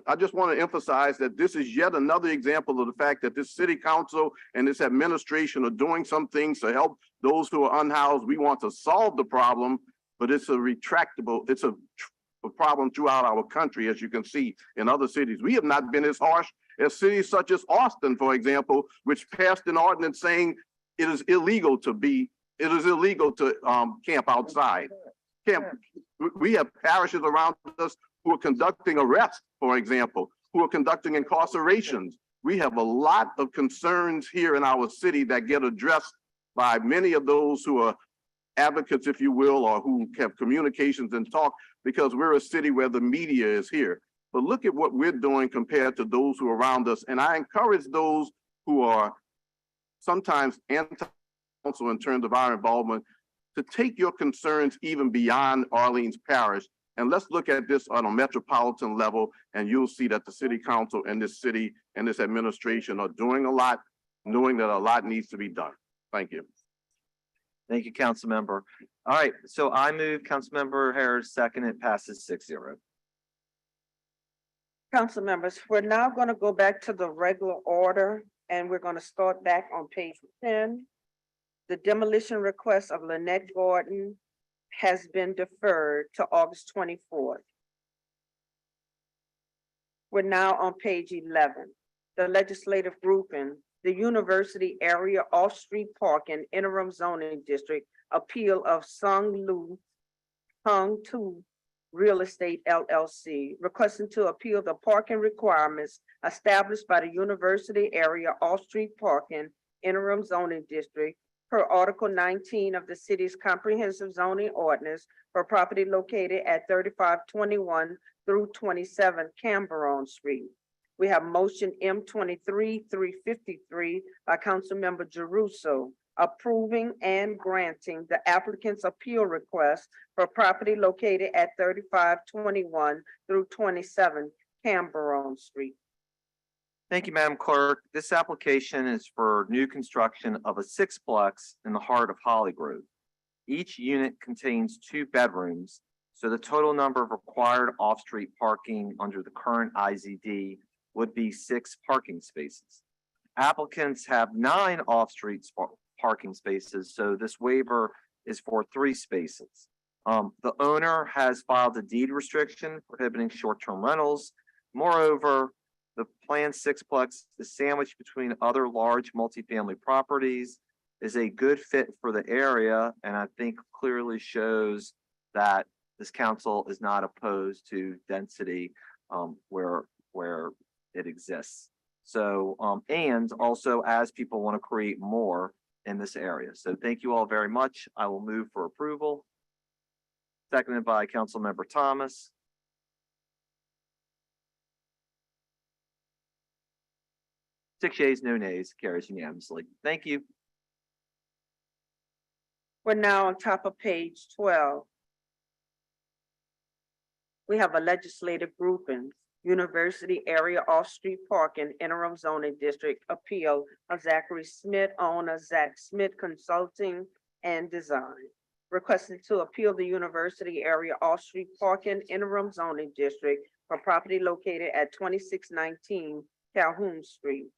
I just want to emphasize that this is yet another example of the fact that this city council and this administration are doing some things to help those who are unhoused. We want to solve the problem, but it's a problem throughout our country, as you can see in other cities. We have not been as harsh as cities such as Austin, for example, which passed an ordinance saying it is illegal to camp outside. We have parishes around us who are conducting arrests, for example, who are conducting incarcerations. We have a lot of concerns here in our city that get addressed by many of those who are advocates, if you will, or who have communications and talk, because we're a city where the media is here. But look at what we're doing compared to those who are around us. And I encourage those who are sometimes anti-council in terms of our involvement to take your concerns even beyond Orleans Parish. And let's look at this on a metropolitan level, and you'll see that the city council and this city and this administration are doing a lot, knowing that a lot needs to be done. Thank you. Thank you, council member. All right, so I move, council member Harris second, it passes 6-0. Council members, we're now going to go back to the regular order, and we're going to start back on page 10. The demolition request of Lynette Gordon has been deferred to August 24th. We're now on page 11. The legislative grouping, the University Area Off-Street Parking Interim Zoning District Appeal of Sung Tu Real Estate LLC, requesting to appeal the parking requirements established by the University Area Off-Street Parking Interim Zoning District per Article 19 of the city's comprehensive zoning ordinance for property located at 3521 through 27 Camberon Street. We have motion M23-353 by Councilmember Jeruso, approving and granting the applicant's appeal request for property located at 3521 through 27 Camberon Street. Thank you, Madam Clerk. This application is for new construction of a sixplex in the heart of Holly Grove. Each unit contains 2 bedrooms, so the total number of required off-street parking under the current IZD would be 6 parking spaces. Applicants have 9 off-street parking spaces, so this waiver is for 3 spaces. The owner has filed a deed restriction prohibiting short-term rentals. Moreover, the planned sixplex is sandwiched between other large multifamily properties, is a good fit for the area, and I think clearly shows that this council is not opposed to density where it exists. So, and also as people want to create more in this area. So thank you all very much. I will move for approval. Seconded by Councilmember Thomas. Six yeas, no nays, carries unanimously. Thank you. We're now on top of page 12. We have a legislative grouping, University Area Off-Street Parking Interim Zoning District Appeal of Zachary Smith, owner Zach Smith Consulting and Design. requesting to appeal the University Area Off-Street Parking Interim Zoning District for property located at 2619 Calhoun Street.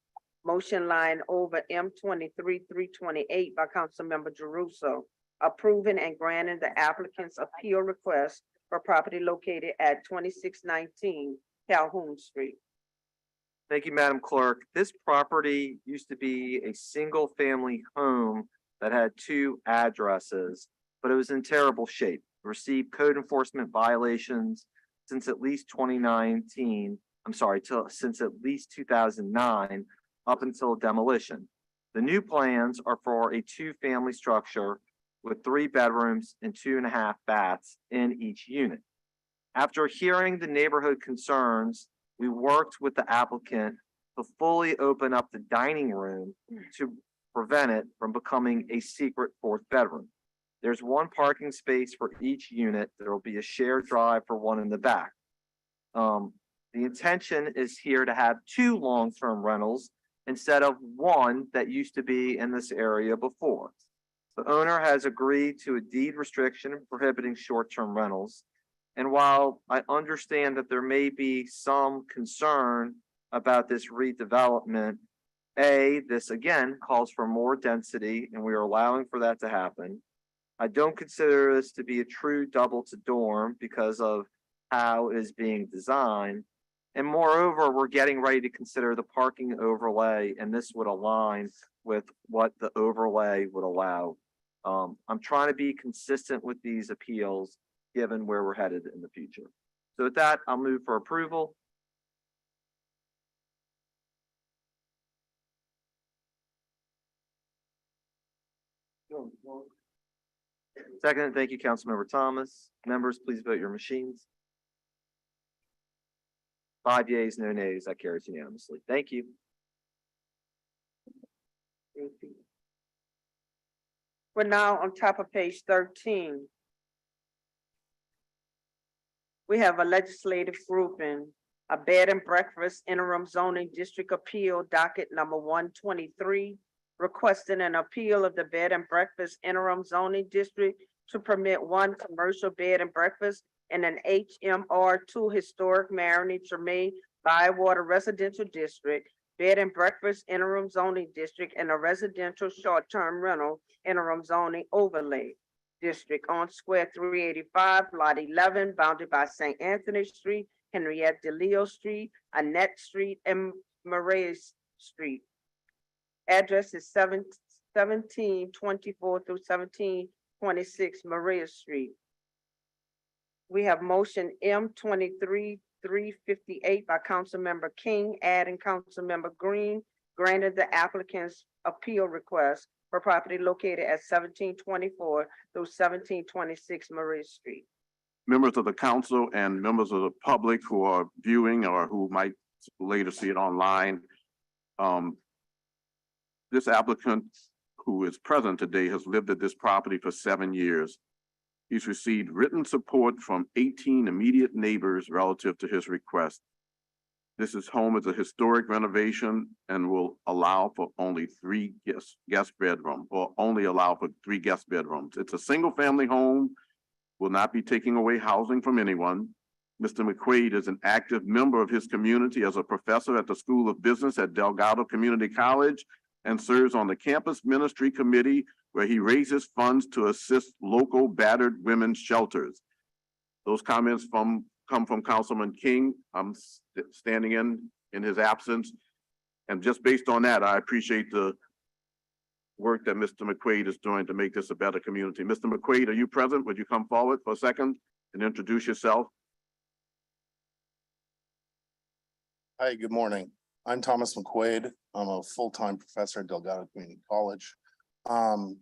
Motion line over M 23-328 by Councilmember Jeruso, approving and granting the applicant's appeal request for property located at 2619 Calhoun Street. Thank you, Madam Clerk. This property used to be a single-family home that had two addresses, but it was in terrible shape. Received code enforcement violations since at least 2019. Since at least 2009, up until demolition. The new plans are for a two-family structure with 3 bedrooms and 2.5 baths in each unit. After hearing the neighborhood concerns, we worked with the applicant to fully open up the dining room to prevent it from becoming a secret 4th bedroom. There's 1 parking space for each unit. There will be a shared drive for 1 in the back. The intention is here to have 2 long-term rentals instead of 1 that used to be in this area before. The owner has agreed to a deed restriction prohibiting short-term rentals. And while I understand that there may be some concern about this redevelopment, this again calls for more density and we are allowing for that to happen. I don't consider this to be a true double to dorm because of how it is being designed. And moreover, we're getting ready to consider the parking overlay, and this would align with what the overlay would allow. I'm trying to be consistent with these appeals, given where we're headed in the future. So with that, I'll move for approval. Second, thank you, Councilmember Thomas. Members, please vote your machines. 5 yeas, no nays. That carries unanimously. Thank you. We're now on top of page 13. We have a legislative grouping, a bed and breakfast interim zoning district appeal docket number 123, requesting an appeal of the bed and breakfast interim zoning district to permit 1 commercial bed and breakfast in an HMR2 historic Marigny Treme Bywater residential district, bed and breakfast interim zoning district, and a residential short-term rental interim zoning overlay district on Square 385, Lot 11, bounded by St. Anthony Street, Henriette DeLeo Street, Annette Street, and Marais Street. Address is 1724 through 1726 Maria Street. We have motion M 23-358 by Councilmember King, adding Councilmember Green, granted the applicant's appeal request for property located at 1724 through 1726 Maria Street. Members of the council and members of the public who are viewing or who might later see it online. This applicant who is present today has lived at this property for 7 years. He's received written support from 18 immediate neighbors relative to his request. This home is a historic renovation and will allow for only 3 guest bedrooms, or only allow for 3 guest bedrooms. It's a single family home, will not be taking away housing from anyone. Mr. McQuaid is an active member of his community as a professor at the School of Business at Delgado Community College and serves on the campus ministry committee where he raises funds to assist local battered women's shelters. Those comments come from Councilman King. I'm standing in his absence. And just based on that, I appreciate the work that Mr. McQuaid is doing to make this a better community. Mr. McQuaid, are you present? Would you come forward for a second and introduce yourself? Hi, good morning. I'm Thomas McQuaid. I'm a full-time professor at Delgado Community College. I'm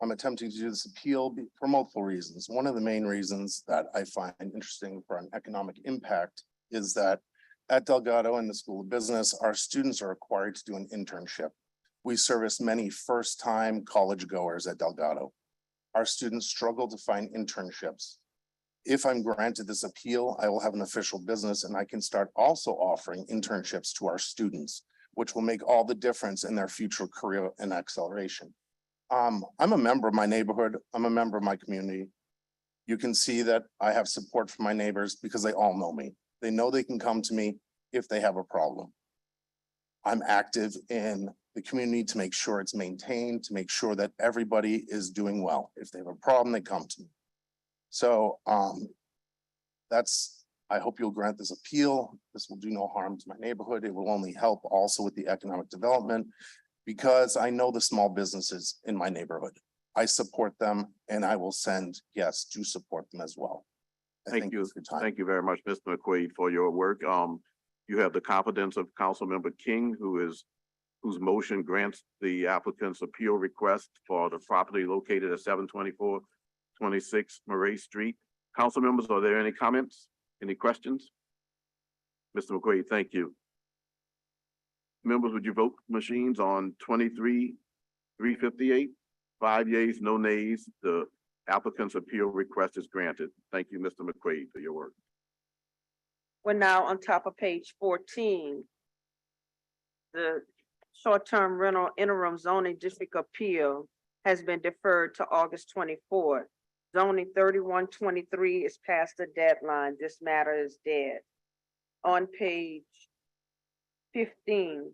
attempting to do this appeal for multiple reasons. One of the main reasons that I find interesting for an economic impact is that at Delgado and the School of Business, our students are required to do an internship. We service many first-time college goers at Delgado. Our students struggle to find internships. If I'm granted this appeal, I will have an official business and I can start also offering internships to our students, which will make all the difference in their future career and acceleration. I'm a member of my neighborhood. I'm a member of my community. You can see that I have support from my neighbors because they all know me. They know they can come to me if they have a problem. I'm active in the community to make sure it's maintained, to make sure that everybody is doing well. If they have a problem, they come to me. So I hope you'll grant this appeal. This will do no harm to my neighborhood. It will only help also with the economic development because I know the small businesses in my neighborhood. I support them and I will send guests to support them as well. Thank you. Thank you very much, Mr. McQuaid, for your work. You have the confidence of Councilmember King, whose motion grants the applicant's appeal request for the property located at 724-26 Murray Street. Council members, are there any comments? Any questions? Mr. McQuaid, thank you. Members, would you vote machines on 23-358? 5 yeas, no nays. The applicant's appeal request is granted. Thank you, Mr. McQuaid, for your work. We're now on top of page 14. The short-term rental interim zoning district appeal has been deferred to August 24th. Zoning 3123 is past the deadline. This matter is dead. On page 15,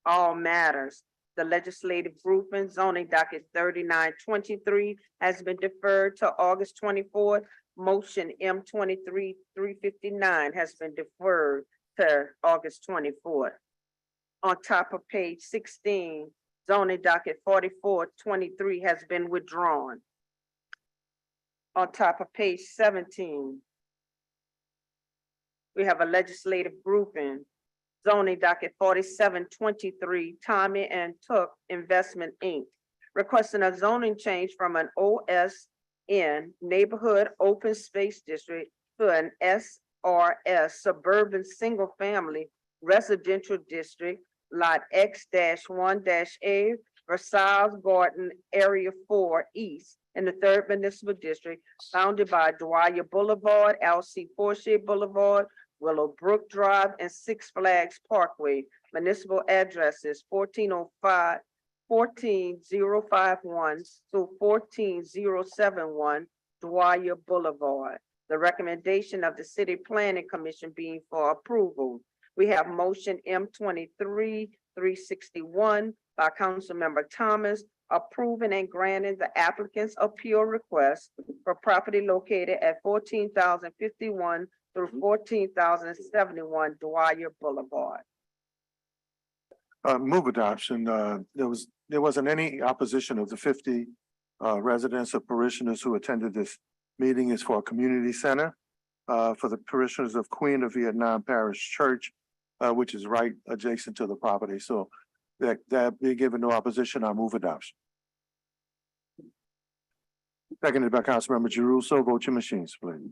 all matters. The legislative grouping zoning docket 3923 has been deferred to August 24th. Motion M23-359 has been deferred to August 24th. On top of page 16, zoning docket 4423 has been withdrawn. On top of page 17, we have a legislative grouping. Zoning docket 4723, Tommy and Took Investment, Inc., requesting a zoning change from an OSN Neighborhood Open Space District to an SRS Suburban Single Family Residential District, Lot X-1-A, Versailles Garden, Area 4 East, in the 3rd Municipal District, bounded by Dwyer Boulevard, L.C. Forshey Boulevard, Willowbrook Drive, and Six Flags Parkway. Municipal addresses 14051 to 14071 Dwyer Boulevard. The recommendation of the City Planning Commission being for approval. We have motion M23-361 by Councilmember Thomas, approving and granting the applicant's appeal request for property located at 14,051 through 14,071 Dwyer Boulevard. Move adoption. There wasn't any opposition of the 50 residents or parishioners who attended this meeting. Is for a community center for the parishioners of Queen of Vietnam Parish Church, which is right adjacent to the property. So that be given no opposition, I move adoption. Seconded by Councilmember Girousso. Vote your machines, please.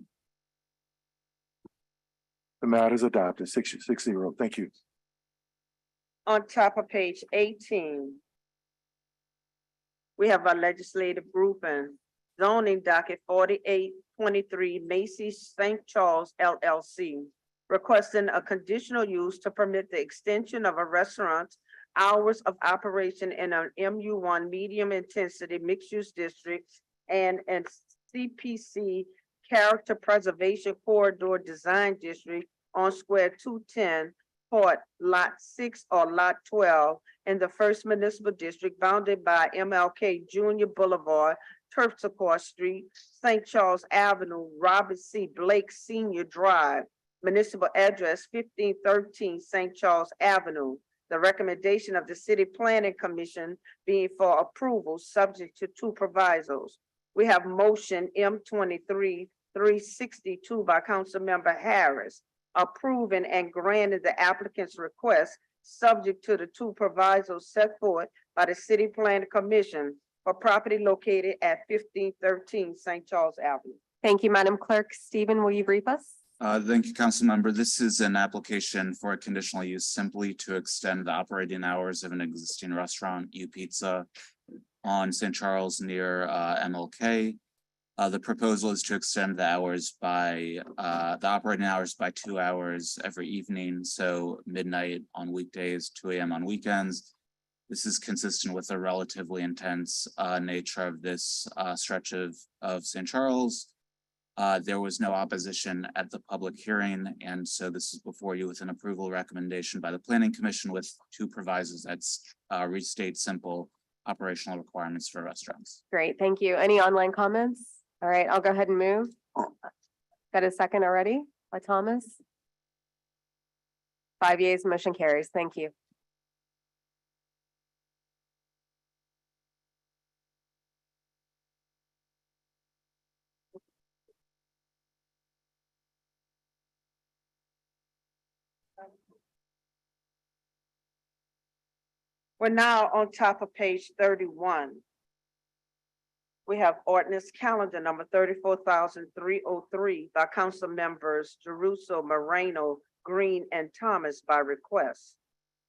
The matter is adopted, 6-0. Thank you. On top of page 18, we have a legislative grouping, zoning docket 4823, Macy's St. Charles LLC, requesting a conditional use to permit the extension of a restaurant's hours of operation in an MU1 medium intensity mixed use district and CPC Character Preservation Corridor Design District on Square 210, Port Lot 6 or Lot 12 in the 1st Municipal District, bounded by MLK Jr. Boulevard, Terpsichore Street, St. Charles Avenue, Robert C. Blake Senior Drive, municipal address 1513 St. Charles Avenue. The recommendation of the City Planning Commission being for approval, subject to 2 provisos. We have motion M23-362 by Councilmember Harris, approving and granting the applicant's request, subject to the 2 provisos set forth by the City Planning Commission for property located at 1513 St. Charles Avenue. Thank you, Madam Clerk. Stephen, will you brief us? Thank you, Council Member. This is an application for a conditional use simply to extend the operating hours of an existing restaurant, U Pizza, on St. Charles near MLK. The proposal is to extend the hours by the operating hours by 2 hours every evening, so midnight on weekdays, 2 a.m. on weekends. This is consistent with the relatively intense nature of this stretch of St. Charles. There was no opposition at the public hearing, and so this is before you with an approval recommendation by the Planning Commission with two provisos that restate simple operational requirements for restaurants. Great, thank you. Any online comments? All right, I'll go ahead and move. Got a second already by Thomas? 5 yeas, motion carries. Thank you. We're now on top of page 31. We have ordinance calendar number 34,303 by council members Jeruso, Moreno, Green, and Thomas by request.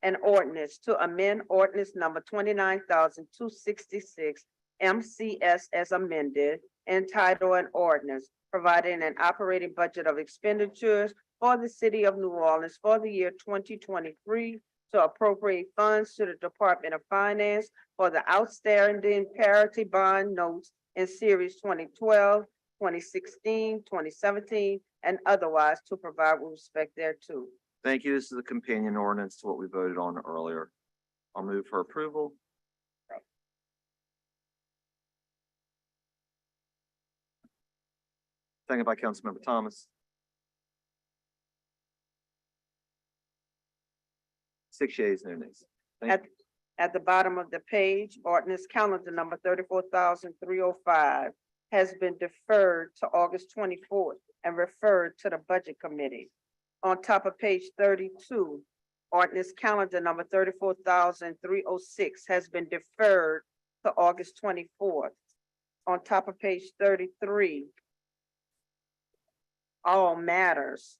An ordinance to amend ordinance number 29,266 MCS as amended, entitled an ordinance providing an operating budget of expenditures for the city of New Orleans for the year 2023 to appropriate funds to the Department of Finance for the outstanding parity bond notes in series 2012, 2016, 2017, and otherwise to provide with respect thereto. Thank you. This is a companion ordinance to what we voted on earlier. I'll move for approval. Second by Councilmember Thomas. 6 yeas, no nays. At the bottom of the page, ordinance calendar number 34,305 has been deferred to August 24th and referred to the Budget Committee. On top of page 32, ordinance calendar number 34,306 has been deferred to August 24th. On top of page 33, all matters.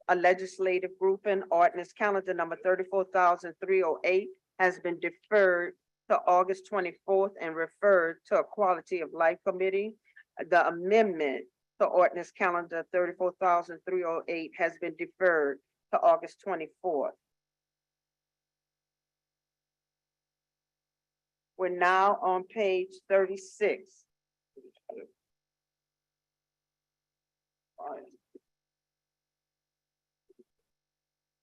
A legislative grouping, ordinance calendar number 34,308 has been deferred to August 24th and referred to a Quality of Life Committee. The amendment to ordinance calendar 34,308 has been deferred to August 24th. We're now on page 36.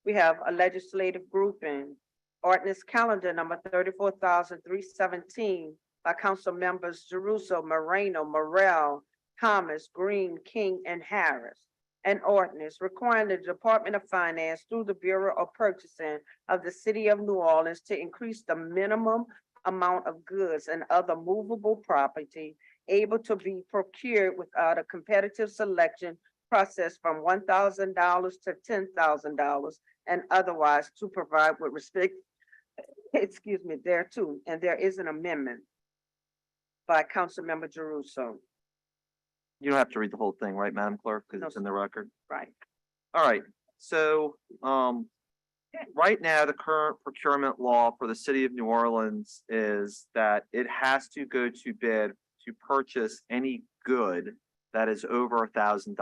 We have a legislative grouping, ordinance calendar number 34,317 by council members Jeruso, Moreno, Morel, Thomas, Green, King, and Harris. An ordinance requiring the Department of Finance through the Bureau of Purchasing of the City of New Orleans to increase the minimum amount of goods and other movable property able to be procured without a competitive selection process from $1,000 to $10,000 and otherwise to provide with respect, thereto. And there is an amendment by Councilmember Jeruso. You don't have to read the whole thing, right, Madam Clerk, because it's in the record? Right. All right, so, right now, the current procurement law for the city of New Orleans is that it has to go to bid to purchase any good that is over $1,000.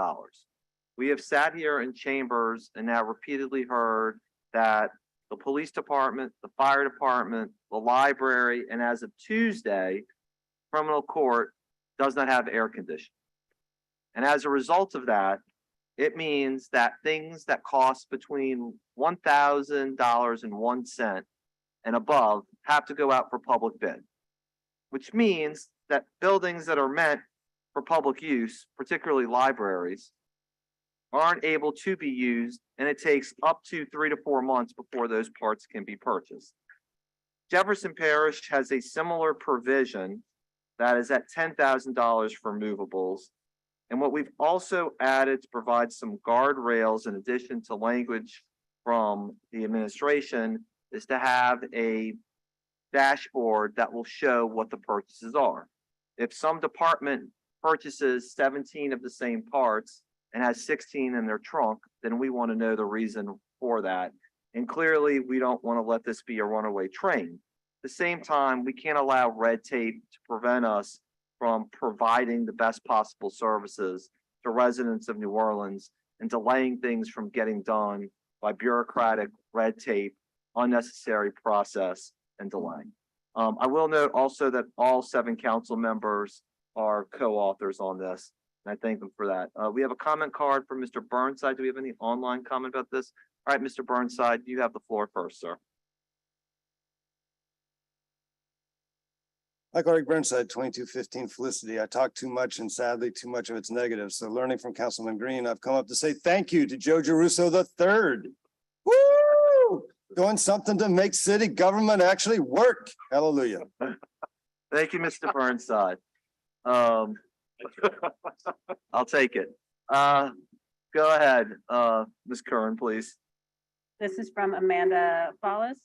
We have sat here in chambers and now repeatedly heard that the police department, the fire department, the library, and as of Tuesday, criminal court does not have air conditioning. And as a result of that, it means that things that cost between $1,000.01 and above have to go out for public bid, which means that buildings that are meant for public use, particularly libraries, aren't able to be used, and it takes up to 3 to 4 months before those parts can be purchased. Jefferson Parish has a similar provision that is at $10,000 for movables. And what we've also added to provide some guardrails in addition to language from the administration is to have a dashboard that will show what the purchases are. If some department purchases 17 of the same parts and has 16 in their trunk, then we want to know the reason for that. And clearly, we don't want to let this be a runaway train. At the same time, we can't allow red tape to prevent us from providing the best possible services to residents of New Orleans and delaying things from getting done by bureaucratic red tape, unnecessary process, and delay. I will note also that all 7 council members are co-authors on this, and I thank them for that. We have a comment card from Mr. Burnside. Do we have any online comment about this? All right, Mr. Burnside, you have the floor first, sir. Hi, Greg Burnside, 2215 Felicity. I talk too much and sadly too much of it's negative. So learning from Councilman Green, I've come up to say thank you to Joe Giarrusso III. Woo! Doing something to make city government actually work. Hallelujah. Thank you, Mr. Burnside. I'll take it. Go ahead, Ms. Curran, please. This is from Amanda Follis.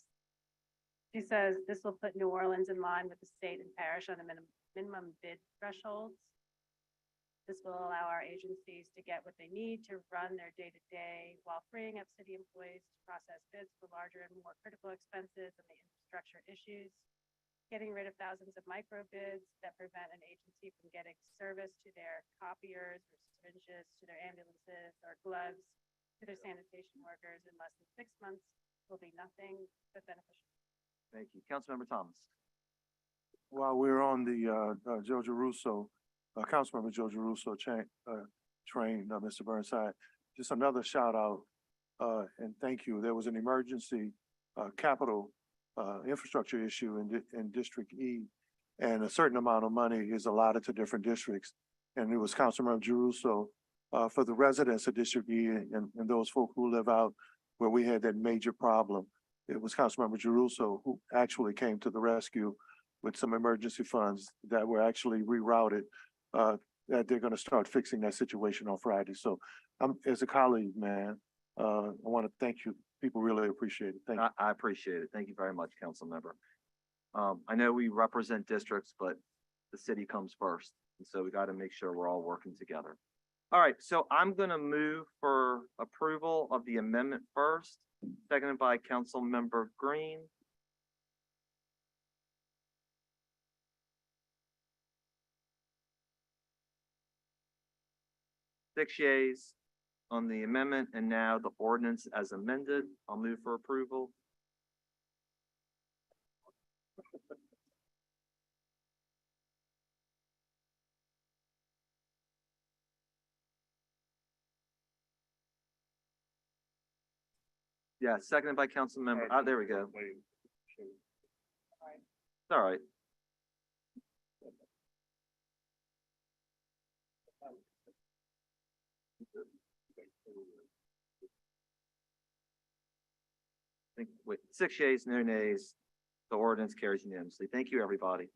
She says this will put New Orleans in line with the state and parish on the minimum bid thresholds. This will allow our agencies to get what they need to run their day-to-day while freeing up city employees to process bids for larger and more critical expenses and the infrastructure issues. Getting rid of thousands of micro bids that prevent an agency from getting service to their copiers or syringes, to their ambulances or gloves, to their sanitation workers in less than 6 months will be nothing but beneficial. Thank you. Councilmember Thomas. While we're on the Joe Giarrusso, Councilmember Joe Giarrusso train, Mr. Burnside, just another shout out and thank you. There was an emergency capital infrastructure issue in District E, and a certain amount of money is allotted to different districts. And it was Councilmember Giarrusso for the residents of District E and those folk who live out where we had that major problem. It was Councilmember Giarrusso who actually came to the rescue with some emergency funds that were actually rerouted, that they're gonna start fixing that situation on Friday. So as a colleague, man, I wanna thank you. People really appreciate it. Thank you. I appreciate it. Thank you very much, council member. I know we represent districts, but the city comes first. And so we got to make sure we're all working together. All right, so I'm gonna move for approval of the amendment first, seconded by council member Green. Six yeas on the amendment, and now the ordinance as amended. I'll move for approval. Yeah, seconded by council member. There we go. All right. Wait, 6 yeas, no nays. The ordinance carries unanimously. Thank you, everybody.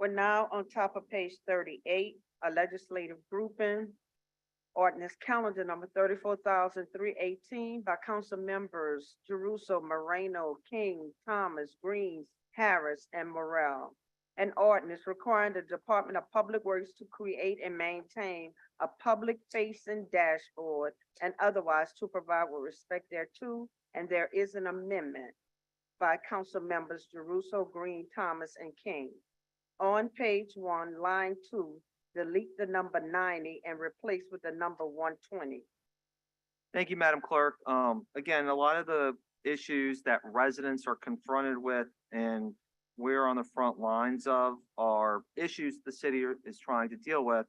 We're now on top of page 38, a legislative grouping. Ordinance calendar number 34,318 by council members Giarrusso, Moreno, King, Thomas, Green, Harris, and Morrell. An ordinance requiring the Department of Public Works to create and maintain a public-facing dashboard and otherwise to provide with respect thereto, and there is an amendment by council members Giarrusso, Green, Thomas, and King. On page 1, line 2, delete the number 90 and replace with the number 120. Thank you, Madam Clerk. Again, a lot of the issues that residents are confronted with and we're on the front lines of are issues the city is trying to deal with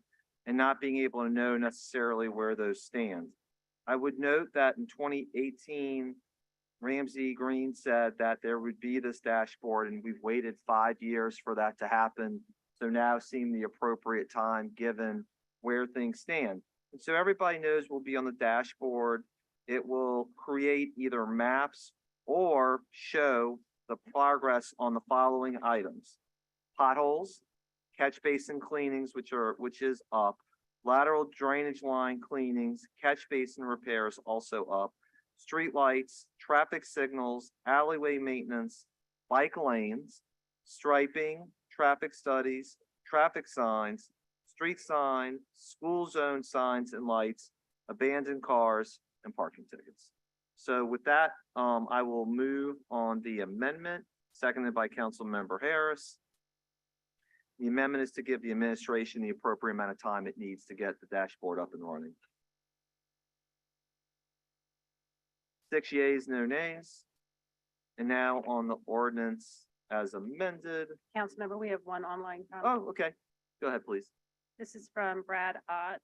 and not being able to know necessarily where those stand. I would note that in 2018, Ramsey Green said that there would be this dashboard, and we've waited 5 years for that to happen. So now seemed the appropriate time given where things stand. And so everybody knows we'll be on the dashboard. It will create either maps or show the progress on the following items: potholes, catch basin cleanings, which is up, lateral drainage line cleanings, catch basin repairs also up, street lights, traffic signals, alleyway maintenance, bike lanes, striping, traffic studies, traffic signs, street sign, school zone signs and lights, abandoned cars, and parking tickets. So with that, I will move on the amendment, seconded by council member Harris. The amendment is to give the administration the appropriate amount of time it needs to get the dashboard up and running. 6 yeas, no nays. And now on the ordinance as amended. Councilmember, we have one online comment. Oh, okay. Go ahead, please. This is from Brad Ott.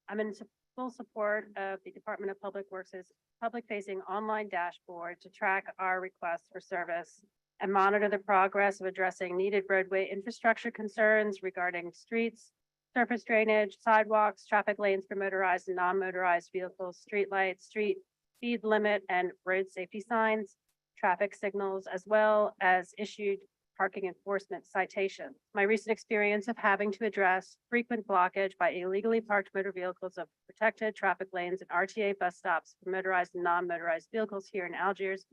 I'm in full support of the Department of Public Works' public-facing online dashboard to track our requests for service and monitor the progress of addressing needed roadway infrastructure concerns regarding streets, surface drainage, sidewalks, traffic lanes for motorized and non-motorized vehicles, streetlights, street speed limit and road safety signs, traffic signals, as well as issued parking enforcement citations. My recent experience of having to address frequent blockage by illegally parked motor vehicles of protected traffic lanes and RTA bus stops for motorized and non-motorized vehicles here in Algiers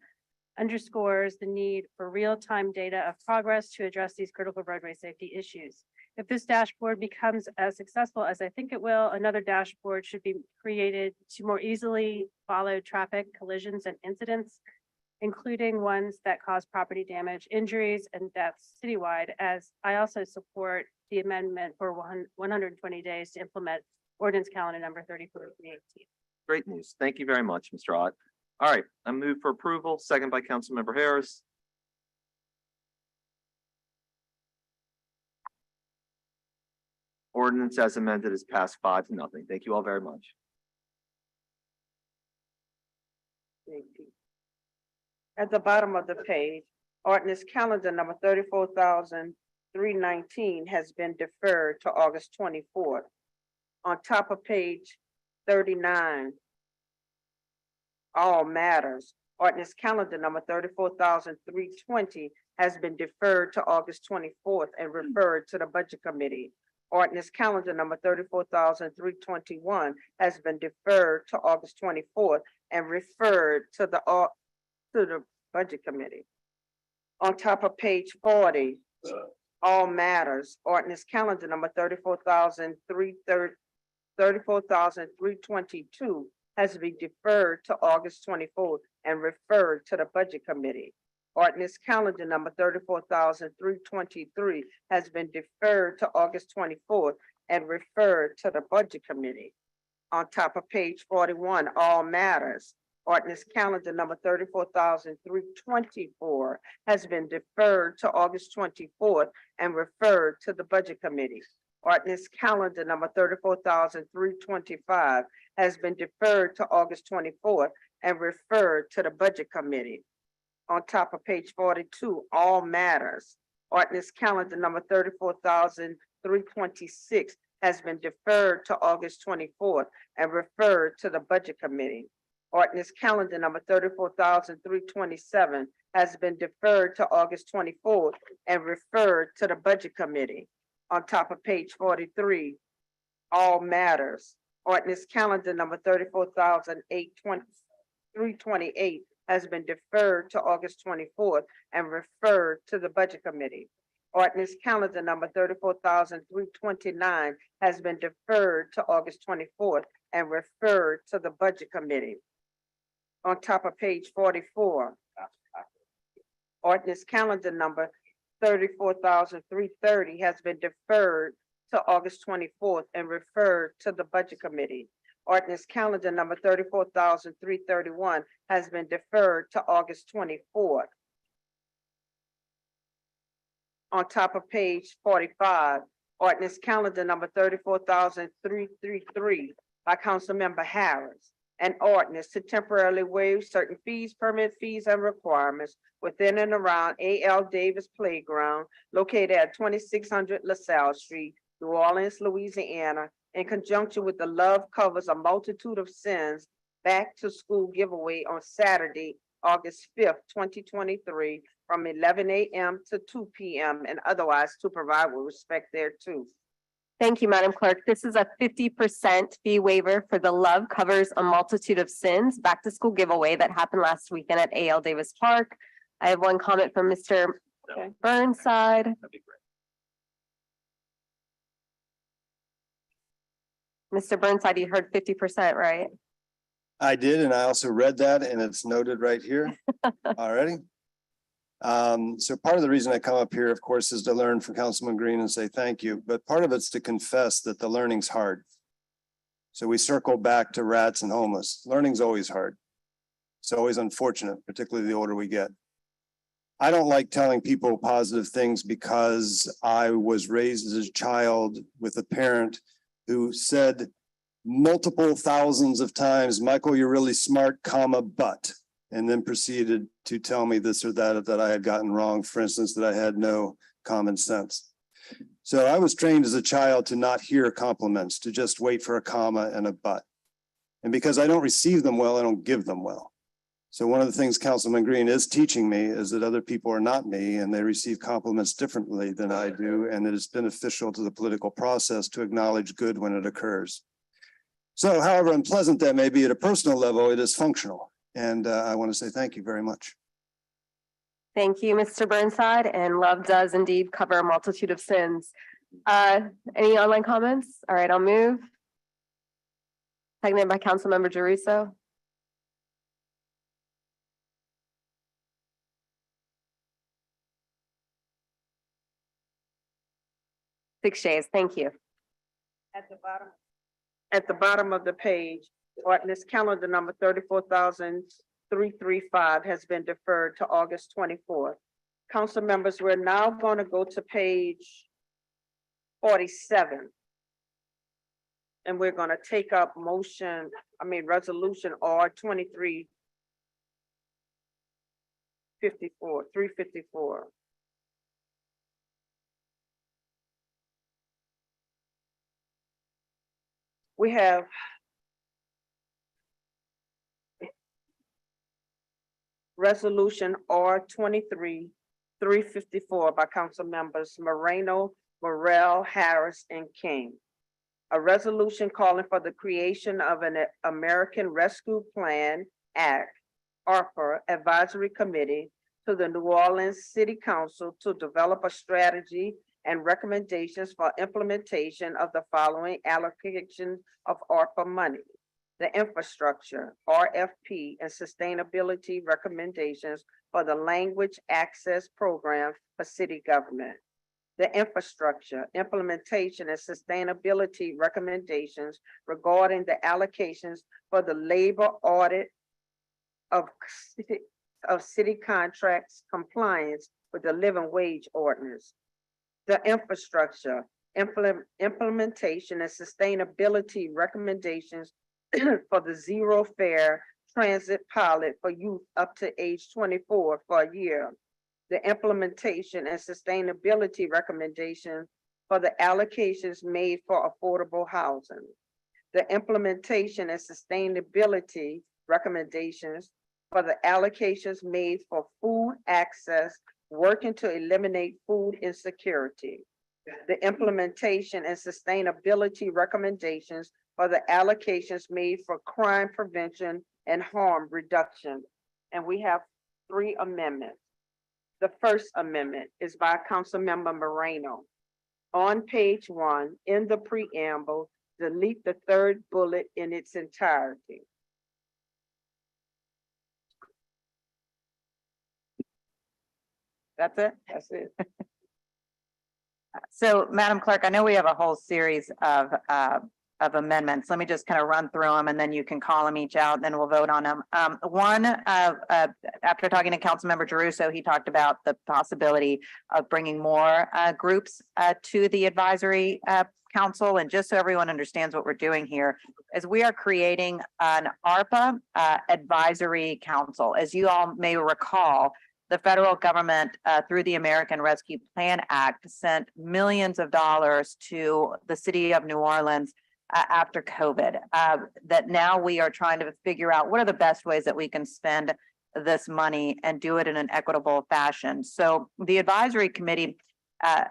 underscores the need for real-time data of progress to address these critical roadway safety issues. If this dashboard becomes as successful as I think it will, another dashboard should be created to more easily follow traffic collisions and incidents, including ones that cause property damage, injuries, and deaths citywide, as I also support the amendment for 120 days to implement ordinance calendar number 34, 2018. Great news. Thank you very much, Mr. Ott. All right, I move for approval, second by Councilmember Harris. Ordinance as amended is passed 5-0. Thank you all very much. Thank you. At the bottom of the page, ordinance calendar number 34,319 has been deferred to August 24th. On top of page 39, all matters, ordinance calendar number 34,320 has been deferred to August 24th and referred to the Budget Committee. Ordinance calendar number 34,321 has been deferred to August 24th and referred to the Budget Committee. On top of page 40, all matters, ordinance calendar number 34,322 has been deferred to August 24th and referred to the Budget Committee. Ordinance calendar number 34,323 has been deferred to August 24th and referred to the Budget Committee. On top of page 41, all matters, ordinance calendar number 34,324 has been deferred to August 24th and referred to the Budget Committee. Ordinance calendar number 34,325 has been deferred to August 24th and referred to the Budget Committee. On top of page 42, all matters, ordinance calendar number 34,326 has been deferred to August 24th and referred to the Budget Committee. Ordinance calendar number 34,327 has been deferred to August 24th and referred to the Budget Committee. On top of page 43, all matters, ordinance calendar number 34,328 has been deferred to August 24th and referred to the Budget Committee. Ordinance calendar number 34,329 has been deferred to August 24th and referred to the Budget Committee. On top of page 44, ordinance calendar number 34,330 has been deferred to August 24th and referred to the Budget Committee. Ordinance calendar number 34,331 has been deferred to August 24th. On top of page 45, ordinance calendar number 34,333 by Councilmember Harris. An ordinance to temporarily waive certain fees, permit fees, and requirements within and around A.L. Davis Playground located at 2600 LaSalle Street, New Orleans, Louisiana, in conjunction with the Love Covers a Multitude of Sins Back to School giveaway on Saturday, August 5th, 2023, from 11 a.m. to 2 p.m. and otherwise to provide with respect thereto. Thank you, Madam Clerk. This is a 50% fee waiver for the Love Covers a Multitude of Sins back to school giveaway that happened last weekend at A.L. Davis Park. I have one comment from Mr. Burnside. Mr. Burnside, you heard 50%, right? I did, and I also read that, and it's noted right here already. So part of the reason I come up here, of course, is to learn from Councilman Green and say thank you, but part of it's to confess that the learning's hard. So we circle back to rats and homeless. Learning's always hard. It's always unfortunate, particularly the older we get. I don't like telling people positive things because I was raised as a child with a parent who said multiple thousands of times, Michael, you're really smart, comma, but, and then proceeded to tell me this or that I had gotten wrong. For instance, that I had no common sense. So I was trained as a child to not hear compliments, to just wait for a comma and a but. And because I don't receive them well, I don't give them well. So one of the things Councilman Green is teaching me is that other people are not me and they receive compliments differently than I do. And it is beneficial to the political process to acknowledge good when it occurs. So however unpleasant that may be at a personal level, it is functional. And I want to say thank you very much. Thank you, Mr. Burnside, and love does indeed cover a multitude of sins. Any online comments? All right, I'll move. Seconded by Councilmember Jeruso. 6 days, thank you. At the bottom of the page, ordinance calendar number 34,335 has been deferred to August 24th. Council members, we're now going to go to page 47. And we're going to take up resolution R 354. We have resolution R 354 by council members Moreno, Morel, Harris, and King. A resolution calling for the creation of an American Rescue Plan Act, ARPA Advisory Committee to the New Orleans City Council to develop a strategy and recommendations for implementation of the following allocation of ARPA money: the infrastructure, RFP, and sustainability recommendations for the language access program for city government. The infrastructure, implementation, and sustainability recommendations regarding the allocations for the labor audit of city contracts compliance with the living wage ordinance. The infrastructure, implementation, and sustainability recommendations for the zero fare transit pilot for youth up to age 24 for a year. The implementation and sustainability recommendations for the allocations made for affordable housing. The implementation and sustainability recommendations for the allocations made for food access, working to eliminate food insecurity. The implementation and sustainability recommendations for the allocations made for crime prevention and harm reduction. And we have 3 amendments. The first amendment is by Councilmember Moreno. On page 1, in the preamble, delete the 3rd bullet in its entirety. That's it? That's it. So, Madam Clerk, I know we have a whole series of amendments. Let me just kind of run through them and then you can call them each out, and then we'll vote on them. After talking to Councilmember Jeruso, he talked about the possibility of bringing more groups to the advisory council. And just so everyone understands what we're doing here, is we are creating an ARPA advisory council. As you all may recall, the federal government, through the American Rescue Plan Act, sent millions of dollars to the city of New Orleans after COVID. That now we are trying to figure out what are the best ways that we can spend this money and do it in an equitable fashion. So the advisory committee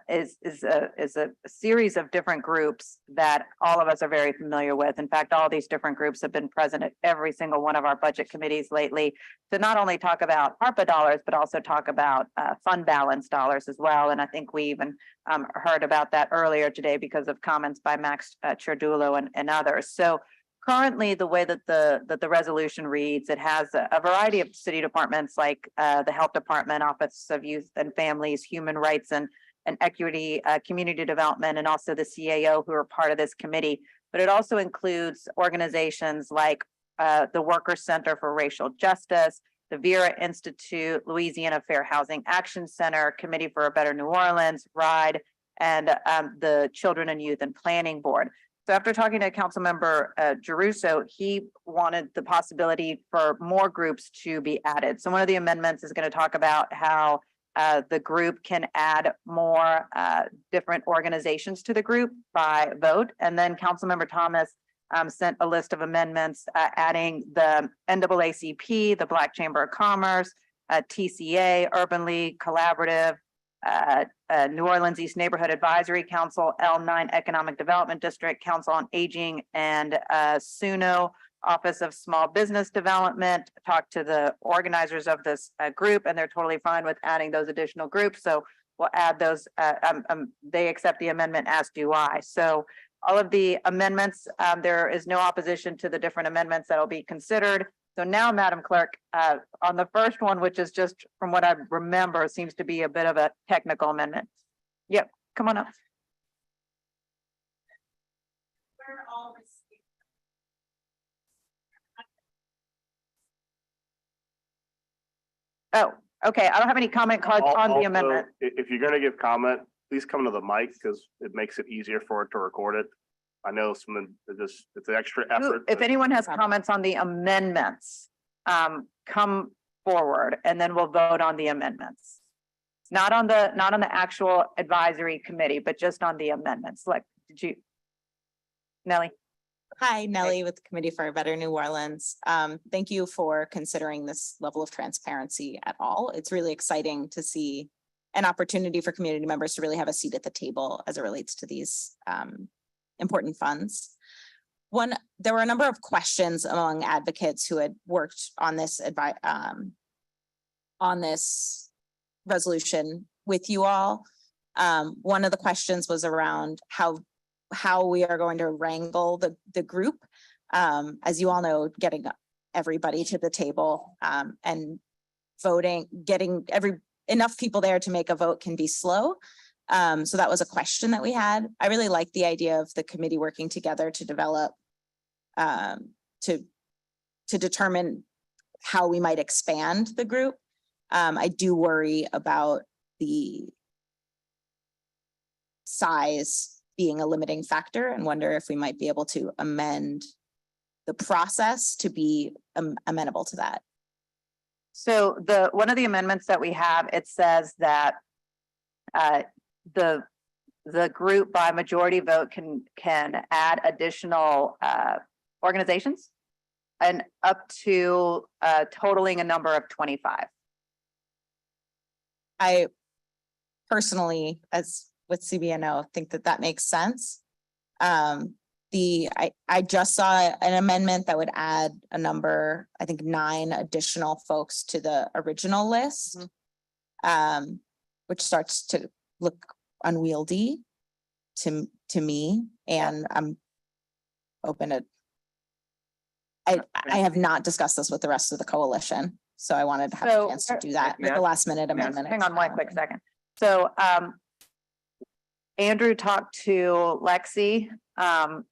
is a series of different groups that all of us are very familiar with. In fact, all these different groups have been present at every single one of our budget committees lately to not only talk about ARPA dollars, but also talk about fund balance dollars as well. And I think we even heard about that earlier today because of comments by Max Cherdulo and others. So currently, the way that the resolution reads, it has a variety of city departments like the Health Department, Office of Youth and Families, Human Rights and Equity, Community Development, and also the CAO who are part of this committee. But it also includes organizations like the Workers Center for Racial Justice, the Vera Institute, Louisiana Fair Housing Action Center, Committee for a Better New Orleans, RIDE, and the Children and Youth and Planning Board. So after talking to Councilmember Jeruso, he wanted the possibility for more groups to be added. So one of the amendments is going to talk about how the group can add more different organizations to the group by vote. And then Councilmember Thomas sent a list of amendments adding the NAACP, the Black Chamber of Commerce, TCA, Urban League, Collaborative, New Orleans East Neighborhood Advisory Council, L9 Economic Development District, Council on Aging, and SUNO, Office of Small Business Development. Talked to the organizers of this group, and they're totally fine with adding those additional groups. So we'll add those. They accept the amendment, as do I. So all of the amendments, there is no opposition to the different amendments that will be considered. So now, Madam Clerk, on the first one, which is just from what I remember, seems to be a bit of a technical amendment. Yep, come on up. Oh, okay. I don't have any comment cards on the Also, amendment. If you're gonna give comment, please come to the mic because it makes it easier for it to record it. I know it's an extra effort. If anyone has comments on the amendments, come forward and then we'll vote on the amendments. Not on the actual advisory committee, but just on the amendments. Like, did you? Nellie? Hi, Nellie with the Committee for a Better New Orleans. Thank you for considering this level of transparency at all. It's really exciting to see an opportunity for community members to really have a seat at the table as it relates to these important funds. There were a number of questions among advocates who had worked on this resolution with you all. One of the questions was around how we are going to wrangle the group. As you all know, getting everybody to the table and voting, getting enough people there to make a vote can be slow. So that was a question that we had. I really like the idea of the committee working together to develop, to determine how we might expand the group. I do worry about the size being a limiting factor and wonder if we might be able to amend the process to be amenable to that. So one of the amendments that we have, it says that the group by majority vote can add additional organizations and up to totaling a number of 25. I personally, as with CBNO, think that makes sense. I just saw an amendment that would add a number, I think 9 additional folks to the original list, which starts to look unwieldy to me, and I'm open to. I have not discussed this with the rest of the coalition, so I wanted to have a chance to do that with the last minute amendment. Hang on one quick second. So Andrew talked to Lexi,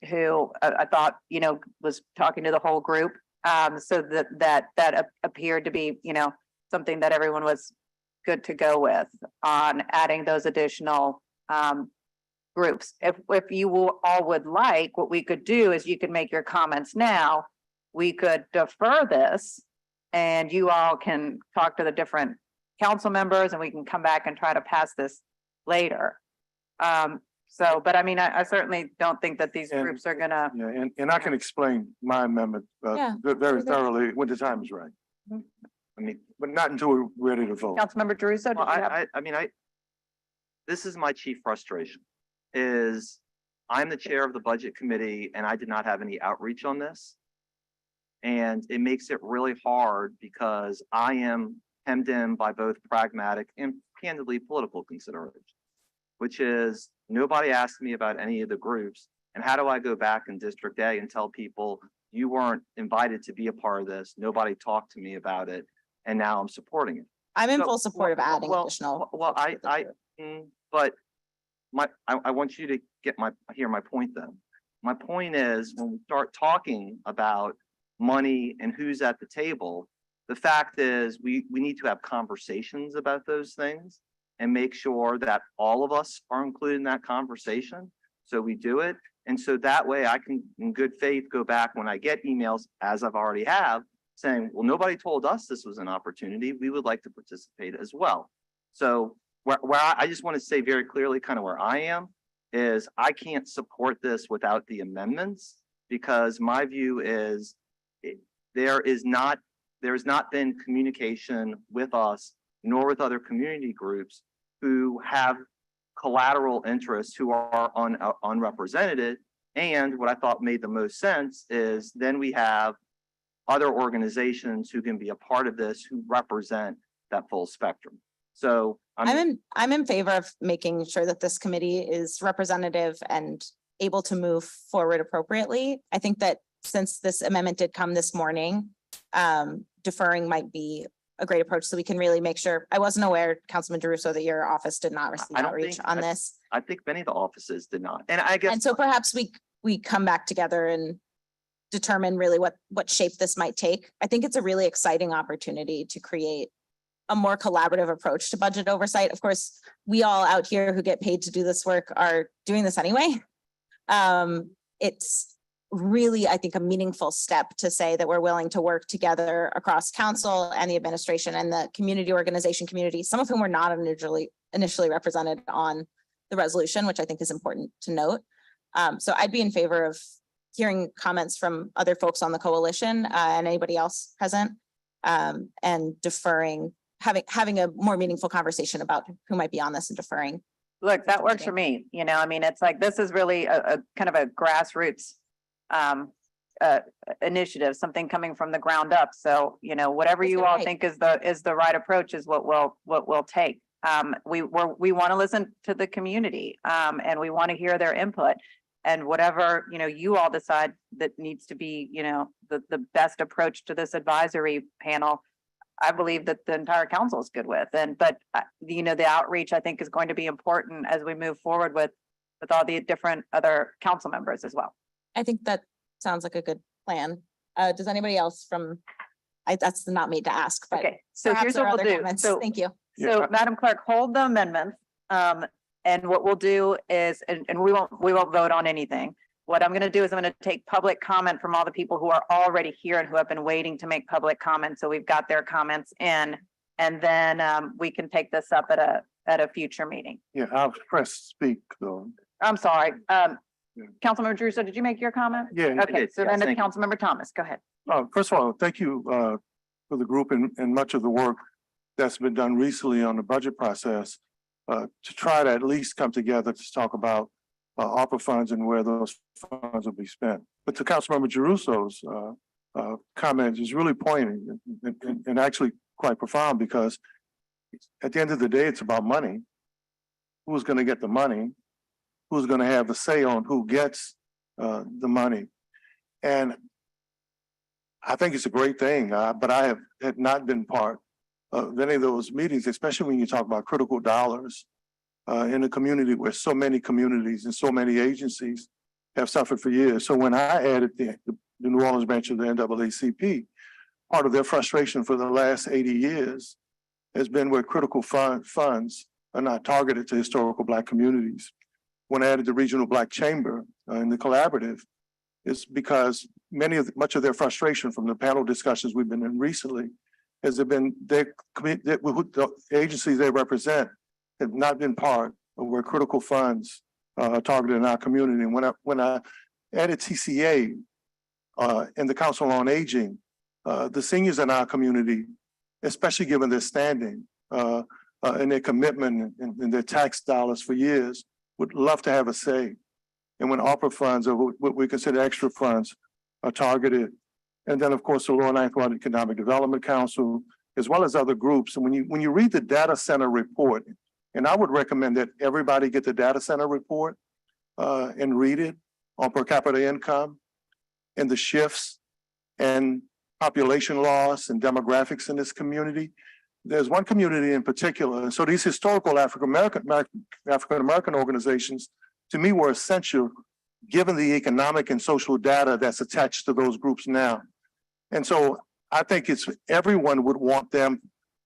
who I thought, was talking to the whole group. So that appeared to be, something that everyone was good to go with on adding those additional groups. If you all would like, what we could do is you could make your comments now. We could defer this and you all can talk to the different council members and we can come back and try to pass this later. But I mean, I certainly don't think that these groups are gonna. Yeah, and I can explain my amendment very thoroughly when the time is right. I mean, but not until we're ready to vote. Councilmember Jeruso, did you have? This is my chief frustration, is I'm the chair of the budget committee and I did not have any outreach on this. And it makes it really hard because I am hemmed in by both pragmatic and candidly political considerations, which is nobody asked me about any of the groups. And how do I go back in District A and tell people you weren't invited to be a part of this? Nobody talked to me about it. And now I'm supporting it. I'm in full support of adding additional. Well, but I want you to hear my point then. My point is when we start talking about money and who's at the table. The fact is, we need to have conversations about those things and make sure that all of us are included in that conversation. So we do it. And so that way I can, in good faith, go back when I get emails, as I've already have, saying, well, nobody told us this was an opportunity. We would like to participate as well. So where I just want to say very clearly kind of where I am is I can't support this without the amendments, because my view is there's not been communication with us nor with other community groups who have collateral interests who are unrepresented. And what I thought made the most sense is then we have other organizations who can be a part of this who represent that full spectrum. So I'm in favor of making sure that this committee is representative and able to move forward appropriately. I think that since this amendment did come this morning, deferring might be a great approach, so we can really make sure. I wasn't aware, Councilman DeRusso, that your office did not receive outreach on this. I think many of the offices did not. And I guess. And so perhaps we come back together and determine really what shape this might take. I think it's a really exciting opportunity to create a more collaborative approach to budget oversight. Of course, we all out here who get paid to do this work are doing this anyway. It's really, I think, a meaningful step to say that we're willing to work together across council and the administration and the community organization community, some of whom were not initially represented on the resolution, which I think is important to note. So I'd be in favor of hearing comments from other folks on the coalition and anybody else present, and deferring, having a more meaningful conversation about who might be on this and deferring. Look, that works for me. You know, I mean, it's like, this is really a kind of a grassroots initiative, something coming from the ground up. So, you know, whatever you all think is the right approach is what we'll take. We want to listen to the community, and we want to hear their input, and whatever, you know, you all decide that needs to be, you know, the best approach to this advisory panel, I believe that the entire council is good with. But you know, the outreach, I think, is going to be important as we move forward with all the different other council members as well. I think that sounds like a good plan. Does anybody else from, that's not me to ask, but okay, so perhaps here's there what are we'll other do. comments. So, Thank you. So Madam Clerk, hold the amendments. And what we'll do is, and we won't vote on anything. What I'm going to do is I'm going to take public comment from all the people who are already here and who have been waiting to make public comment. So we've got their comments in, and then we can take this up at a future meeting. Yeah, I'll press speak though. I'm sorry. Councilmember Druso, did you make your comment? Yeah. Okay, so then it's thank you. Councilmember Thomas, go ahead. First of all, thank you for the group and much of the work that's been done recently on the budget process to try to at least come together to talk about ARPA funds and where those funds will be spent. But to Councilmember Jerusso's comment is really poignant and actually quite profound, because at the end of the day, it's about money. Who's going to get the money? Who's going to have the say on who gets the money? And I think it's a great thing, but I had not been part of any of those meetings, especially when you talk about critical dollars in a community where so many communities and so many agencies have suffered for years. So when I added the New Orleans branch of the NAACP, part of their frustration for the last 80 years has been where critical funds are not targeted to historical Black communities. When I added the Regional Black Chamber in the collaborative, it's because much of their frustration from the panel discussions we've been in recently has been the agencies they represent have not been part of where critical funds are targeted in our community. And when I added TCA and the Council on Aging, the seniors in our community, especially given their standing and their commitment and their tax dollars for years, would love to have a say. And when ARPA funds, or what we consider extra funds, are targeted. And then, of course, the Lower Ninth Ward Economic Development Council, as well as other groups. And when you read the data center report, and I would recommend that everybody get the data center report and read it on per capita income and the shifts and population loss and demographics in this community. There's one community in particular. And so these historical African American organizations, to me, were essential given the economic and social data that's attached to those groups now. And so I think everyone would want them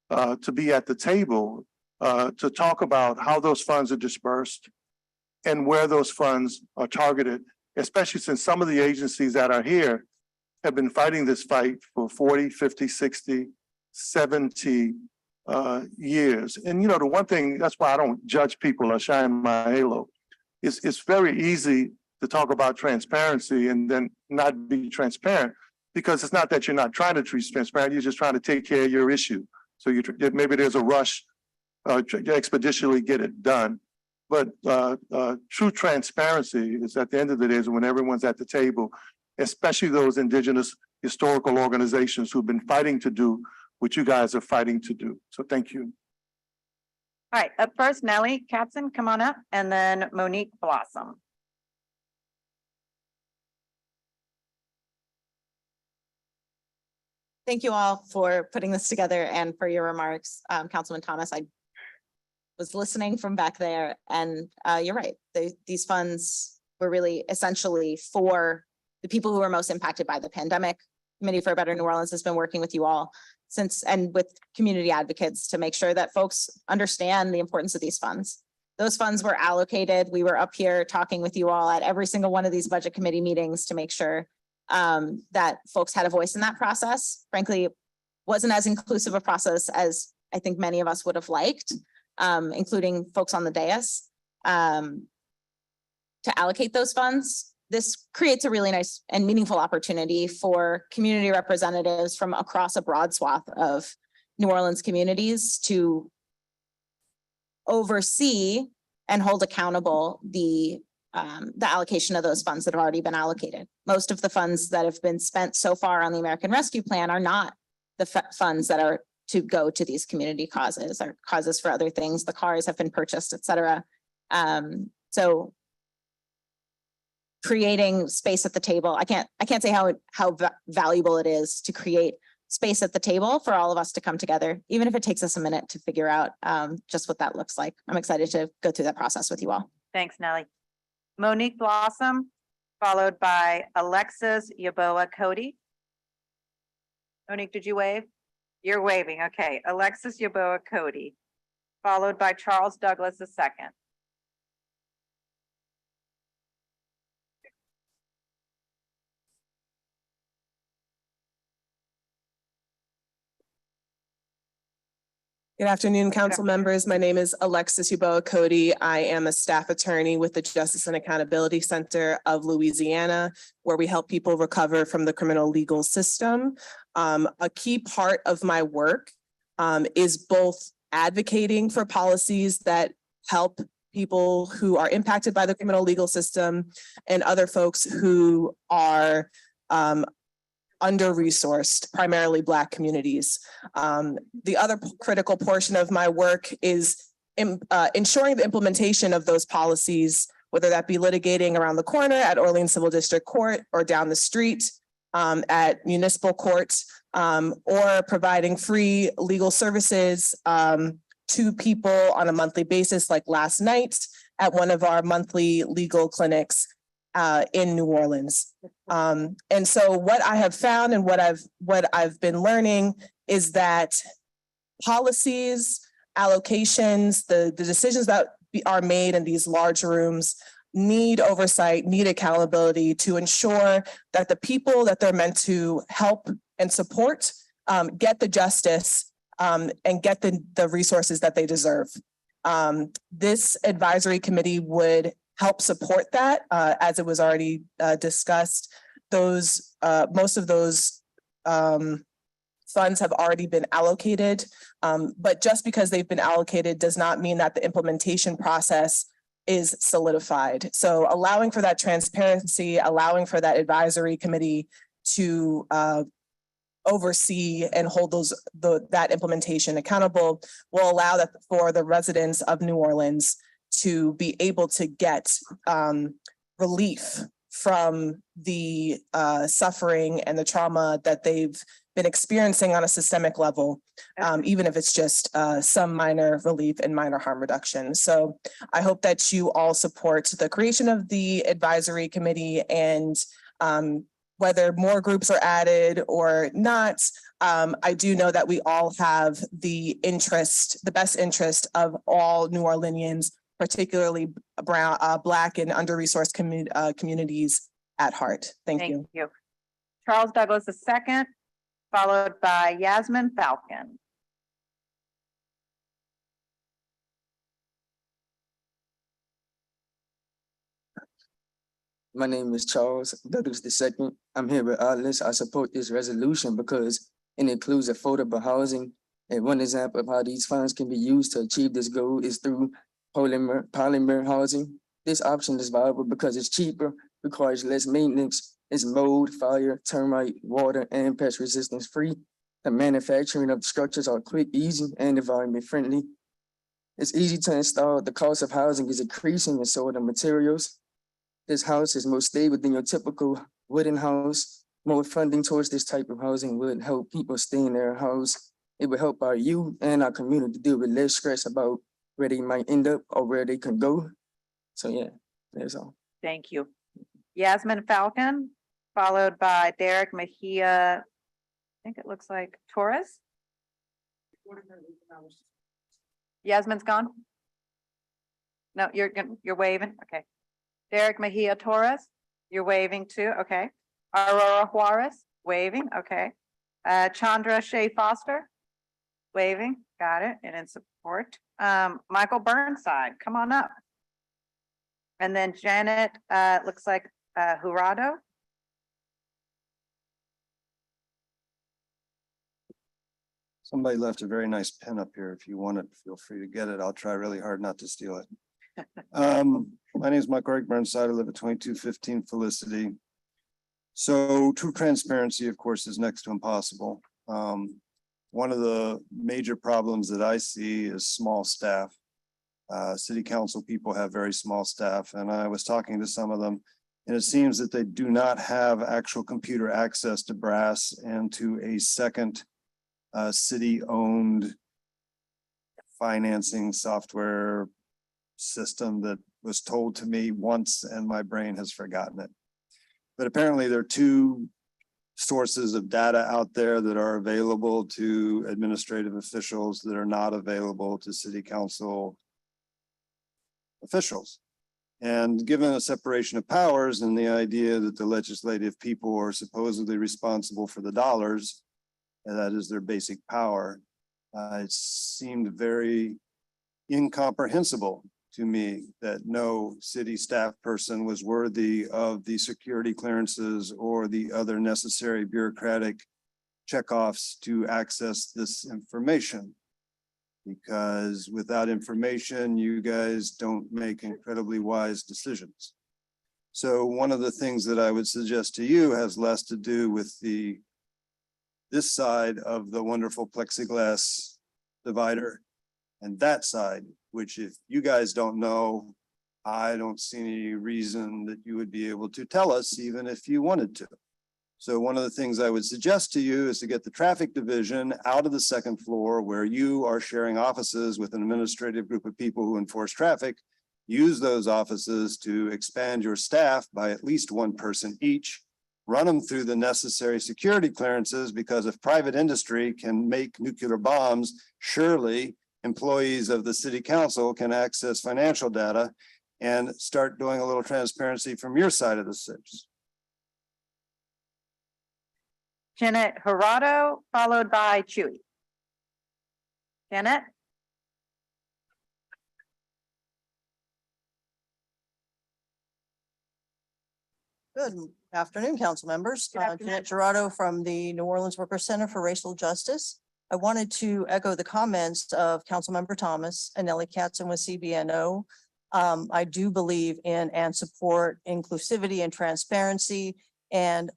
to be at the table to talk about how those funds are dispersed and where those funds are targeted, especially since some of the agencies that are here have been fighting this fight for 40, 50, 60, 70 years. And the one thing, that's why I don't judge people or shine my halo. It's very easy to talk about transparency and then not be transparent, because it's not that you're not trying to be transparent, you're just trying to take care of your issue. So maybe there's a rush to expeditiously get it done. But true transparency is at the end of the day is when everyone's at the table, especially those indigenous historical organizations who've been fighting to do what you guys are fighting to do. So thank you. All right, up first, Nellie Katzen, come on up, and then Monique Blossom. Thank you all for putting this together and for your remarks. Councilman Thomas, I was listening from back there, and you're right. These funds were really essentially for the people who were most impacted by the pandemic. Committee for a Better New Orleans has been working with you all and with community advocates to make sure that folks understand the importance of these funds. Those funds were allocated. We were up here talking with you all at every single one of these budget committee meetings to make sure that folks had a voice in that process. Frankly, it wasn't as inclusive a process as I think many of us would have liked, including folks on the dais, to allocate those funds. This creates a really nice and meaningful opportunity for community representatives from across a broad swath of New Orleans communities to oversee and hold accountable the allocation of those funds that have already been allocated. Most of the funds that have been spent so far on the American Rescue Plan are not the funds that are to go to these community causes or causes for other things. The cars have been purchased, et cetera. So creating space at the table, I can't say how valuable it is to create space at the table for all of us to come together, even if it takes us a minute to figure out just what that looks like. I'm excited to go through that process with you all. Thanks, Nellie. Monique Blossom, followed by Alexis Yaboa Cody. Monique, did you wave? You're waving. Okay. Alexis Yaboa Cody, followed by Charles Douglas II. Good afternoon, council members. My name is Alexis Yaboa Cody. I am a staff attorney with the Justice and Accountability Center of Louisiana, where we help people recover from the criminal legal system. A key part of my work is both advocating for policies that help people who are impacted by the criminal legal system and other folks who are under-resourced, primarily Black communities. The other critical portion of my work is ensuring the implementation of those policies, whether that be litigating around the corner at Orleans Civil District Court or down the street at municipal court, or providing free legal services to people on a monthly basis, like last night at one of our monthly legal clinics in New Orleans. And so what I have found and what I've been learning is that policies, allocations, the decisions that are made in these large rooms need oversight, need accountability to ensure that the people that they're meant to help and support get the justice and get the resources that they deserve. This advisory committee would help support that, as it was already discussed. Most of those funds have already been allocated, but just because they've been allocated does not mean that the implementation process is solidified. So allowing for that transparency, allowing for that advisory committee to oversee and hold that implementation accountable will allow that for the residents of New Orleans to be able to get relief from the suffering and the trauma that they've been experiencing on a systemic level, even if it's just some minor relief and minor harm reduction. So I hope that you all support the creation of the advisory committee and whether more groups are added or not, I do know that we all have the best interest of all New Orleanians, particularly brown, Black and under-resourced communities at heart. Thank you. Charles Douglas II, followed by Yasmin Falcon. My name is Charles Douglas II. I'm here with Atlas. I support this resolution because it includes affordable housing. And one example of how these funds can be used to achieve this goal is through polymer housing. This option is viable because it's cheaper, requires less maintenance, is mold, fire, termite, water, and pest resistance free. The manufacturing of the structures are quick, easy, and environment friendly. It's easy to install. The cost of housing is increasing, and so are the materials. This house is more stable than your typical wooden house. More funding towards this type of housing would help people stay in their house. It would help our youth and our community deal with less stress about where they might end up or where they can go. So yeah, that's all. Thank you. Yasmin Falcon, followed by Derek Mejia. I think it looks like Torres. Yasmin's gone? No, you're waving, okay. Derek Mejia Torres, you're waving too, okay. Aurora Juarez, waving, okay. Chandra Shea Foster, waving, got it, and in support. Michael Burnside, come on up. And then Janet, looks like Jurado. Somebody left a very nice pen up here. If you want it, feel free to get it. I'll try really hard not to steal it. My name is Mike Burnside. I live at 2215 Felicity. So true transparency, of course, is next to impossible. One of the major problems that I see is small staff. City council people have very small staff, and I was talking to some of them, and it seems that they do not have actual computer access to Brass and to a second city-owned financing software system that was told to me once and my brain has forgotten it. But apparently there are two sources of data out there that are available to administrative officials that are not available to city council officials. And given a separation of powers and the idea that the legislative people are supposedly responsible for the dollars, and that is their basic power, it seemed very incomprehensible to me that no city staff person was worthy of the security clearances or the other necessary bureaucratic checkoffs to access this information. Because without information, you guys don't make incredibly wise decisions. So one of the things that I would suggest to you has less to do with this side of the wonderful plexiglass divider and that side, which if you guys don't know, I don't see any reason that you would be able to tell us even if you wanted to. So one of the things I would suggest to you is to get the traffic division out of the second floor where you are sharing offices with an administrative group of people who enforce traffic. Use those offices to expand your staff by at least one person each. Run them through the necessary security clearances, because if private industry can make nuclear bombs, surely employees of the city council can access financial data and start doing a little transparency from your side of the six. Janet Jurado, followed by Chewy. Janet? Good afternoon, council members. Janet Jurado from the New Orleans Workers Center for Racial Justice. I wanted to echo the comments of Councilmember Thomas and Nellie Katzen with CBNO. I do believe in and support inclusivity and transparency and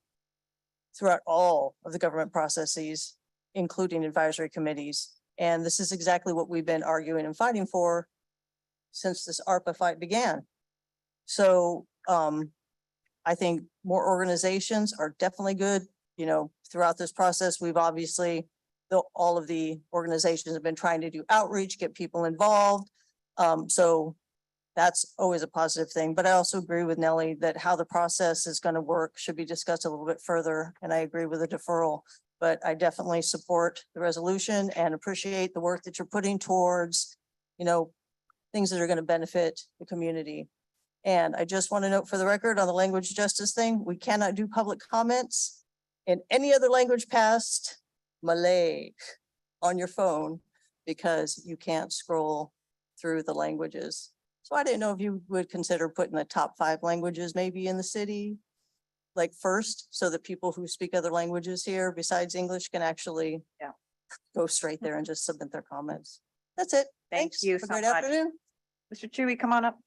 throughout all of the government processes, including advisory committees. And this is exactly what we've been arguing and fighting for since this ARPA fight began. So I think more organizations are definitely good. You know, throughout this process, we've obviously, all of the organizations have been trying to do outreach, get people involved. So that's always a positive thing. But I also agree with Nellie that how the process is going to work should be discussed a little bit further. And I agree with the deferral. But I definitely support the resolution and appreciate the work that you're putting towards, things that are going to benefit the community. And I just want to note for the record on the language justice thing, we cannot do public comments in any other language past Malay on your phone because you can't scroll through the languages. So I didn't know if you would consider putting the top 5 languages maybe in the city, like first, so that people who speak other languages here besides English can actually go straight there and just submit their comments. That's it. Thank Thanks. you Have a so great much. afternoon. Mr. Chewy, come on up.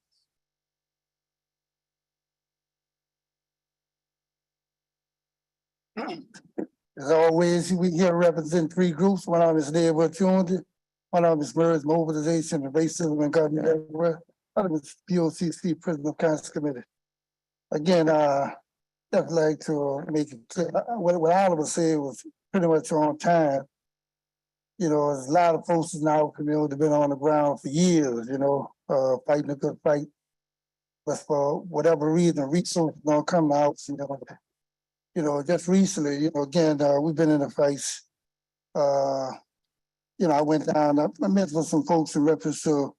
As always, we here represent 3 groups. One of them is neighborhood unity. One of them is Merge Mobilization and Racism and Government Everywhere. One of them is POCC Prison of Conscience Committee. Again, I'd like to make it clear, what Oliver said was pretty much on time. There's a lot of folks in our community been on the ground for years, fighting a good fight. But for whatever reason, resources don't come out, just recently, again, we've been in a fight. I went down, I met with some folks in reference to,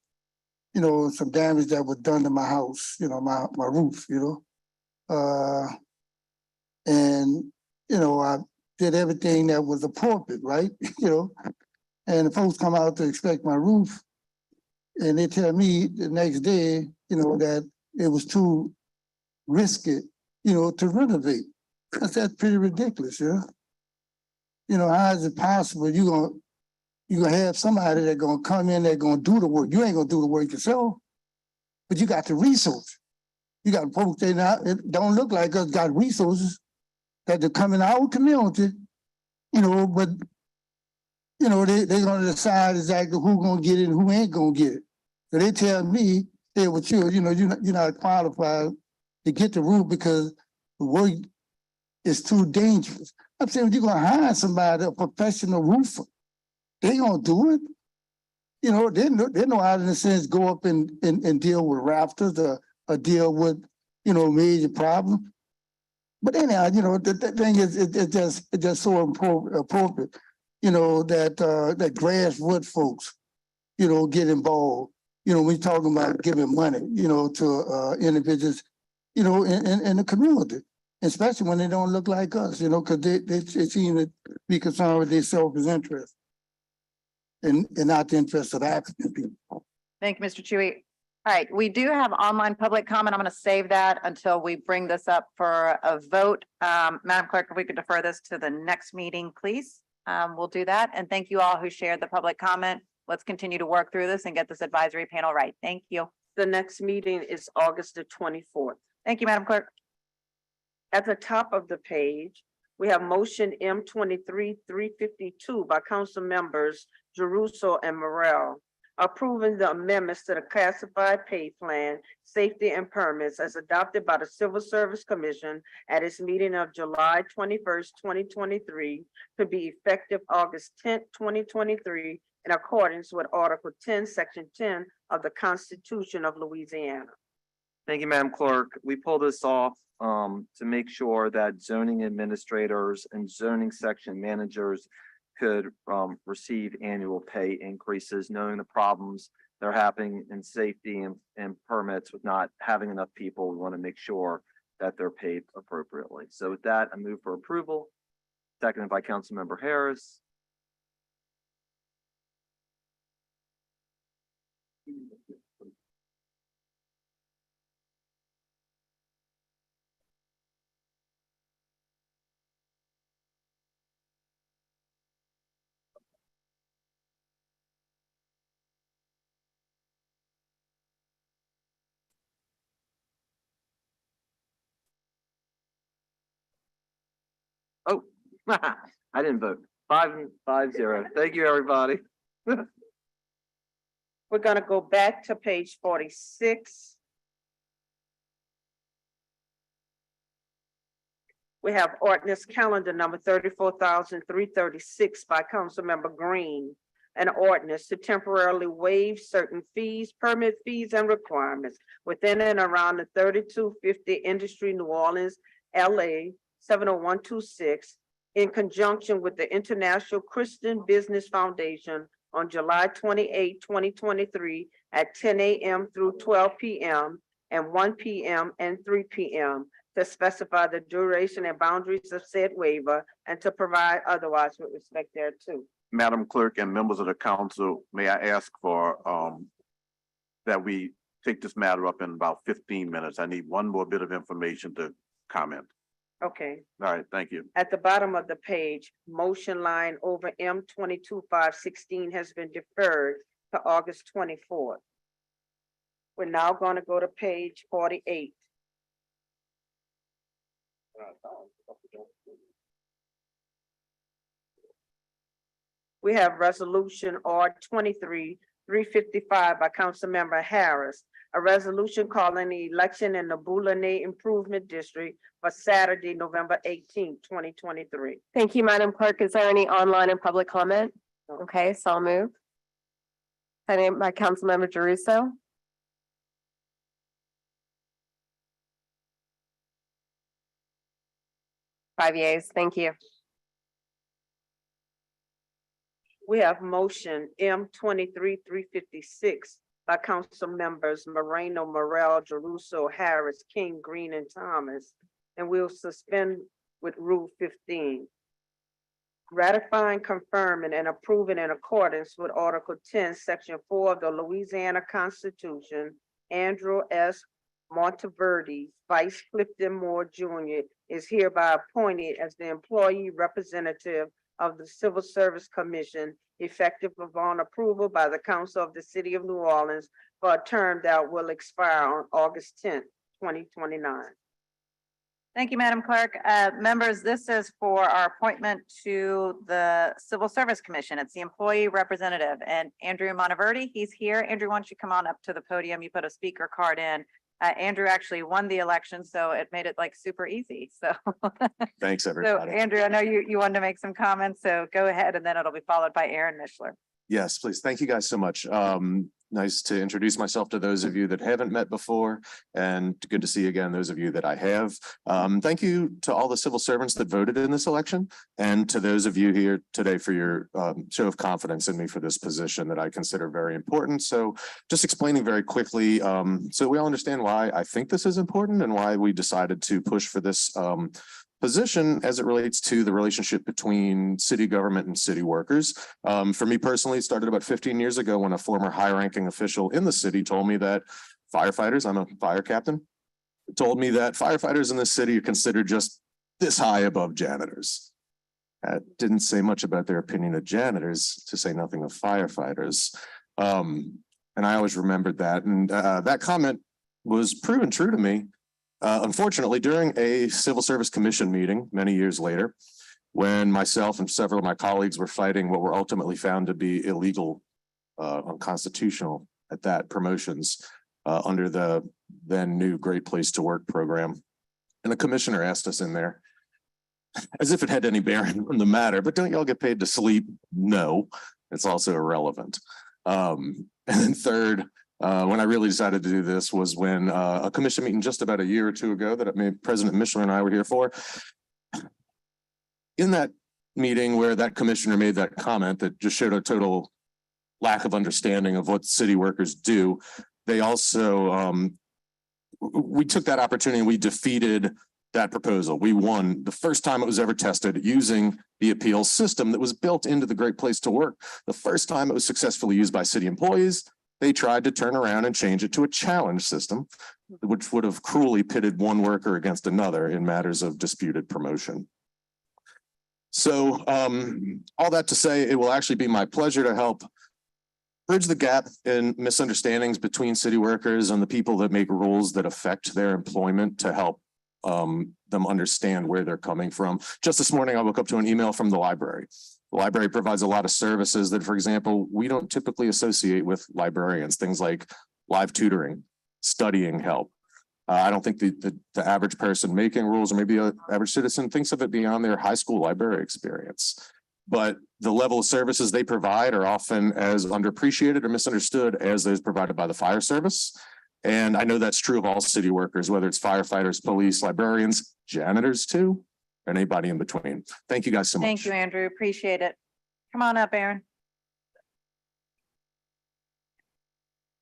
some damage that was done to my house, my roof, and, I did everything that was appropriate, right? And the folks come out to inspect my roof and they tell me the next day, that it was too risky, to renovate. That's pretty ridiculous, How is it possible you're gonna have somebody that's gonna come in, that's gonna do the work? You ain't gonna do the work yourself, but you got the resources. You got folks that it don't look like us got resources that they come in our community, but they're gonna decide exactly who's gonna get it and who ain't gonna get it. So they tell me, hey, with you're not qualified to get the roof because the work is too dangerous. I'm saying you're gonna hire somebody, a professional roofer. They gonna do it. They know how, in a sense, go up and deal with rafters or deal with, major problems. But anyhow, the thing is, it's just so appropriate, that grassroots folks, get involved. When you're talking about giving money, to individuals, in the community, especially when they don't look like us, because they seem to be concerned with their self-interest and not the interest of African people. Thank you, Mr. Chewy. All right, we do have online public comment. I'm going to save that until we bring this up for a vote. Madam Clerk, if we could defer this to the next meeting, please. We'll do that. And thank you all who shared the public comment. Let's continue to work through this and get this advisory panel right. Thank you. The next meeting is August the 24th. Thank you, Madam Clerk. At the top of the page, we have motion M23-352 by council members Jeruso and Morrell, approving the amendments to the classified pay plan, safety and permits as adopted by the Civil Service Commission at its meeting of July 21st, 2023, to be effective August 10th, 2023, in accordance with Article 10, Section 10 of the Constitution of Louisiana. Thank you, Madam Clerk. We pulled this off to make sure that zoning administrators and zoning section managers could receive annual pay increases, knowing the problems that are happening in safety and permits with not having enough people. We want to make sure that they're paid appropriately. So with that, I move for approval. Seconded by Councilmember Harris. Oh, I didn't vote. 5-0. Thank you, everybody. We're gonna go back to page 46. We have ordinance calendar number 34,336 by Councilmember Green, an ordinance to temporarily waive certain fees, permit fees and requirements within and around the 3250 Industry New Orleans, LA 70126 in conjunction with the International Christian Business Foundation on July 28, 2023 at 10 a.m. through 12 p.m. and 1 p.m. and 3 p.m. to specify the duration and boundaries of said waiver and to provide otherwise with respect thereto. Madam Clerk and members of the council, may I ask for that we take this matter up in about 15 minutes. I need one more bit of information to comment. Okay. All right, thank you. At the bottom of the page, motion line over M 22-516 has been deferred to August 24th. We're now going to go to page 48. We have resolution R 23-355 by Councilmember Harris, a resolution calling the election in the Boulonnais Improvement District for Saturday, November 18th, 2023. Thank you, Madam Clerk. Is there any online and public comment? Okay, so I'll move. Seconded by Councilmember Jeruso. Five yeas, thank you. We have motion M 23-356 by Council Members Moreno, Morel, Jeruso, Harris, King, Green, and Thomas, and we'll suspend with Rule 15. Ratifying, confirming, and approving in accordance with Article 10, Section 4 of the Louisiana Constitution, Andrew S. Monteverde, Vice Clifton Moore Jr. is hereby appointed as the employee representative of the Civil Service Commission, effective upon approval by the Council of the City of New Orleans for a term that will expire on August 10th, 2029. Thank you, Madam Clerk. Members, this is for our appointment to the Civil Service Commission. It's the employee representative, and Andrew Monteverde, he's here. Andrew, why don't you come on up to the podium? You put a speaker card in. Andrew actually won the election, so it made it like super easy. So Thanks, so everybody. Andrew, I know you wanted to make some comments, so go ahead, and then it'll be followed by Aaron Mishler. Yes, please. Thank you guys so much. Nice to introduce myself to those of you that haven't met before, and good to see again those of you that I have. Thank you to all the civil servants that voted in this election, and to those of you here today for your show of confidence in me for this position that I consider very important. So just explaining very quickly, so we all understand why I think this is important and why we decided to push for this position as it relates to the relationship between city government and city workers. For me personally, it started about 15 years ago when a former high-ranking official in the city told me that firefighters, I'm a fire captain, told me that firefighters in the city are considered just this high above janitors. That didn't say much about their opinion of janitors, to say nothing of firefighters. And I always remembered that. And that comment was proven true to me. Unfortunately, during a Civil Service Commission meeting many years later, when myself and several of my colleagues were fighting what were ultimately found to be illegal, unconstitutional at that, promotions under the then new Great Place to Work program. And the commissioner asked us in there, as if it had any bearing on the matter, but don't y'all get paid to sleep? No, it's also irrelevant. And then third, when I really decided to do this was when a commission meeting just about a year or two ago that President Mishler and I were here for. In that meeting where that commissioner made that comment that just showed a total lack of understanding of what city workers do, they also, we took that opportunity and we defeated that proposal. We won the first time it was ever tested using the appeal system that was built into the Great Place to Work. The first time it was successfully used by city employees, they tried to turn around and change it to a challenge system, which would have cruelly pitted one worker against another in matters of disputed promotion. So all that to say, it will actually be my pleasure to help bridge the gap in misunderstandings between city workers and the people that make rules that affect their employment to help them understand where they're coming from. Just this morning, I woke up to an email from the library. The library provides a lot of services that, for example, we don't typically associate with librarians, things like live tutoring, studying help. I don't think the average person making rules, or maybe an average citizen, thinks of it beyond their high school library experience. but the level of services they provide are often as underappreciated or misunderstood as those provided by the fire service. And I know that's true of all city workers, whether it's firefighters, police, librarians, janitors too, and anybody in between. Thank you guys so much. Thank you, Andrew. Appreciate it. Come on up, Aaron.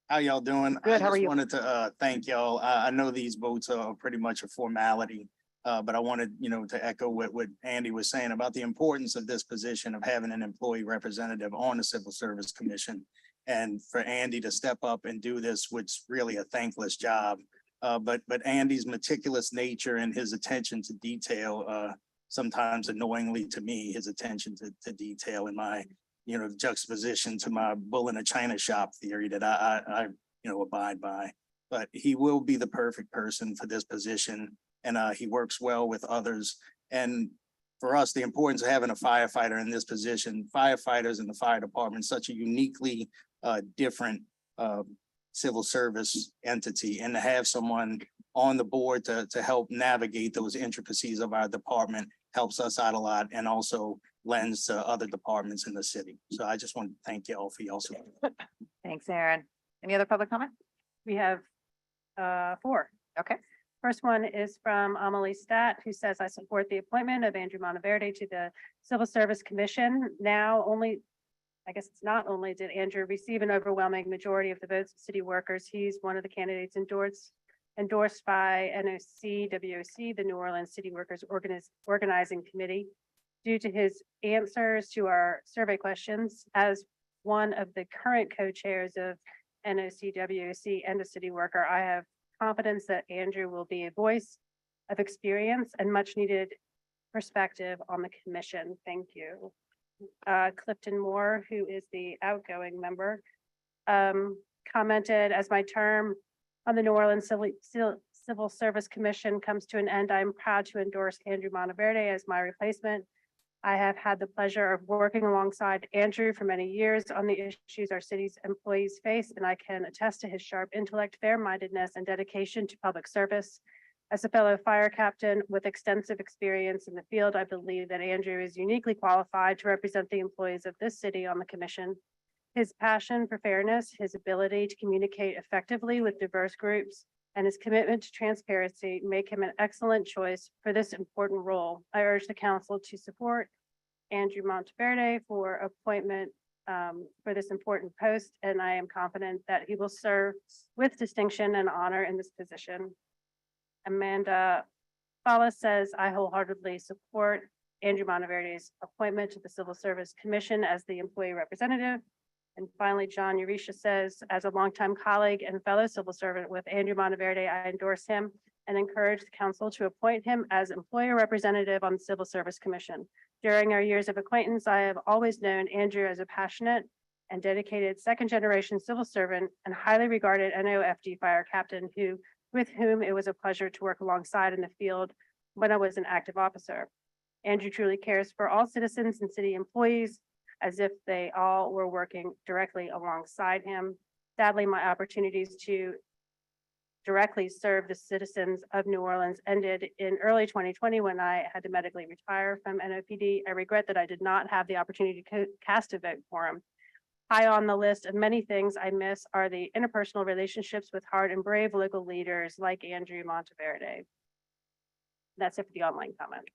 How y'all doing? Good, how are I just you? wanted to thank y'all. I know these votes are pretty much a formality. But I wanted, to echo what Andy was saying about the importance of this position of having an employee representative on the Civil Service Commission. And for Andy to step up and do this, which is really a thankless job. But Andy's meticulous nature and his attention to detail, sometimes annoyingly to me, his attention to detail in my, juxtaposition to my bull in a china shop theory that I abide by. But he will be the perfect person for this position. And he works well with others. And for us, the importance of having a firefighter in this position, firefighters in the fire department, such a uniquely different civil service entity, and to have someone on the board to help navigate those intricacies of our department helps us out a lot, and also lends to other departments in the city. So I just want to thank you all for your support. Thanks, Aaron. Any other public comment? We have 4. Okay. First one is from Amelie Stat, who says, I support the appointment of Andrew Monteverde to the Civil Service Commission. I guess it's not only did Andrew receive an overwhelming majority of the votes of city workers, he's one of the candidates endorsed by NOCWOC, the New Orleans City Workers Organizing Committee. Due to his answers to our survey questions, as one of the current co-chairs of NOCWOC and a city worker, I have confidence that Andrew will be a voice of experience and much needed perspective on the commission. Thank you. Clifton Moore, who is the outgoing member, commented, as my term on the New Orleans Civil Service Commission comes to an end, I'm proud to endorse Andrew Monteverde as my replacement. I have had the pleasure of working alongside Andrew for many years on the issues our city's employees face, and I can attest to his sharp intellect, fair-mindedness, and dedication to public service. As a fellow fire captain with extensive experience in the field, I believe that Andrew is uniquely qualified to represent the employees of this city on the commission. His passion for fairness, his ability to communicate effectively with diverse groups, and his commitment to transparency make him an excellent choice for this important role. I urge the council to support Andrew Monteverde for appointment for this important post, and I am confident that he will serve with distinction and honor in this position. Amanda Fala says, I wholeheartedly support Andrew Monteverde's appointment to the Civil Service Commission as the employee representative. And finally, John Eurisha says, as a longtime colleague and fellow civil servant with Andrew Monteverde, I endorse him and encourage the council to appoint him as employer representative on the Civil Service Commission. During our years of acquaintance, I have always known Andrew as a passionate and dedicated second-generation civil servant and highly regarded NOFD fire captain with whom it was a pleasure to work alongside in the field when I was an active officer. Andrew truly cares for all citizens and city employees as if they all were working directly alongside him. Sadly, my opportunities to directly serve the citizens of New Orleans ended in early 2020 when I had to medically retire from NOPD. I regret that I did not have the opportunity to cast a vote for him. High on the list of many things I miss are the interpersonal relationships with hard and brave local leaders like Andrew Monteverde. That's it for the online comment.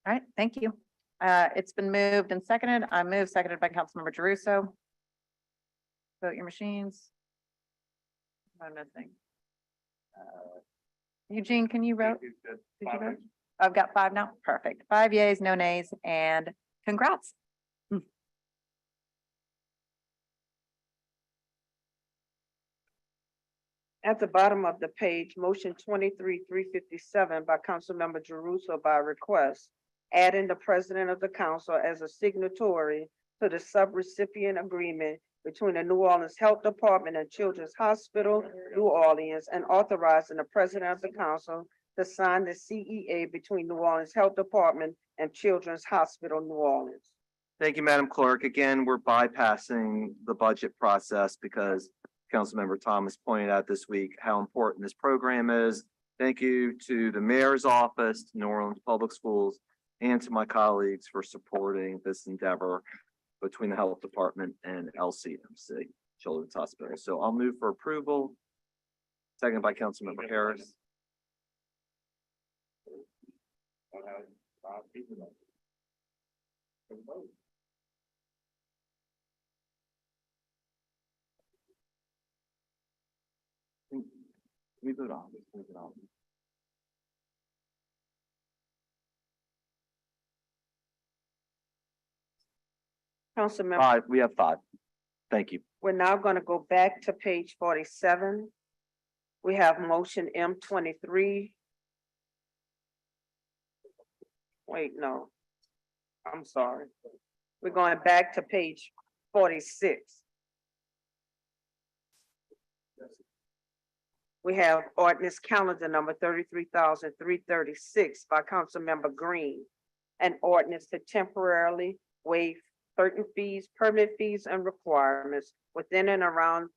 All right, thank you. It's been moved and seconded. I move seconded by Councilmember Jeruso. Vote your machines. What am I missing? Eugene, can you vote? Did you vote? I've got 5 now. Perfect. 5 yeas, no nays, and congrats. At the bottom of the page, motion 23-357 by Councilmember Jeruso by request, adding the president of the council as a signatory to the subrecipient agreement between the New Orleans Health Department and Children's Hospital, New Orleans, and authorizing the president of the council to sign the CEA between New Orleans Health Department and Children's Hospital, New Orleans. Thank you, Madam Clerk. Again, we're bypassing the budget process because Councilmember Thomas pointed out this week how important this program is. Thank you to the mayor's office, to New Orleans Public Schools, and to my colleagues for supporting this endeavor between the Health Department and LCMC, Children's Hospital. So I'll move for approval. Second by Councilmember Harris. We vote on this. We vote on. Councilmember, Five, we have five. Thank you. we're now gonna go back to page 47. We have motion M23. Wait, no. I'm sorry. We're going back to page 46. We have ordinance calendar number 33,336 by Councilmember Green. An ordinance to temporarily waive certain fees, permit fees and requirements within and around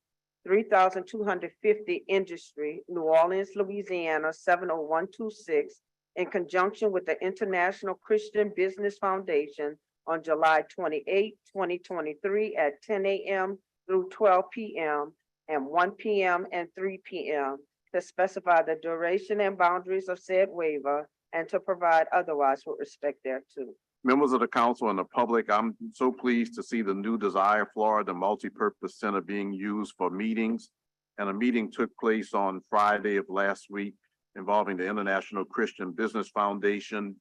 3,250 Industry, New Orleans, Louisiana, 70126, in conjunction with the International Christian Business Foundation on July 28, 2023 at 10 a.m. through 12 p.m. and 1 p.m. and 3 p.m. to specify the duration and boundaries of said waiver and to provide otherwise with respect thereto. Members of the council and the public, I'm so pleased to see the new Desire Florida Multipurpose Center being used for meetings. And a meeting took place on Friday of last week involving the International Christian Business Foundation.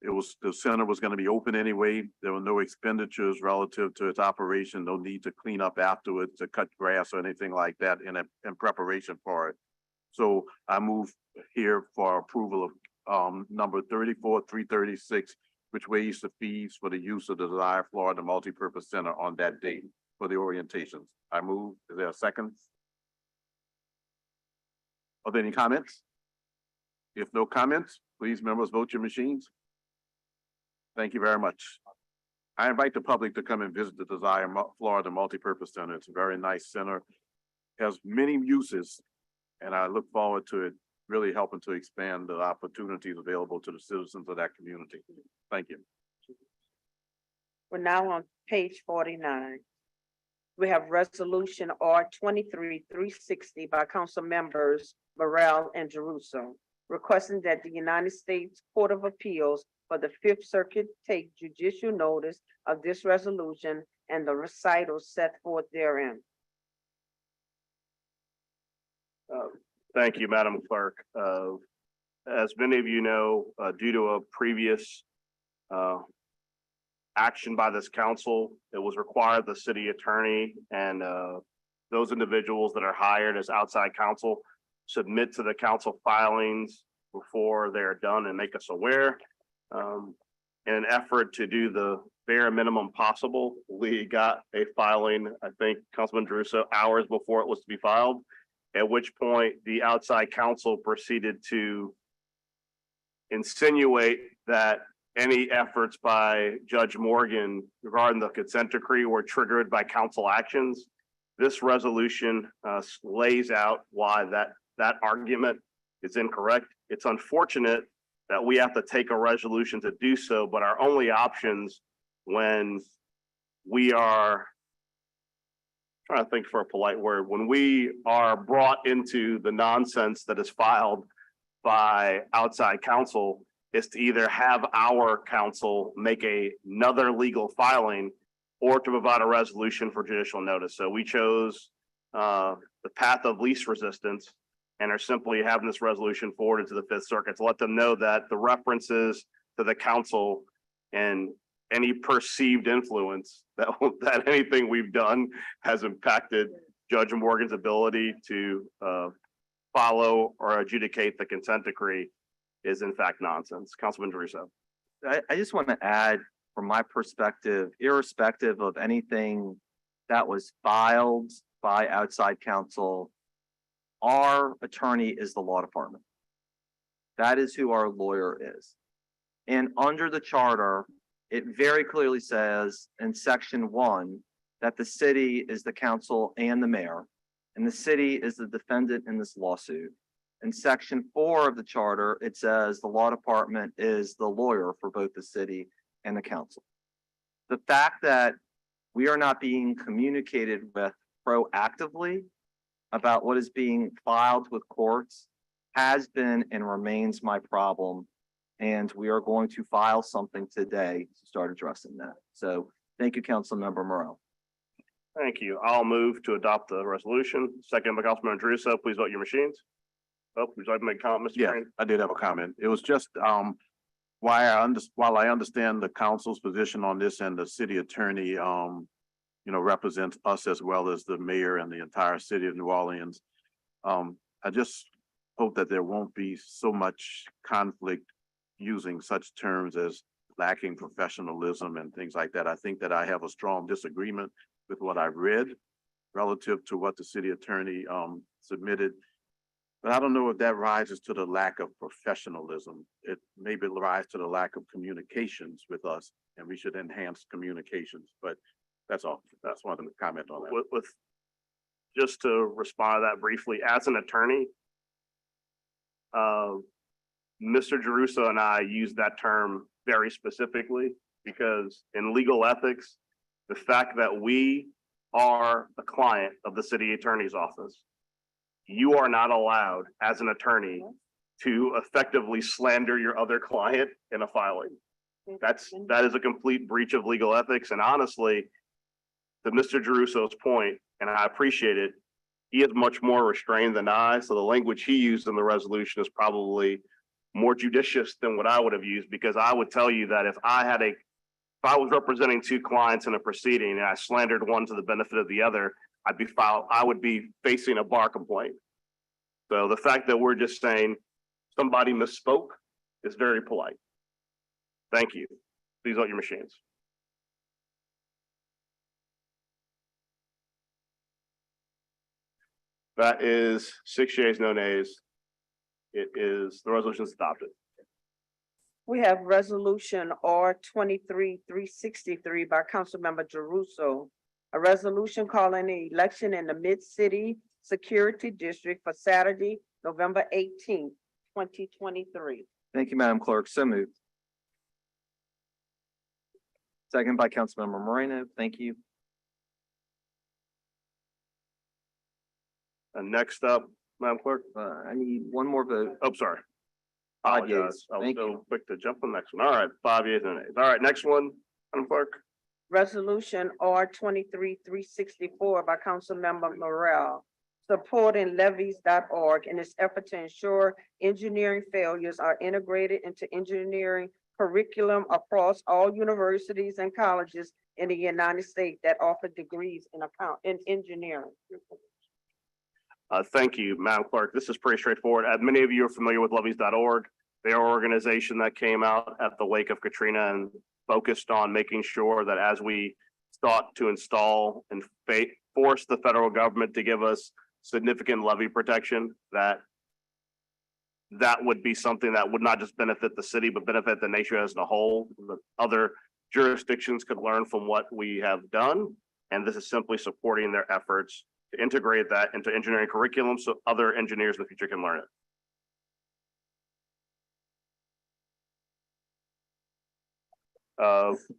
The center was going to be open anyway. There were no expenditures relative to its operation, no need to clean up afterwards, to cut grass or anything like that in preparation for it. So I move here for approval of number 34,336, which waives the fees for the use of the Desire Florida Multipurpose Center on that date for the orientations. I move. Is there a second? Are there any comments? If no comments, please, members, vote your machines. Thank you very much. I invite the public to come and visit the Desire Florida Multipurpose Center. It's a very nice center. It has many uses, and I look forward to it really helping to expand the opportunities available to the citizens of that community. Thank you. We're now on page 49. We have resolution R 23-360 by council members Morrell and Jeruso, requesting that the United States Court of Appeals for the Fifth Circuit take judicial notice of this resolution and the recitals set forth therein. Thank you, Madam Clerk. As many of you know, due to a previous action by this council, it was required the city attorney and those individuals that are hired as outside counsel submit to the council filings before they're done and make us aware. In an effort to do the bare minimum possible, we got a filing, I think, Councilman Jeruso, hours before it was to be filed, at which point the outside counsel proceeded to insinuate that any efforts by Judge Morgan regarding the consent decree were triggered by council actions. This resolution lays out why that argument is incorrect. It's unfortunate that we have to take a resolution to do so, but our only options when we are, trying to think for a polite word, when we are brought into the nonsense that is filed by outside counsel, is to either have our counsel make another legal filing or to provide a resolution for judicial notice. So we chose the path of least resistance and are simply having this resolution forwarded to the Fifth Circuit to let them know that the references to the council and any perceived influence that anything we've done has impacted Judge Morgan's ability to follow or adjudicate the consent decree is in fact nonsense. Councilman Jeruso. I just want to add, from my perspective, irrespective of anything that was filed by outside counsel, our attorney is the law department. That is who our lawyer is. And under the charter, it very clearly says in section 1 that the city is the council and the mayor, and the city is the defendant in this lawsuit. In section 4 of the charter, it says the law department is the lawyer for both the city and the council. The fact that we are not being communicated with proactively about what is being filed with courts has been and remains my problem. And we are going to file something today to start addressing that. So thank you, Councilmember Morrell. Thank you. I'll move to adopt the resolution. Second by Councilmember Druso. Please vote your machines. Oh, would you like to make a comment, Mr. Yeah, Green? I did have a comment. It was just, while I understand the council's position on this and the city attorney, represents us as well as the mayor and the entire city of New Orleans. I just hope that there won't be so much conflict using such terms as lacking professionalism and things like that. I think that I have a strong disagreement with what I read relative to what the city attorney submitted. But I don't know if that rises to the lack of professionalism. It maybe rises to the lack of communications with us, and we should enhance communications. But that's all. That's one of the comment on that. With just to respond to that briefly, as an attorney, Mr. Jeruso and I use that term very specifically because in legal ethics, the fact that we are a client of the city attorney's office, you are not allowed as an attorney to effectively slander your other client in a filing. That is a complete breach of legal ethics. And honestly, to Mr. Jeruso's point, and I appreciate it, he is much more restrained than I. So the language he used in the resolution is probably more judicious than what I would have used, because I would tell you that if I was representing two clients in a proceeding and I slandered one to the benefit of the other, I would be facing a bar complaint. So the fact that we're just saying somebody misspoke is very polite. Thank you. Please vote your machines. That is 6 yeas, no nays. The resolution is adopted. We have resolution R 23-363 by Councilmember Jeruso. A resolution calling the election in the Mid-City Security District for Saturday, November 18th, 2023. Thank you, Madam Clerk. So moved. Second by Councilmember Moreno. Thank you. And next up, Madam Clerk. I need one more vote. Oh, sorry. 5 yeas. I was Thank so you. quick to jump on the next one. All right, 5 yeas and nays. All right, next one, Madam Clerk. Resolution R 23-364 by Councilmember Morrell, supporting levies.org in its effort to ensure engineering failures are integrated into engineering curriculum across all universities and colleges in the United States that offer degrees in engineering. Thank you, Madam Clerk. This is pretty straightforward. As many of you are familiar with levies.org, they are an organization that came out at the wake of Katrina and focused on making sure that as we sought to install and force the federal government to give us significant levy protection, that would be something that would not just benefit the city, but benefit the nation as a whole. The other jurisdictions could learn from what we have done. And this is simply supporting their efforts to integrate that into engineering curriculum so other engineers in the future can learn it.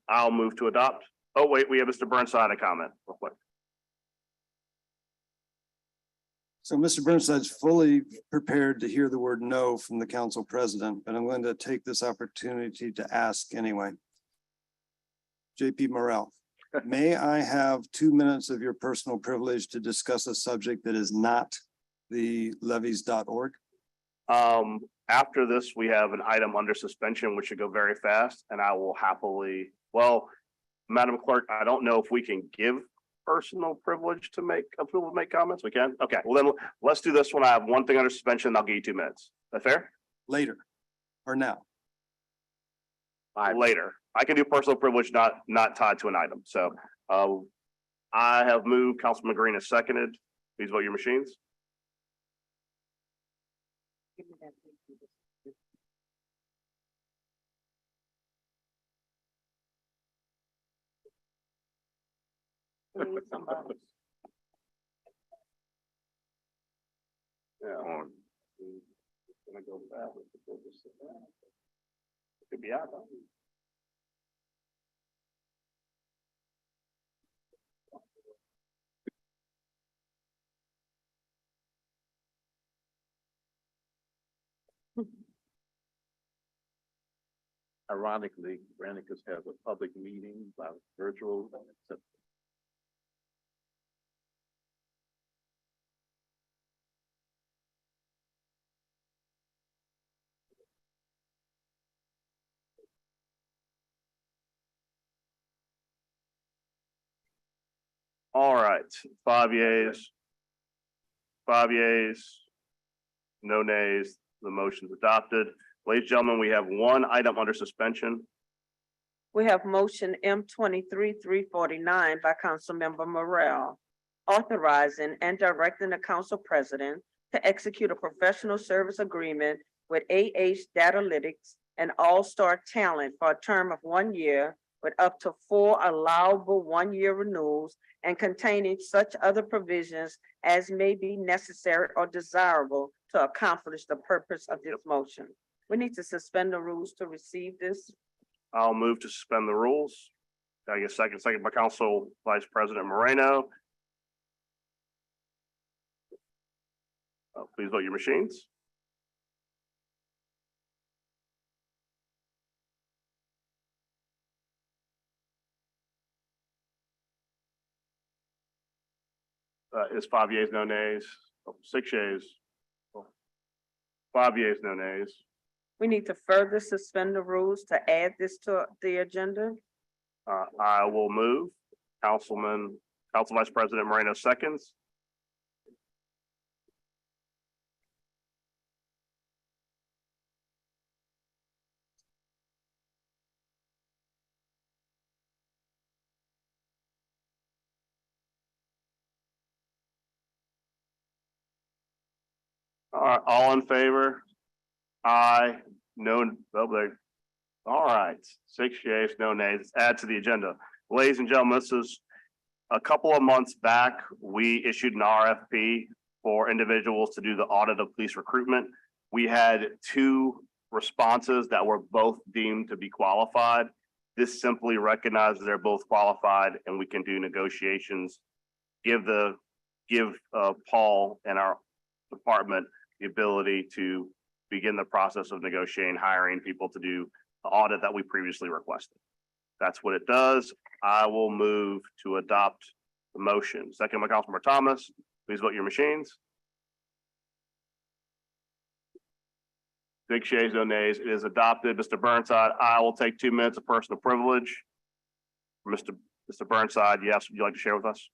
I'll move to adopt. Oh, wait, we have Mr. Burnside a comment real quick. So Mr. Burnside's fully prepared to hear the word no from the council president, but I'm going to take this opportunity to ask anyway. JP Morrell, may I have 2 minutes of your personal privilege to discuss a subject that is not the levies.org? After this, we have an item under suspension, which should go very fast, and I will happily, Madam Clerk, I don't know if we can give personal privilege to make comments. We can? Okay, well then let's do this one. I have one thing under suspension. I'll give you 2 minutes. Is that fair? Later or now? Later. I can do personal privilege, not tied to an item. So I have moved. Councilman Green has seconded. Please vote your machines. Yeah. Gonna go back. Could be out. Ironically, Granicus has a public meeting by virtual. All right, 5 yeas. 5 yeas. No nays, the motion's adopted. Ladies and gentlemen, we have one item under suspension. We have motion M 349 by Councilmember Morrell, authorizing and directing the council president to execute a professional service agreement with Datalytics and All-Star Talent for a term of 1 year with up to 4 allowable 1-year renewals and containing such other provisions as may be necessary or desirable to accomplish the purpose of this motion. We need to suspend the rules to receive this. I'll move to suspend the rules. I guess second by Council Vice President Moreno. Please vote your machines. Is 5 yeas, no nays, 6 yeas. 5 yeas, no nays. We need to further suspend the rules to add this to the agenda. I will move. Council Vice President Moreno seconds. All in favor? Aye. No, all right, 6 yeas, no nays. Add to the agenda. Ladies and gentlemen, this is a couple of months back, we issued an RFP for individuals to do the audit of police recruitment. We had 2 responses that were both deemed to be qualified. This simply recognizes they're both qualified and we can do negotiations. Give Paul and our department the ability to begin the process of negotiating, hiring people to do the audit that we previously requested. That's what it does. I will move to adopt the motion. Second by Councilmember Thomas. Please vote your machines. 6 yeas, no nays. It is adopted. Mr. Burnside, I will take 2 minutes of personal privilege. Mr. Burnside, yes, would you like to share with us?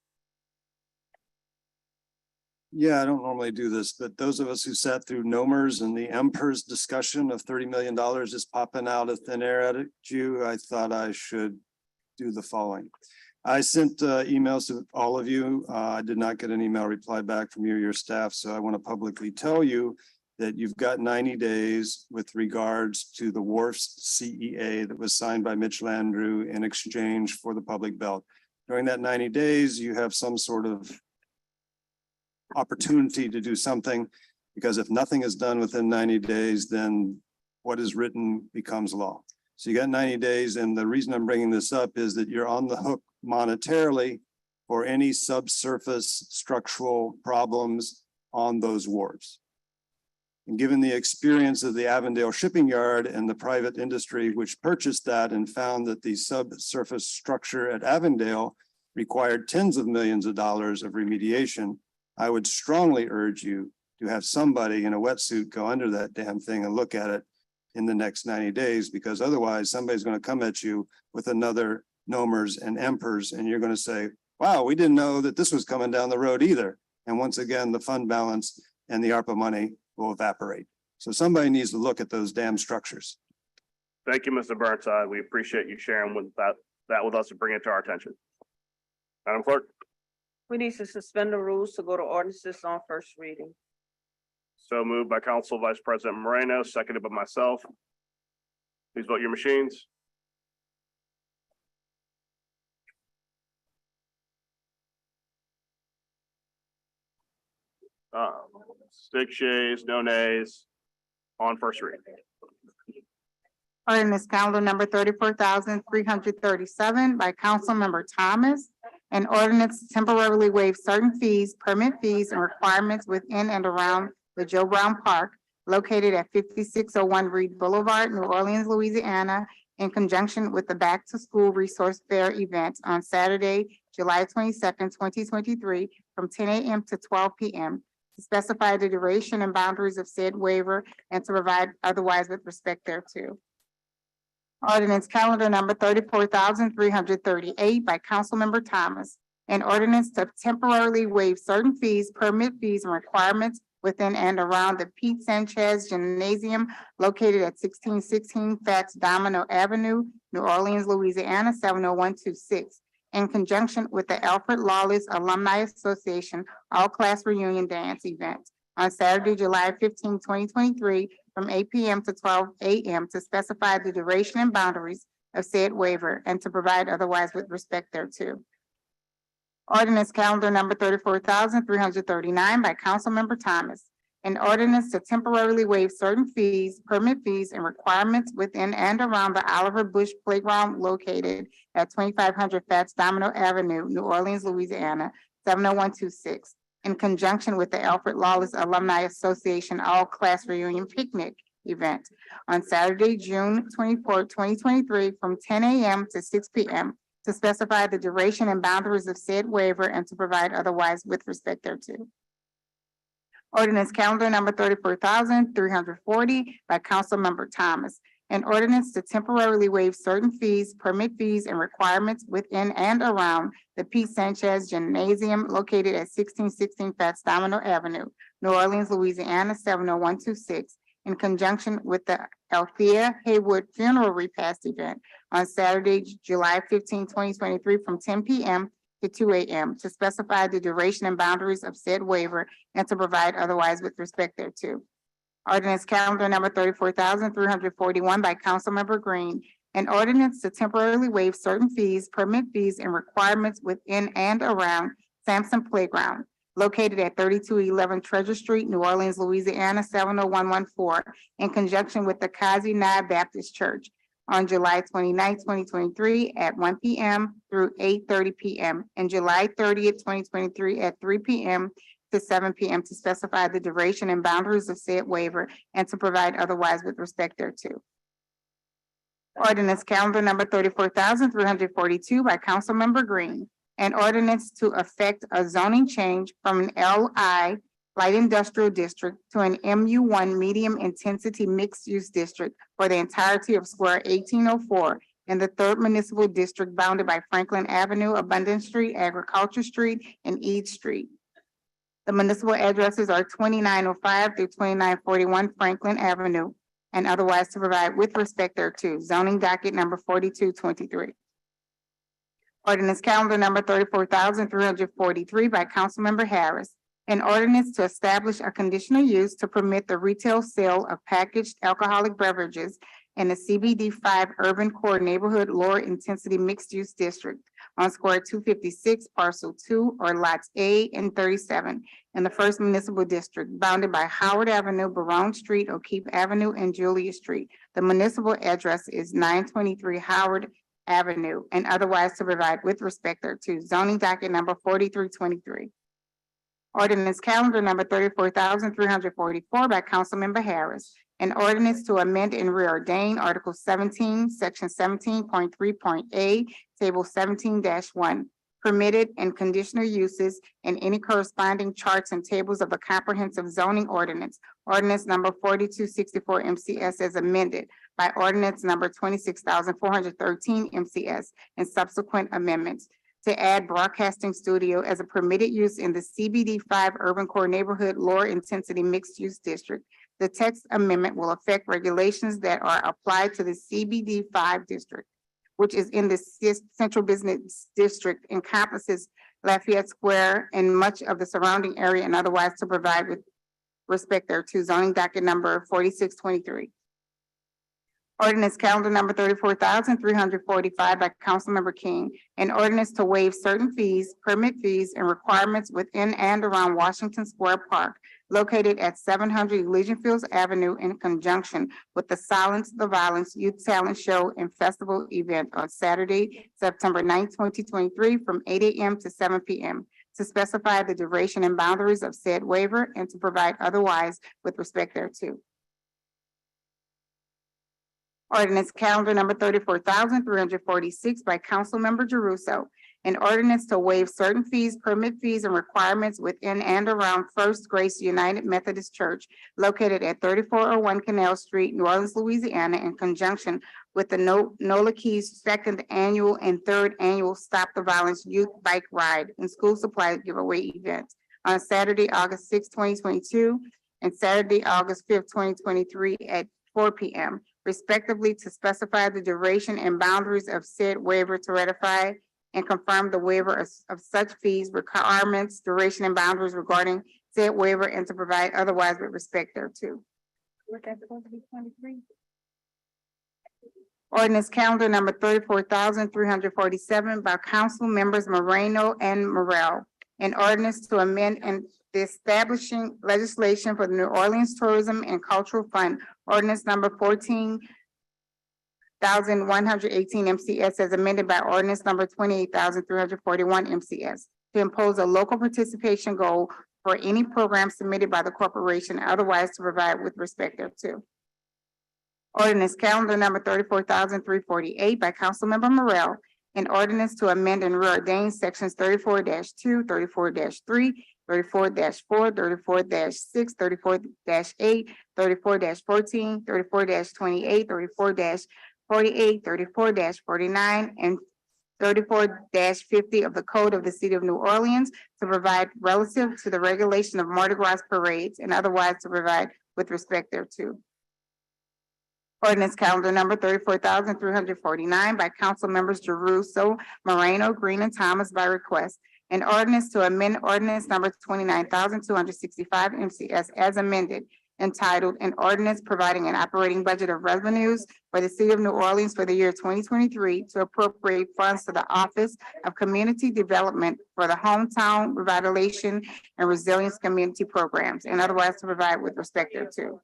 Yeah, I don't normally do this, but those of us who sat through NOMERS and the EMPERS discussion of $30 million just popping out of thin air at you, I thought I should do the following. I sent emails to all of you. I did not get an email reply back from you or your staff, so I want to publicly tell you that you've got 90 days with regards to the WARF's CEA that was signed by Mitch Landrieu in exchange for the public belt. During that 90 days, you have some sort of opportunity to do something, because if nothing is done within 90 days, then what is written becomes law. So you got 90 days. And the reason I'm bringing this up is that you're on the hook monetarily for any subsurface structural problems on those wharves. And given the experience of the Avondale Shipping Yard and the private industry, which purchased that and found that the subsurface structure at Avondale required tens of millions of dollars of remediation, I would strongly urge you to have somebody in a wetsuit go under that damn thing and look at it in the next 90 days, because otherwise somebody's going to come at you with another NOMERS and EMPERS, and you're going to say, wow, we didn't know that this was coming down the road either. And once again, the fund balance and the ARPA money will evaporate. So somebody needs to look at those damn structures. Thank you, Mr. Burnside. We appreciate you sharing that with us and bring it to our attention. Madam Clerk. We need to suspend the rules to go to ordinances on first reading. So moved by Council Vice President Moreno, seconded by myself. Please vote your machines. Uh, 6 yeas, no nays. on first reading. Ordinance calendar number 34,337 by Councilmember Thomas. An ordinance to temporarily waive certain fees, permit fees, and requirements within and around the Joe Brown Park located at 5601 Reed Boulevard, New Orleans, Louisiana, in conjunction with the Back to School Resource Fair event on Saturday, July 22nd, 2023, from 10 a.m. to 12 p.m. to specify the duration and boundaries of said waiver and to provide otherwise with respect thereto. Ordinance calendar number 34,338 by Councilmember Thomas. An ordinance to temporarily waive certain fees, permit fees, and requirements within and around the Pete Sanchez Gymnasium located at 1616 Fats Domino Avenue, New Orleans, Louisiana, 70126, in conjunction with the Alfred Lawless Alumni Association All-Class Reunion Dance event on Saturday, July 15, 2023, from 8 p.m. to 12 a.m. to specify the duration and boundaries of said waiver and to provide otherwise with respect thereto. Ordinance calendar number 34,339 by Councilmember Thomas. An ordinance to temporarily waive certain fees, permit fees, and requirements within and around the Oliver Bush Playground located at 2500 Fats Domino Avenue, New Orleans, Louisiana, 70126, in conjunction with the Alfred Lawless Alumni Association All-Class Reunion Picnic event on Saturday, June 24, 2023, from 10 a.m. to 6 p.m. to specify the duration and boundaries of said waiver and to provide otherwise with respect thereto. Ordinance calendar number 34,340 by Councilmember Thomas. An ordinance to temporarily waive certain fees, permit fees, and requirements within and around the Pete Sanchez Gymnasium located at 1616 Fats Domino Avenue, New Orleans, Louisiana, 70126, in conjunction with the Althea Haywood Funeral Repast event on Saturday, July 15, 2023, from 10 p.m. to 2 a.m. to specify the duration and boundaries of said waiver and to provide otherwise with respect thereto. Ordinance calendar number 34,341 by Councilmember Green. An ordinance to temporarily waive certain fees, permit fees, and requirements within and around Sampson Playground located at 3211 Treasure Street, New Orleans, Louisiana, 70114, in conjunction with the Kazi Nai Baptist Church on July 29, 2023 at 1 p.m. through 8:30 p.m. and July 30th, 2023 at 3 p.m. to 7 p.m. to specify the duration and boundaries of said waiver and to provide otherwise with respect thereto. Ordinance calendar number 34,342 by Councilmember Green. An ordinance to effect a zoning change from an LI light industrial district to an MU1 medium intensity mixed use district for the entirety of square 1804 in the third municipal district bounded by Franklin Avenue, Abundant Street, Agriculture Street, and Eade Street. The municipal addresses are 2905 through 2941 Franklin Avenue, and otherwise to provide with respect thereto. Zoning docket number 4223. Ordinance calendar number 34,343 by Councilmember Harris. An ordinance to establish a conditional use to permit the retail sale of packaged alcoholic beverages in the CBD 5 Urban Core Neighborhood Lower Intensity Mixed Use District on square 256, parcel 2, or lots A and 37 in the first municipal district bounded by Howard Avenue, Barone Street, O'Keefe Avenue, and Julia Street. The municipal address is 923 Howard Avenue, and otherwise to provide with respect thereto. Zoning docket number 4323. Ordinance calendar number 34,344 by Councilmember Harris. An ordinance to amend and reordain Article 17, Section 17.3.a, Table 17-1, permitted and conditional uses and any corresponding charts and tables of the comprehensive zoning ordinance, ordinance number 4264 MCS as amended by ordinance number 26,413 MCS and subsequent amendments, to add broadcasting studio as a permitted use in the CBD 5 Urban Core Neighborhood Lower Intensity Mixed Use District. The text amendment will affect regulations that are applied to the CBD 5 district, which is in the Central Business District, encompasses Lafayette Square and much of the surrounding area, and otherwise to provide with respect thereto. Zoning docket number 4623. Ordinance calendar number 34,345 by Councilmember King. An ordinance to waive certain fees, permit fees, and requirements within and around Washington Square Park located at 700 Elysian Fields Avenue in conjunction with the Silence the Violence Youth Talent Show and Festival event on Saturday, September 9th, 2023, from 8 a.m. to 7 p.m. to specify the duration and boundaries of said waiver and to provide otherwise with respect thereto. Ordinance calendar number 34,346 by Councilmember Jeruso. An ordinance to waive certain fees, permit fees, and requirements within and around First Grace United Methodist Church located at 3401 Canal Street, New Orleans, Louisiana, in conjunction with the NOLA Keys second annual and third annual Stop the Violence Youth Bike Ride and School Supply Giveaway events on Saturday, August 6, 2022, and Saturday, August 5th, 2023 at 4 p.m. respectively, to specify the duration and boundaries of said waiver, to ratify and confirm the waiver of such fees, requirements, duration, and boundaries regarding said waiver, and to provide otherwise with respect thereto. Ordinance calendar number 34,347 by Council Members Moreno and Morel. An ordinance to amend and establishing legislation for the New Orleans Tourism and Cultural Fund, ordinance number 14,118 MCS as amended by ordinance number 28,341 MCS to impose a local participation goal for any program submitted by the corporation, otherwise to provide with respect thereto. Ordinance calendar number 34,348 by Councilmember Morel. An ordinance to amend and reordain sections 34-2, 34-3, 34-4, 34-6, 34-8, 34-14, 34-28, 34-48, 34-49, and 34-50 of the Code of the City of New Orleans to provide relative to the regulation of Mardi Gras parades and otherwise to provide with respect thereto. Ordinance calendar number 34,349 by Council Members Jeruso, Moreno, Green, and Thomas by request. An ordinance to amend ordinance number 29,265 MCS as amended, entitled an ordinance providing an operating budget of revenues for the City of New Orleans for the year 2023 to appropriate funds to the Office of Community Development for the Hometown Revitalization and Resilience Community Programs and otherwise to provide with respect thereto.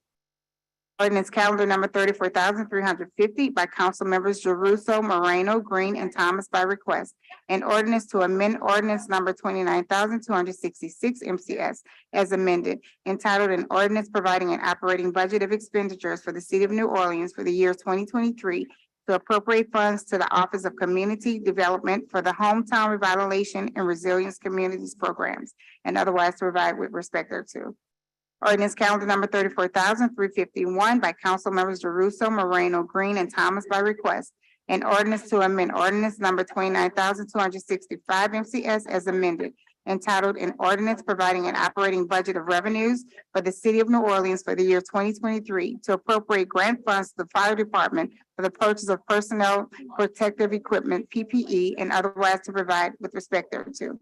Ordinance calendar number 34,350 by Council Members Jeruso, Moreno, Green, and Thomas by request. An ordinance to amend ordinance number 29,266 MCS as amended, entitled an ordinance providing an operating budget of expenditures for the City of New Orleans for the year 2023 to appropriate funds to the Office of Community Development for the Hometown Revitalization and Resilience Communities Programs and otherwise to provide with respect thereto. Ordinance calendar number 34,351 by Council Members Jeruso, Moreno, Green, and Thomas by request. An ordinance to amend ordinance number 29,265 MCS as amended, entitled an ordinance providing an operating budget of revenues for the City of New Orleans for the year 2023 to appropriate grant funds to the Fire Department for the purchase of personnel protective equipment, PPE, and otherwise to provide with respect thereto.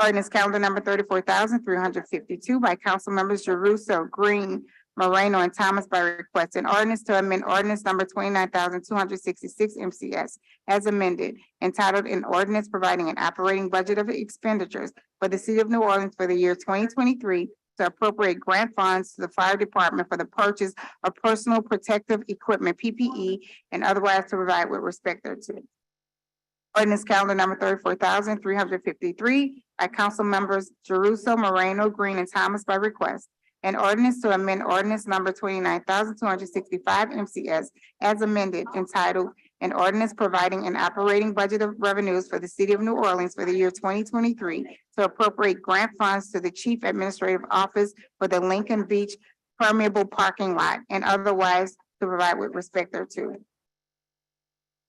Ordinance calendar number 34,352 by Council Members Jeruso, Green, Moreno, and Thomas by request. An ordinance to amend ordinance number 29,266 MCS as amended, entitled an ordinance providing an operating budget of expenditures for the City of New Orleans for the year 2023 to appropriate grant funds to the Fire Department for the purchase of personal protective equipment, PPE, and otherwise to provide with respect thereto. Ordinance calendar number 34,353 by Council Members Jeruso, Moreno, Green, and Thomas by request. An ordinance to amend ordinance number 29,265 MCS as amended, entitled an ordinance providing an operating budget of revenues for the City of New Orleans for the year 2023 to appropriate grant funds to the Chief Administrative Office for the Lincoln Beach permeable parking lot and otherwise to provide with respect thereto.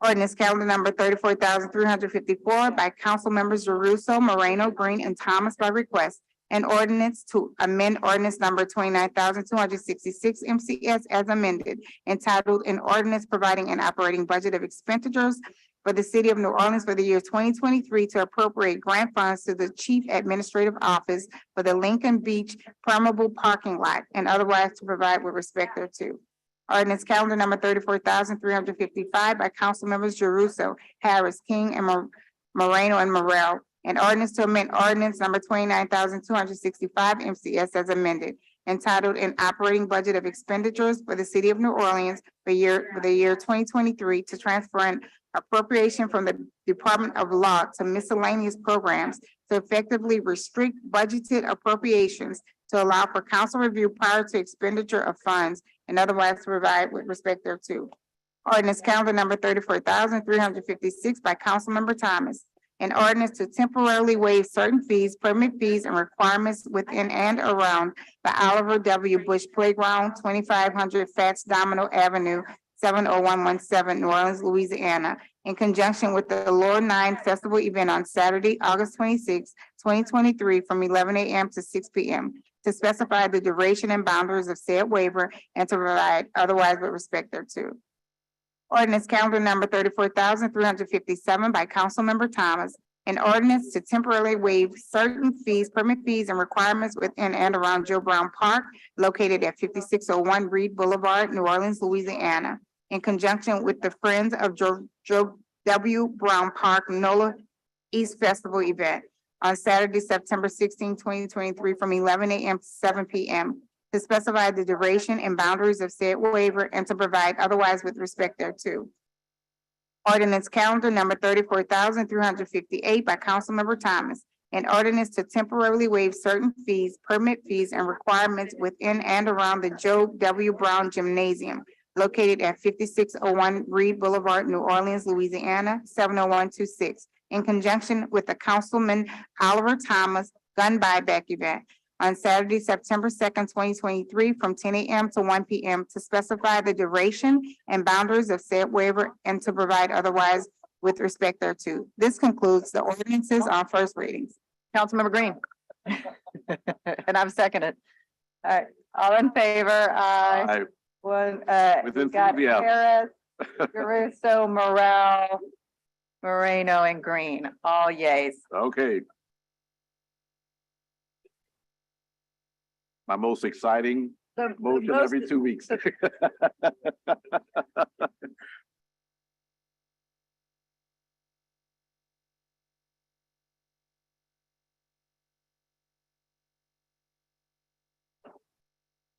Ordinance calendar number 34,354 by Council Members Jeruso, Moreno, Green, and Thomas by request. An ordinance to amend ordinance number 29,266 MCS as amended, entitled an ordinance providing an operating budget of expenditures for the City of New Orleans for the year 2023 to appropriate grant funds to the Chief Administrative Office for the Lincoln Beach permeable parking lot and otherwise to provide with respect thereto. Ordinance calendar number 34,355 by Council Members Jeruso, Harris, King, and Moreno and Morel. An ordinance to amend ordinance number 29,265 MCS as amended, entitled An Operating Budget of Expenditures for the City of New Orleans for the year twenty twenty-three to transfer an appropriation from the Department of Law to miscellaneous programs to effectively restrict budgeted appropriations to allow for council review prior to expenditure of funds and otherwise to provide with respect thereto. Ordinance calendar number 34,356 by Councilmember Thomas. An ordinance to temporarily waive certain fees, permit fees, and requirements within and around the Oliver W. Bush Playground, 2500 Fats Domino Avenue, 70117, New Orleans, Louisiana, in conjunction with the Lord 9 Festival event on Saturday, August 26, 2023, from 11 a.m. to 6 p.m. to specify the duration and boundaries of said waiver and to provide otherwise with respect thereto. Ordinance calendar number 34,357 by Councilmember Thomas. An ordinance to temporarily waive certain fees, permit fees, and requirements within and around Joe Brown Park located at 5601 Reed Boulevard, New Orleans, Louisiana, in conjunction with the Friends of Joe W. Brown Park NOLA East Festival event on Saturday, September 16, 2023, from 11 a.m. to 7 p.m. to specify the duration and boundaries of said waiver and to provide otherwise with respect thereto. Ordinance calendar number 34,358 by Councilmember Thomas. An ordinance to temporarily waive certain fees, permit fees, and requirements within and around the Joe W. Brown Gymnasium located at 5601 Reed Boulevard, New Orleans, Louisiana, 70126, in conjunction with the Councilman Oliver Thomas gun buyback event on Saturday, September 2nd, 2023, from 10 a.m. to 1 p.m. to specify the duration and boundaries of said waiver and to provide otherwise with respect thereto. This concludes the ordinances on first readings. Councilmember Green. And I'm seconded. All right, all in favor? I, One, with we got enthusiasm. Harris, Caruso, Morel, Moreno, and Green, all yays. Okay. My most exciting motion every 2 weeks.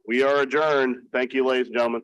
We are adjourned. Thank you, ladies and gentlemen.